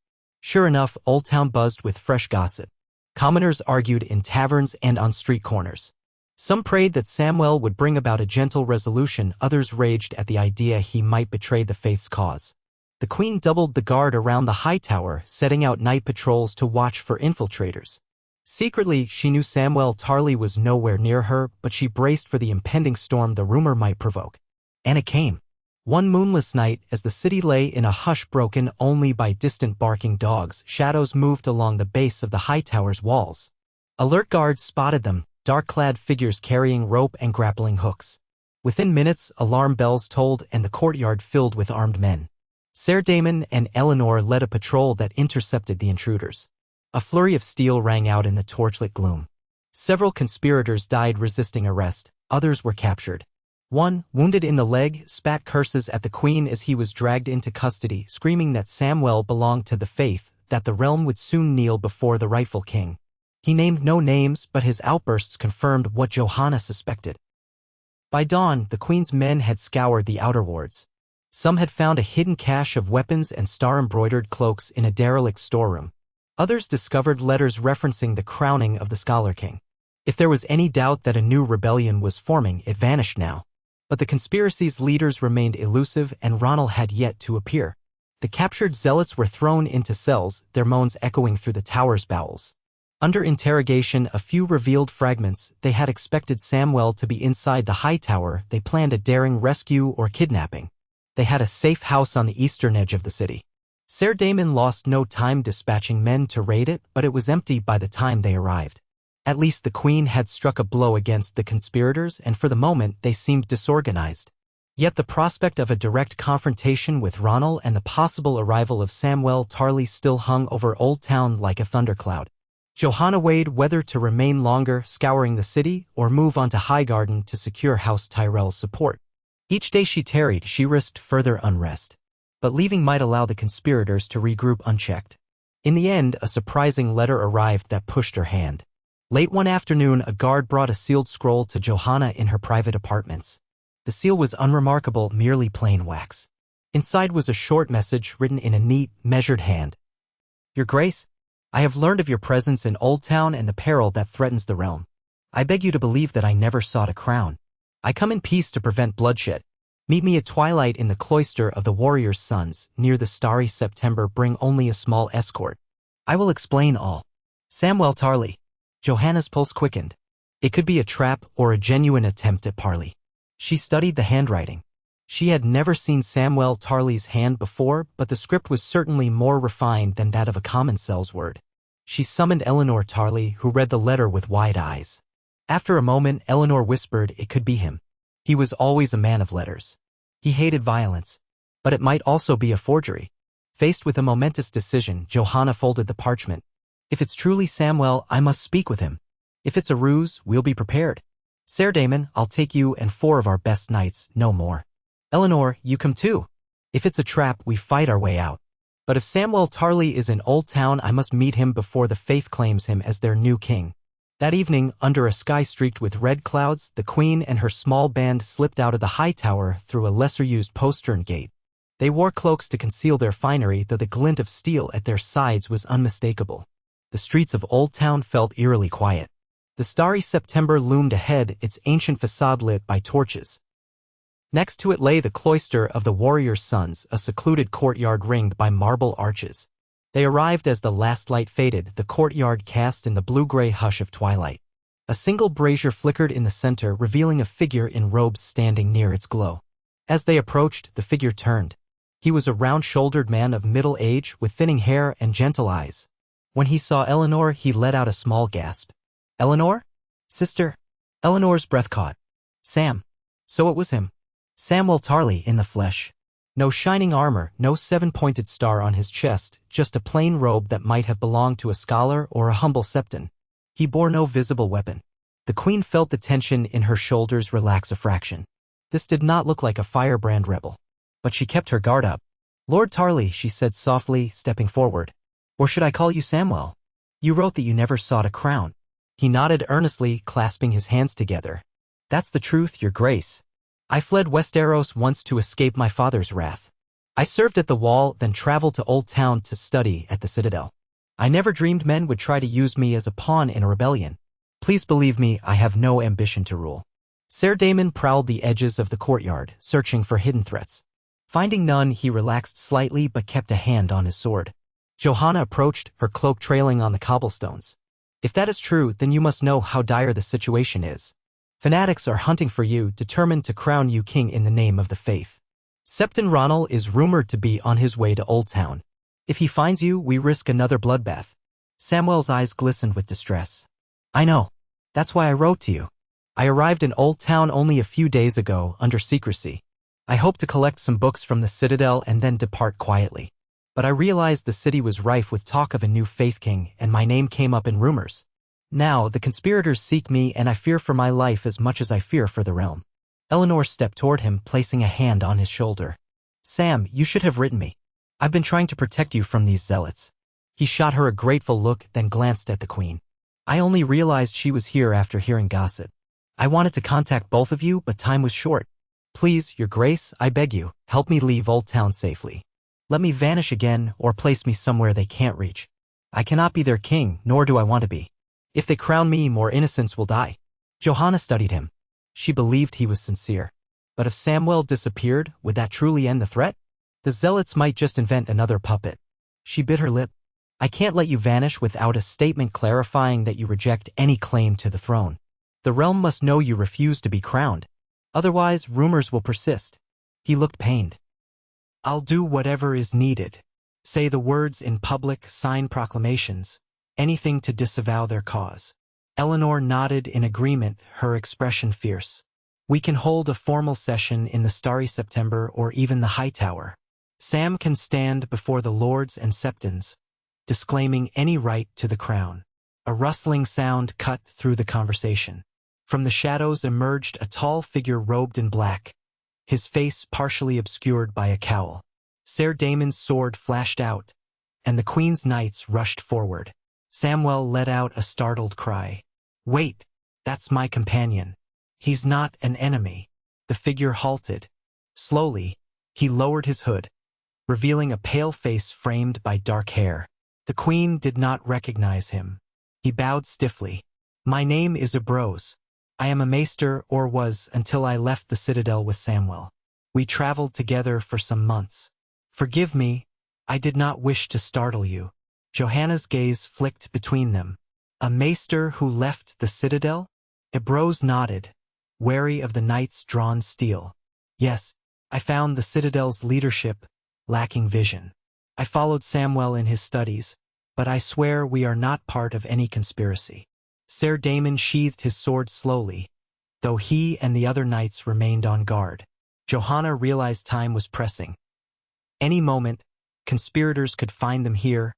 S1: Sure enough, Old Town buzzed with fresh gossip. Commoners argued in taverns and on street corners. Some prayed that Samwell would bring about a gentle resolution, others raged at the idea he might betray the faith's cause. The Queen doubled the guard around the High Tower, setting out night patrols to watch for infiltrators. Secretly, she knew Samwell Tarly was nowhere near her, but she braced for the impending storm the rumor might provoke. And it came. One moonless night, as the city lay in a hush broken only by distant barking dogs, shadows moved along the base of the high tower's walls. Alert guards spotted them, dark-clad figures carrying rope and grappling hooks. Within minutes, alarm bells tolled and the courtyard filled with armed men. Ser Daemon and Eleanor led a patrol that intercepted the intruders. A flurry of steel rang out in the torchlit gloom. Several conspirators died resisting arrest, others were captured. One, wounded in the leg, spat curses at the queen as he was dragged into custody, screaming that Samwell belonged to the faith, that the realm would soon kneel before the rightful king. He named no names, but his outbursts confirmed what Johanna suspected. By dawn, the queen's men had scoured the outer wards. Some had found a hidden cache of weapons and star-embroidered cloaks in a derelict storeroom. Others discovered letters referencing the crowning of the Scholar King. If there was any doubt that a new rebellion was forming, it vanished now. But the conspiracy's leaders remained elusive and Ronald had yet to appear. The captured zealots were thrown into cells, their moans echoing through the tower's bowels. Under interrogation, a few revealed fragments. They had expected Samwell to be inside the high tower. They planned a daring rescue or kidnapping. They had a safe house on the eastern edge of the city. Ser Daemon lost no time dispatching men to raid it, but it was empty by the time they arrived. At least the queen had struck a blow against the conspirators, and for the moment they seemed disorganized. Yet the prospect of a direct confrontation with Ronald and the possible arrival of Samwell Tarly still hung over Old Town like a thundercloud. Johanna weighed whether to remain longer scouring the city or move on to Highgarden to secure House Tyrell's support. Each day she tarried, she risked further unrest. But leaving might allow the conspirators to regroup unchecked. In the end, a surprising letter arrived that pushed her hand. Late one afternoon, a guard brought a sealed scroll to Johanna in her private apartments. The seal was unremarkable, merely plain wax. Inside was a short message written in a neat, measured hand. Your Grace, I have learned of your presence in Old Town and the peril that threatens the realm. I beg you to believe that I never sought a crown. I come in peace to prevent bloodshed. Meet me at twilight in the cloister of the Warrior's Sons, near the starry September. Bring only a small escort. I will explain all. Samwell Tarly. Johanna's pulse quickened. It could be a trap or a genuine attempt at parley. She studied the handwriting. She had never seen Samwell Tarly's hand before, but the script was certainly more refined than that of a common cell's word. She summoned Eleanor Tarly, who read the letter with wide eyes. After a moment, Eleanor whispered it could be him. He was always a man of letters. He hated violence. But it might also be a forgery. Faced with a momentous decision, Johanna folded the parchment. If it's truly Samwell, I must speak with him. If it's a ruse, we'll be prepared. Ser Daemon, I'll take you and 4 of our best knights, no more. Eleanor, you come too. If it's a trap, we fight our way out. But if Samwell Tarly is in Old Town, I must meet him before the faith claims him as their new king. That evening, under a sky streaked with red clouds, the queen and her small band slipped out of the high tower through a lesser-used postern gate. They wore cloaks to conceal their finery, though the glint of steel at their sides was unmistakable. The streets of Old Town felt eerily quiet. The starry September loomed ahead, its ancient facade lit by torches. Next to it lay the cloister of the Warrior's Sons, a secluded courtyard ringed by marble arches. They arrived as the last light faded, the courtyard cast in the blue-gray hush of twilight. A single brazier flickered in the center, revealing a figure in robes standing near its glow. As they approached, the figure turned. He was a round-shouldered man of middle age, with thinning hair and gentle eyes. When he saw Eleanor, he let out a small gasp. Eleanor? Sister? Eleanor's breath caught. Sam. So it was him. Samwell Tarly in the flesh. No shining armor, no 7-pointed star on his chest, just a plain robe that might have belonged to a scholar or a humble septon. He bore no visible weapon. The queen felt the tension in her shoulders relax a fraction. This did not look like a firebrand rebel. But she kept her guard up. Lord Tarly, she said softly, stepping forward. Or should I call you Samwell? You wrote that you never sought a crown. He nodded earnestly, clasping his hands together. That's the truth, your grace. I fled Westeros once to escape my father's wrath. I served at the Wall, then traveled to Old Town to study at the Citadel. I never dreamed men would try to use me as a pawn in a rebellion. Please believe me, I have no ambition to rule. Ser Daemon prowled the edges of the courtyard, searching for hidden threats. Finding none, he relaxed slightly but kept a hand on his sword. Johanna approached, her cloak trailing on the cobblestones. If that is true, then you must know how dire the situation is. Fanatics are hunting for you, determined to crown you king in the name of the faith. Septon Ronald is rumored to be on his way to Old Town. If he finds you, we risk another bloodbath. Samwell's eyes glistened with distress. I know. That's why I wrote to you. I arrived in Old Town only a few days ago, under secrecy. I hoped to collect some books from the Citadel and then depart quietly. But I realized the city was rife with talk of a new faith king, and my name came up in rumors. Now, the conspirators seek me, and I fear for my life as much as I fear for the realm. Eleanor stepped toward him, placing a hand on his shoulder. Sam, you should have written me. I've been trying to protect you from these zealots. He shot her a grateful look, then glanced at the queen. I only realized she was here after hearing gossip. I wanted to contact both of you, but time was short. Please, your grace, I beg you, help me leave Old Town safely. Let me vanish again, or place me somewhere they can't reach. I cannot be their king, nor do I want to be. If they crown me, more innocents will die. Johanna studied him. She believed he was sincere. But if Samwell disappeared, would that truly end the threat? The zealots might just invent another puppet. She bit her lip. I can't let you vanish without a statement clarifying that you reject any claim to the throne. The realm must know you refuse to be crowned. Otherwise, rumors will persist. He looked pained. I'll do whatever is needed. Say the words in public, sign proclamations. Anything to disavow their cause. Eleanor nodded in agreement, her expression fierce. We can hold a formal session in the starry September or even the High Tower. Sam can stand before the lords and septons, disclaiming any right to the crown. A rustling sound cut through the conversation. From the shadows emerged a tall figure robed in black, his face partially obscured by a cowl. Ser Damon's sword flashed out, and the queen's knights rushed forward. Samwell let out a startled cry. Wait, that's my companion. He's not an enemy. The figure halted. Slowly, he lowered his hood, revealing a pale face framed by dark hair. The queen did not recognize him. He bowed stiffly. My name is Ambrose. I am a maester, or was, until I left the Citadel with Samwell. We traveled together for some months. Forgive me, I did not wish to startle you. Johanna's gaze flicked between them. A maester who left the Citadel? Ambrose nodded, wary of the knight's drawn steel. Yes, I found the Citadel's leadership lacking vision. I followed Samwell in his studies, but I swear we are not part of any conspiracy. Ser Damon sheathed his sword slowly, though he and the other knights remained on guard. Johanna realized time was pressing. Any moment, conspirators could find them here,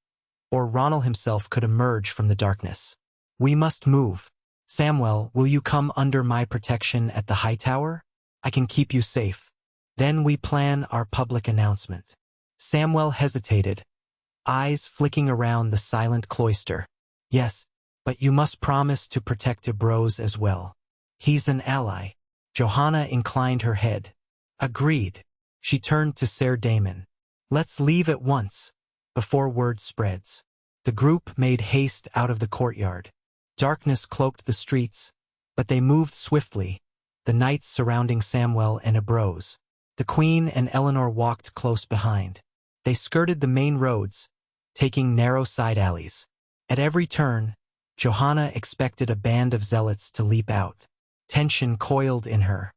S1: or Ronald himself could emerge from the darkness. We must move. Samwell, will you come under my protection at the High Tower? I can keep you safe. Then we plan our public announcement. Samwell hesitated, eyes flicking around the silent cloister. Yes, but you must promise to protect Ambrose as well. He's an ally. Johanna inclined her head. Agreed. She turned to Ser Damon. Let's leave at once, before word spreads. The group made haste out of the courtyard. Darkness cloaked the streets, but they moved swiftly, the knights surrounding Samwell and Ambrose. The queen and Eleanor walked close behind. They skirted the main roads, taking narrow side alleys. At every turn, Johanna expected a band of zealots to leap out. Tension coiled in her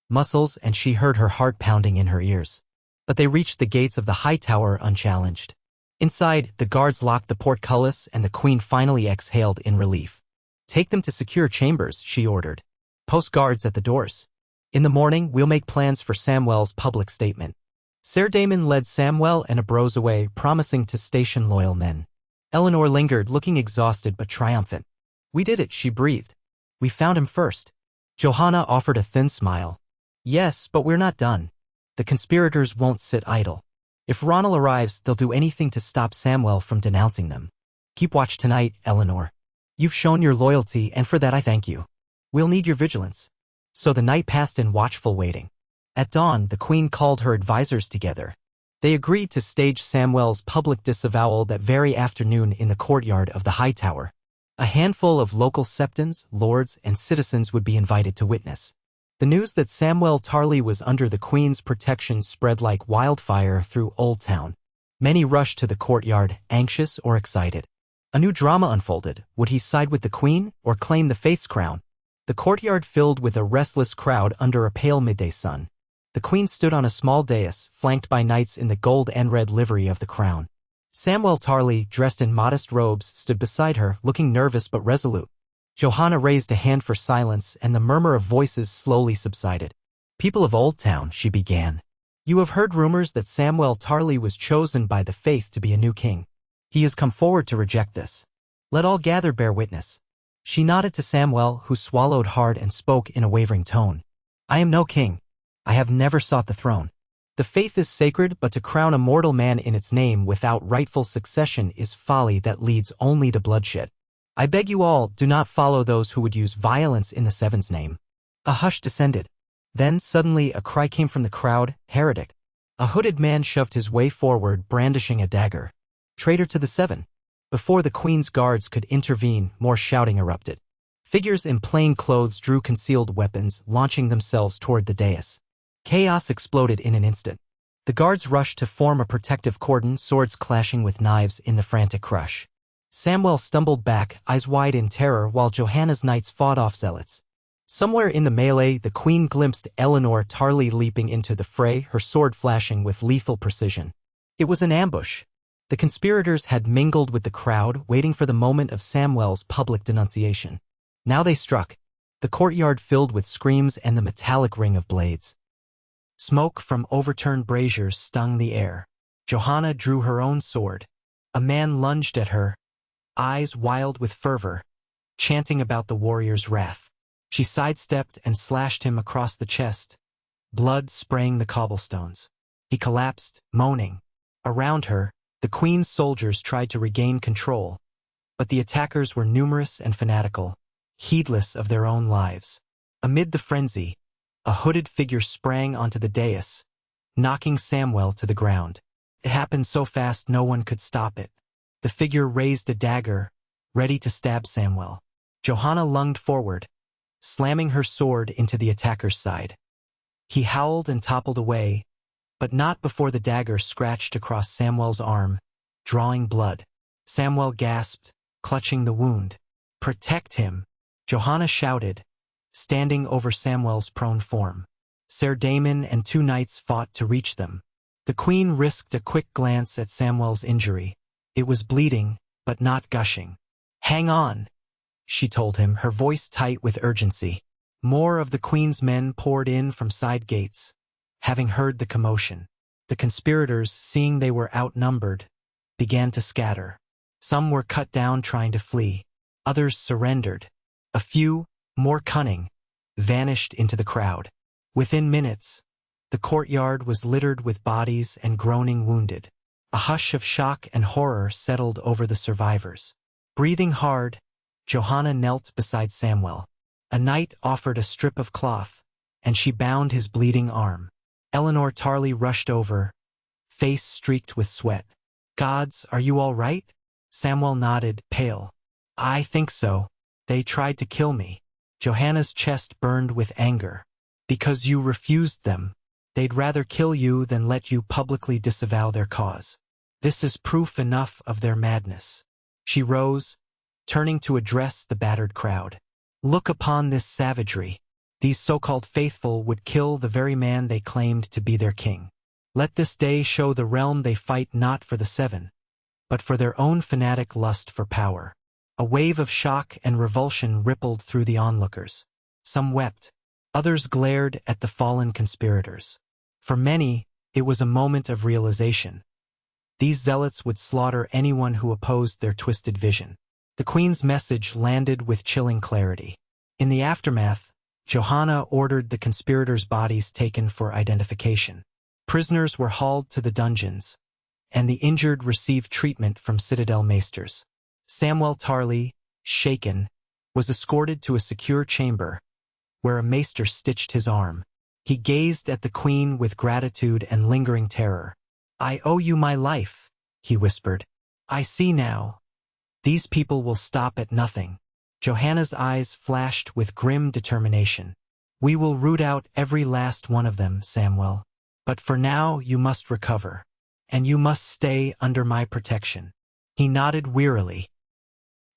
S1: muscles, and she heard her heart pounding in her ears. But they reached the gates of the High Tower unchallenged. Inside, the guards locked the portcullis, and the queen finally exhaled in relief. Take them to secure chambers, she ordered. Post guards at the doors. In the morning, we'll make plans for Samwell's public statement. Ser Damon led Samwell and Ambrose away, promising to station loyal men. Eleanor lingered, looking exhausted but triumphant. We did it, she breathed. We found him first. Johanna offered a thin smile. Yes, but we're not done. The conspirators won't sit idle. If Ronald arrives, they'll do anything to stop Samwell from denouncing them. Keep watch tonight, Eleanor. You've shown your loyalty, and for that I thank you. We'll need your vigilance. So the night passed in watchful waiting. At dawn, the queen called her advisors together. They agreed to stage Samwell's public disavowal that very afternoon in the courtyard of the High Tower. A handful of local septons, lords, and citizens would be invited to witness. The news that Samwell Tarly was under the Queen's protection spread like wildfire through Old Town. Many rushed to the courtyard, anxious or excited. A new drama unfolded. Would he side with the queen or claim the faith's crown? The courtyard filled with a restless crowd under a pale midday sun. The queen stood on a small dais, flanked by knights in the gold and red livery of the crown. Samwell Tarly, dressed in modest robes, stood beside her, looking nervous but resolute. Johanna raised a hand for silence, and the murmur of voices slowly subsided. "People of Old Town," she began. "You have heard rumors that Samwell Tarly was chosen by the faith to be a new king. He has come forward to reject this. Let all gathered bear witness." She nodded to Samwell, who swallowed hard and spoke in a wavering tone. "I am no king. I have never sought the throne. The faith is sacred, but to crown a mortal man in its name without rightful succession is folly that leads only to bloodshed. I beg you all, do not follow those who would use violence in the Seven's name." A hush descended. Then suddenly a cry came from the crowd, "Heretic!" A hooded man shoved his way forward, brandishing a dagger. "Traitor to the Seven!" Before the queen's guards could intervene, more shouting erupted. Figures in plain clothes drew concealed weapons, launching themselves toward the dais. Chaos exploded in an instant. The guards rushed to form a protective cordon, swords clashing with knives in the frantic crush. Samwell stumbled back, eyes wide in terror, while Johanna's knights fought off zealots. Somewhere in the melee, the queen glimpsed Eleanor Tarly leaping into the fray, her sword flashing with lethal precision. It was an ambush. The conspirators had mingled with the crowd, waiting for the moment of Samwell's public denunciation. Now they struck, the courtyard filled with screams and the metallic ring of blades. Smoke from overturned braziers stung the air. Johanna drew her own sword. A man lunged at her, eyes wild with fervor, chanting about the warrior's wrath. She sidestepped and slashed him across the chest, blood spraying the cobblestones. He collapsed, moaning. Around her, the queen's soldiers tried to regain control, but the attackers were numerous and fanatical, heedless of their own lives. Amid the frenzy, a hooded figure sprang onto the dais, knocking Samwell to the ground. It happened so fast no one could stop it. The figure raised a dagger, ready to stab Samwell. Johanna lunged forward, slamming her sword into the attacker's side. He howled and toppled away, but not before the dagger scratched across Samwell's arm, drawing blood. Samwell gasped, clutching the wound. "Protect him!" Johanna shouted, standing over Samwell's prone form. Ser Damon and two knights fought to reach them. The queen risked a quick glance at Samwell's injury. It was bleeding, but not gushing. "Hang on," she told him, her voice tight with urgency. More of the queen's men poured in from side gates, having heard the commotion. The conspirators, seeing they were outnumbered, began to scatter. Some were cut down trying to flee. Others surrendered. A few, more cunning, vanished into the crowd. Within minutes, the courtyard was littered with bodies and groaning wounded. A hush of shock and horror settled over the survivors. Breathing hard, Johanna knelt beside Samwell. A knight offered a strip of cloth, and she bound his bleeding arm. Eleanor Tarly rushed over, face streaked with sweat. "Gods, are you all right?" Samwell nodded, pale. "I think so. They tried to kill me." Johanna's chest burned with anger. "Because you refused them. They'd rather kill you than let you publicly disavow their cause. This is proof enough of their madness." She rose, turning to address the battered crowd. "Look upon this savagery. These so-called faithful would kill the very man they claimed to be their king. Let this day show the realm they fight not for the Seven, but for their own fanatic lust for power." A wave of shock and revulsion rippled through the onlookers. Some wept. Others glared at the fallen conspirators. For many, it was a moment of realization. These zealots would slaughter anyone who opposed their twisted vision. The queen's message landed with chilling clarity. In the aftermath, Johanna ordered the conspirators' bodies taken for identification. Prisoners were hauled to the dungeons, and the injured received treatment from citadel maesters. Samwell Tarly, shaken, was escorted to a secure chamber, where a maester stitched his arm. He gazed at the queen with gratitude and lingering terror. "I owe you my life," he whispered. "I see now. These people will stop at nothing." Johanna's eyes flashed with grim determination. "We will root out every last one of them, Samwell. But for now you must recover, and you must stay under my protection." He nodded wearily.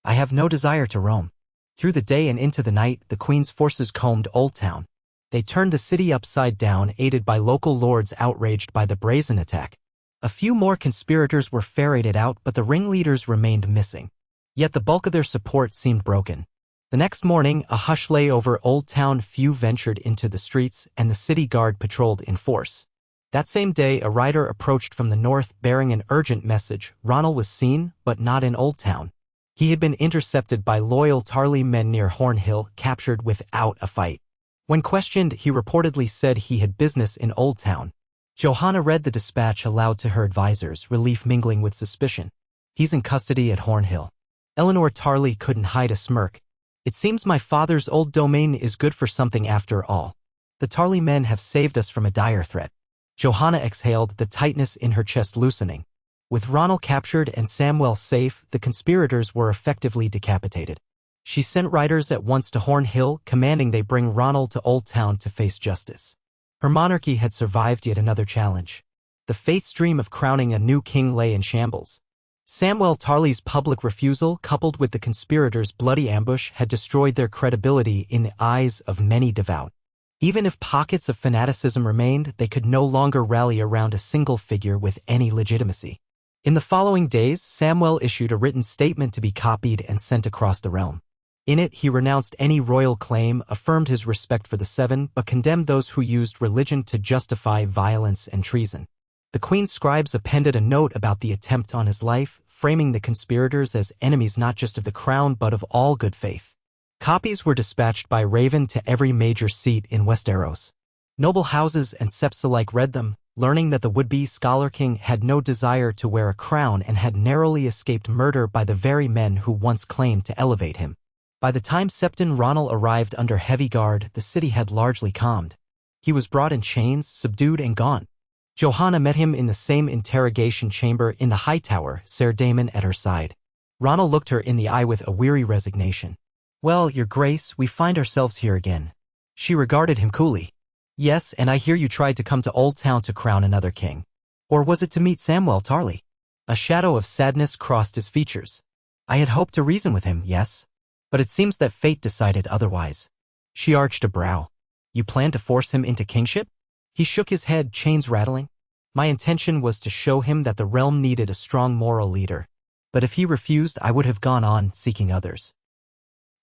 S1: I have no desire to roam. Through the day and into the night, the Queen's forces combed Old Town. They turned the city upside down, aided by local lords outraged by the brazen attack. A few more conspirators were ferreted out, but the ringleaders remained missing. Yet the bulk of their support seemed broken. The next morning, a hush lay over Old Town. Few ventured into the streets, and the city guard patrolled in force. That same day, a rider approached from the north bearing an urgent message. Ronald was seen, but not in Old Town. He had been intercepted by loyal Tarly men near Horn Hill, captured without a fight. When questioned, he reportedly said he had business in Old Town. Johanna read the dispatch aloud to her advisors, relief mingling with suspicion. He's in custody at Horn Hill. Eleanor Tarly couldn't hide a smirk. It seems my father's old domain is good for something after all. The Tarly men have saved us from a dire threat. Johanna exhaled, the tightness in her chest loosening. With Ronald captured and Samwell safe, the conspirators were effectively decapitated. She sent riders at once to Horn Hill, commanding they bring Ronald to Old Town to face justice. Her monarchy had survived yet another challenge. The faith's dream of crowning a new king lay in shambles. Samwell Tarly's public refusal, coupled with the conspirators' bloody ambush, had destroyed their credibility in the eyes of many devout. Even if pockets of fanaticism remained, they could no longer rally around a single figure with any legitimacy. In the following days, Samwell issued a written statement to be copied and sent across the realm. In it, he renounced any royal claim, affirmed his respect for the Seven, but condemned those who used religion to justify violence and treason. The Queen's scribes appended a note about the attempt on his life, framing the conspirators as enemies not just of the crown but of all good faith. Copies were dispatched by Raven to every major seat in Westeros. Noble houses and septs alike read them, learning that the would-be Scholar King had no desire to wear a crown and had narrowly escaped murder by the very men who once claimed to elevate him. By the time Septon Ronald arrived under heavy guard, the city had largely calmed. He was brought in chains, subdued and gone. Johanna met him in the same interrogation chamber in the High Tower, Ser Damon at her side. Ronald looked her in the eye with a weary resignation. Well, your grace, we find ourselves here again. She regarded him coolly. Yes, and I hear you tried to come to Old Town to crown another king. Or was it to meet Samwell Tarly? A shadow of sadness crossed his features. I had hoped to reason with him, yes. But it seems that fate decided otherwise. She arched a brow. You planned to force him into kingship? He shook his head, chains rattling. My intention was to show him that the realm needed a strong moral leader. But if he refused, I would have gone on, seeking others.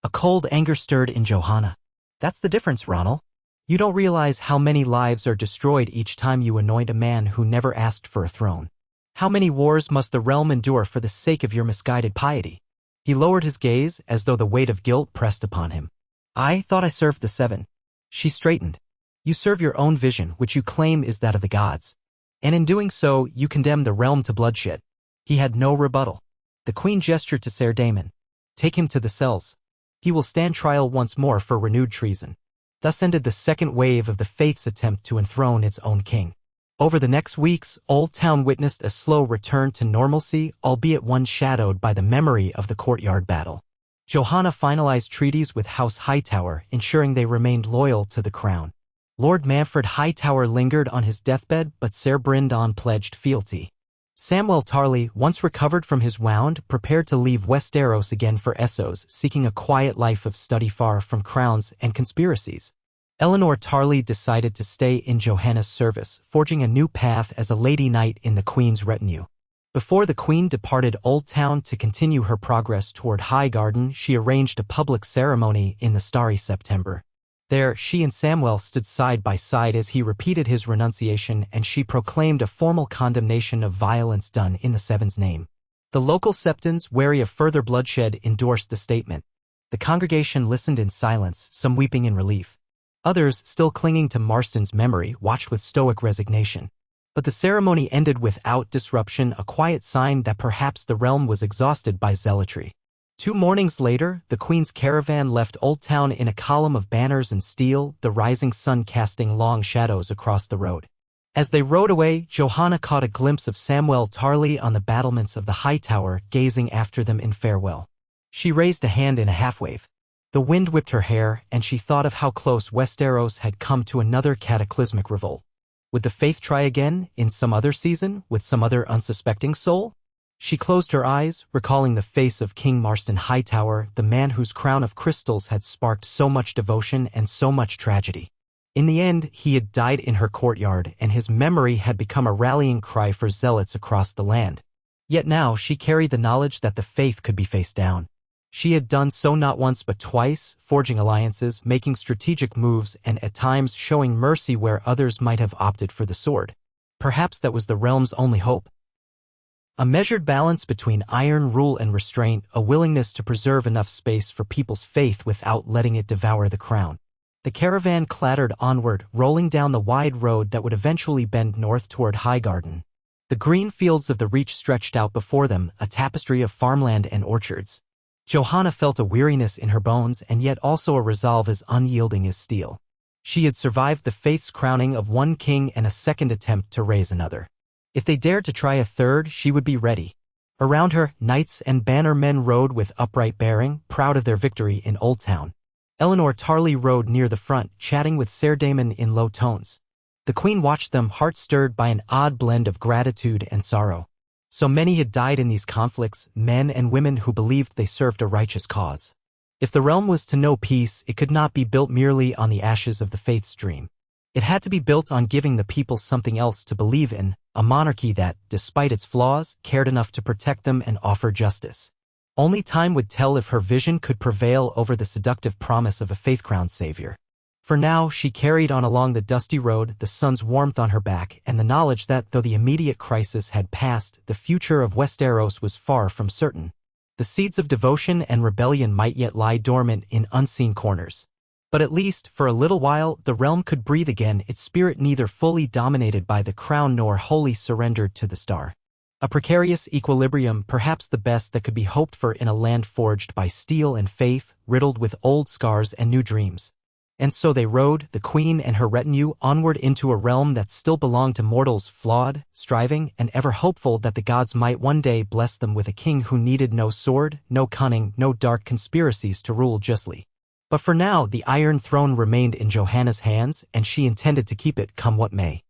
S1: A cold anger stirred in Johanna. That's the difference, Ronald. You don't realize how many lives are destroyed each time you anoint a man who never asked for a throne. How many wars must the realm endure for the sake of your misguided piety? He lowered his gaze, as though the weight of guilt pressed upon him. I thought I served the Seven. She straightened. You serve your own vision, which you claim is that of the gods. And in doing so, you condemn the realm to bloodshed. He had no rebuttal. The Queen gestured to Ser Damon. Take him to the cells. He will stand trial once more for renewed treason. Thus ended the second wave of the faith's attempt to enthrone its own king. Over the next weeks, Old Town witnessed a slow return to normalcy, albeit one shadowed by the memory of the courtyard battle. Johanna finalized treaties with House Hightower, ensuring they remained loyal to the crown. Lord Manfred Hightower lingered on his deathbed, but Ser Brindon pledged fealty. Samwell Tarly, once recovered from his wound, prepared to leave Westeros again for Essos, seeking a quiet life of study far from crowns and conspiracies. Eleanor Tarly decided to stay in Johanna's service, forging a new path as a lady knight in the Queen's retinue. Before the Queen departed Old Town to continue her progress toward Highgarden, she arranged a public ceremony in the starry September. There, she and Samwell stood side by side as he repeated his renunciation, and she proclaimed a formal condemnation of violence done in the Seven's name. The local septons, wary of further bloodshed, endorsed the statement. The congregation listened in silence, some weeping in relief. Others, still clinging to Marston's memory, watched with stoic resignation. But the ceremony ended without disruption, a quiet sign that perhaps the realm was exhausted by zealotry. 2 mornings later, the Queen's caravan left Old Town in a column of banners and steel, the rising sun casting long shadows across the road. As they rode away, Johanna caught a glimpse of Samwell Tarly on the battlements of the High Tower, gazing after them in farewell. She raised a hand in a half-wave. The wind whipped her hair, and she thought of how close Westeros had come to another cataclysmic revolt. Would the faith try again, in some other season, with some other unsuspecting soul? She closed her eyes, recalling the face of King Marston Hightower, the man whose crown of crystals had sparked so much devotion and so much tragedy. In the end, he had died in her courtyard, and his memory had become a rallying cry for zealots across the land. Yet now she carried the knowledge that the faith could be faced down. She had done so not once but twice, forging alliances, making strategic moves, and at times showing mercy where others might have opted for the sword. Perhaps that was the realm's only hope. A measured balance between iron rule and restraint, a willingness to preserve enough space for people's faith without letting it devour the crown. The caravan clattered onward, rolling down the wide road that would eventually bend north toward Highgarden. The green fields of the Reach stretched out before them, a tapestry of farmland and orchards. Johanna felt a weariness in her bones and yet also a resolve as unyielding as steel. She had survived the faith's crowning of one king and a second attempt to raise another. If they dared to try a third, she would be ready. Around her, knights and bannermen rode with upright bearing, proud of their victory in Old Town. Eleanor Tarley rode near the front, chatting with Ser Damon in low tones. The queen watched them, heart-stirred by an odd blend of gratitude and sorrow. So many had died in these conflicts, men and women who believed they served a righteous cause. If the realm was to know peace, it could not be built merely on the ashes of the faith's dream. It had to be built on giving the people something else to believe in, a monarchy that, despite its flaws, cared enough to protect them and offer justice. Only time would tell if her vision could prevail over the seductive promise of a faith-crowned savior. For now, she carried on along the dusty road, the sun's warmth on her back, and the knowledge that, though the immediate crisis had passed, the future of Westeros was far from certain. The seeds of devotion and rebellion might yet lie dormant in unseen corners. But at least, for a little while, the realm could breathe again, its spirit neither fully dominated by the crown nor wholly surrendered to the star. A precarious equilibrium, perhaps the best that could be hoped for in a land forged by steel and faith, riddled with old scars and new dreams. And so they rode, the queen and her retinue, onward into a realm that still belonged to mortals flawed, striving, and ever hopeful that the gods might one day bless them with a king who needed no sword, no cunning, no dark conspiracies to rule justly. But for now, the Iron Throne remained in Johanna's hands, and she intended to keep it come what may.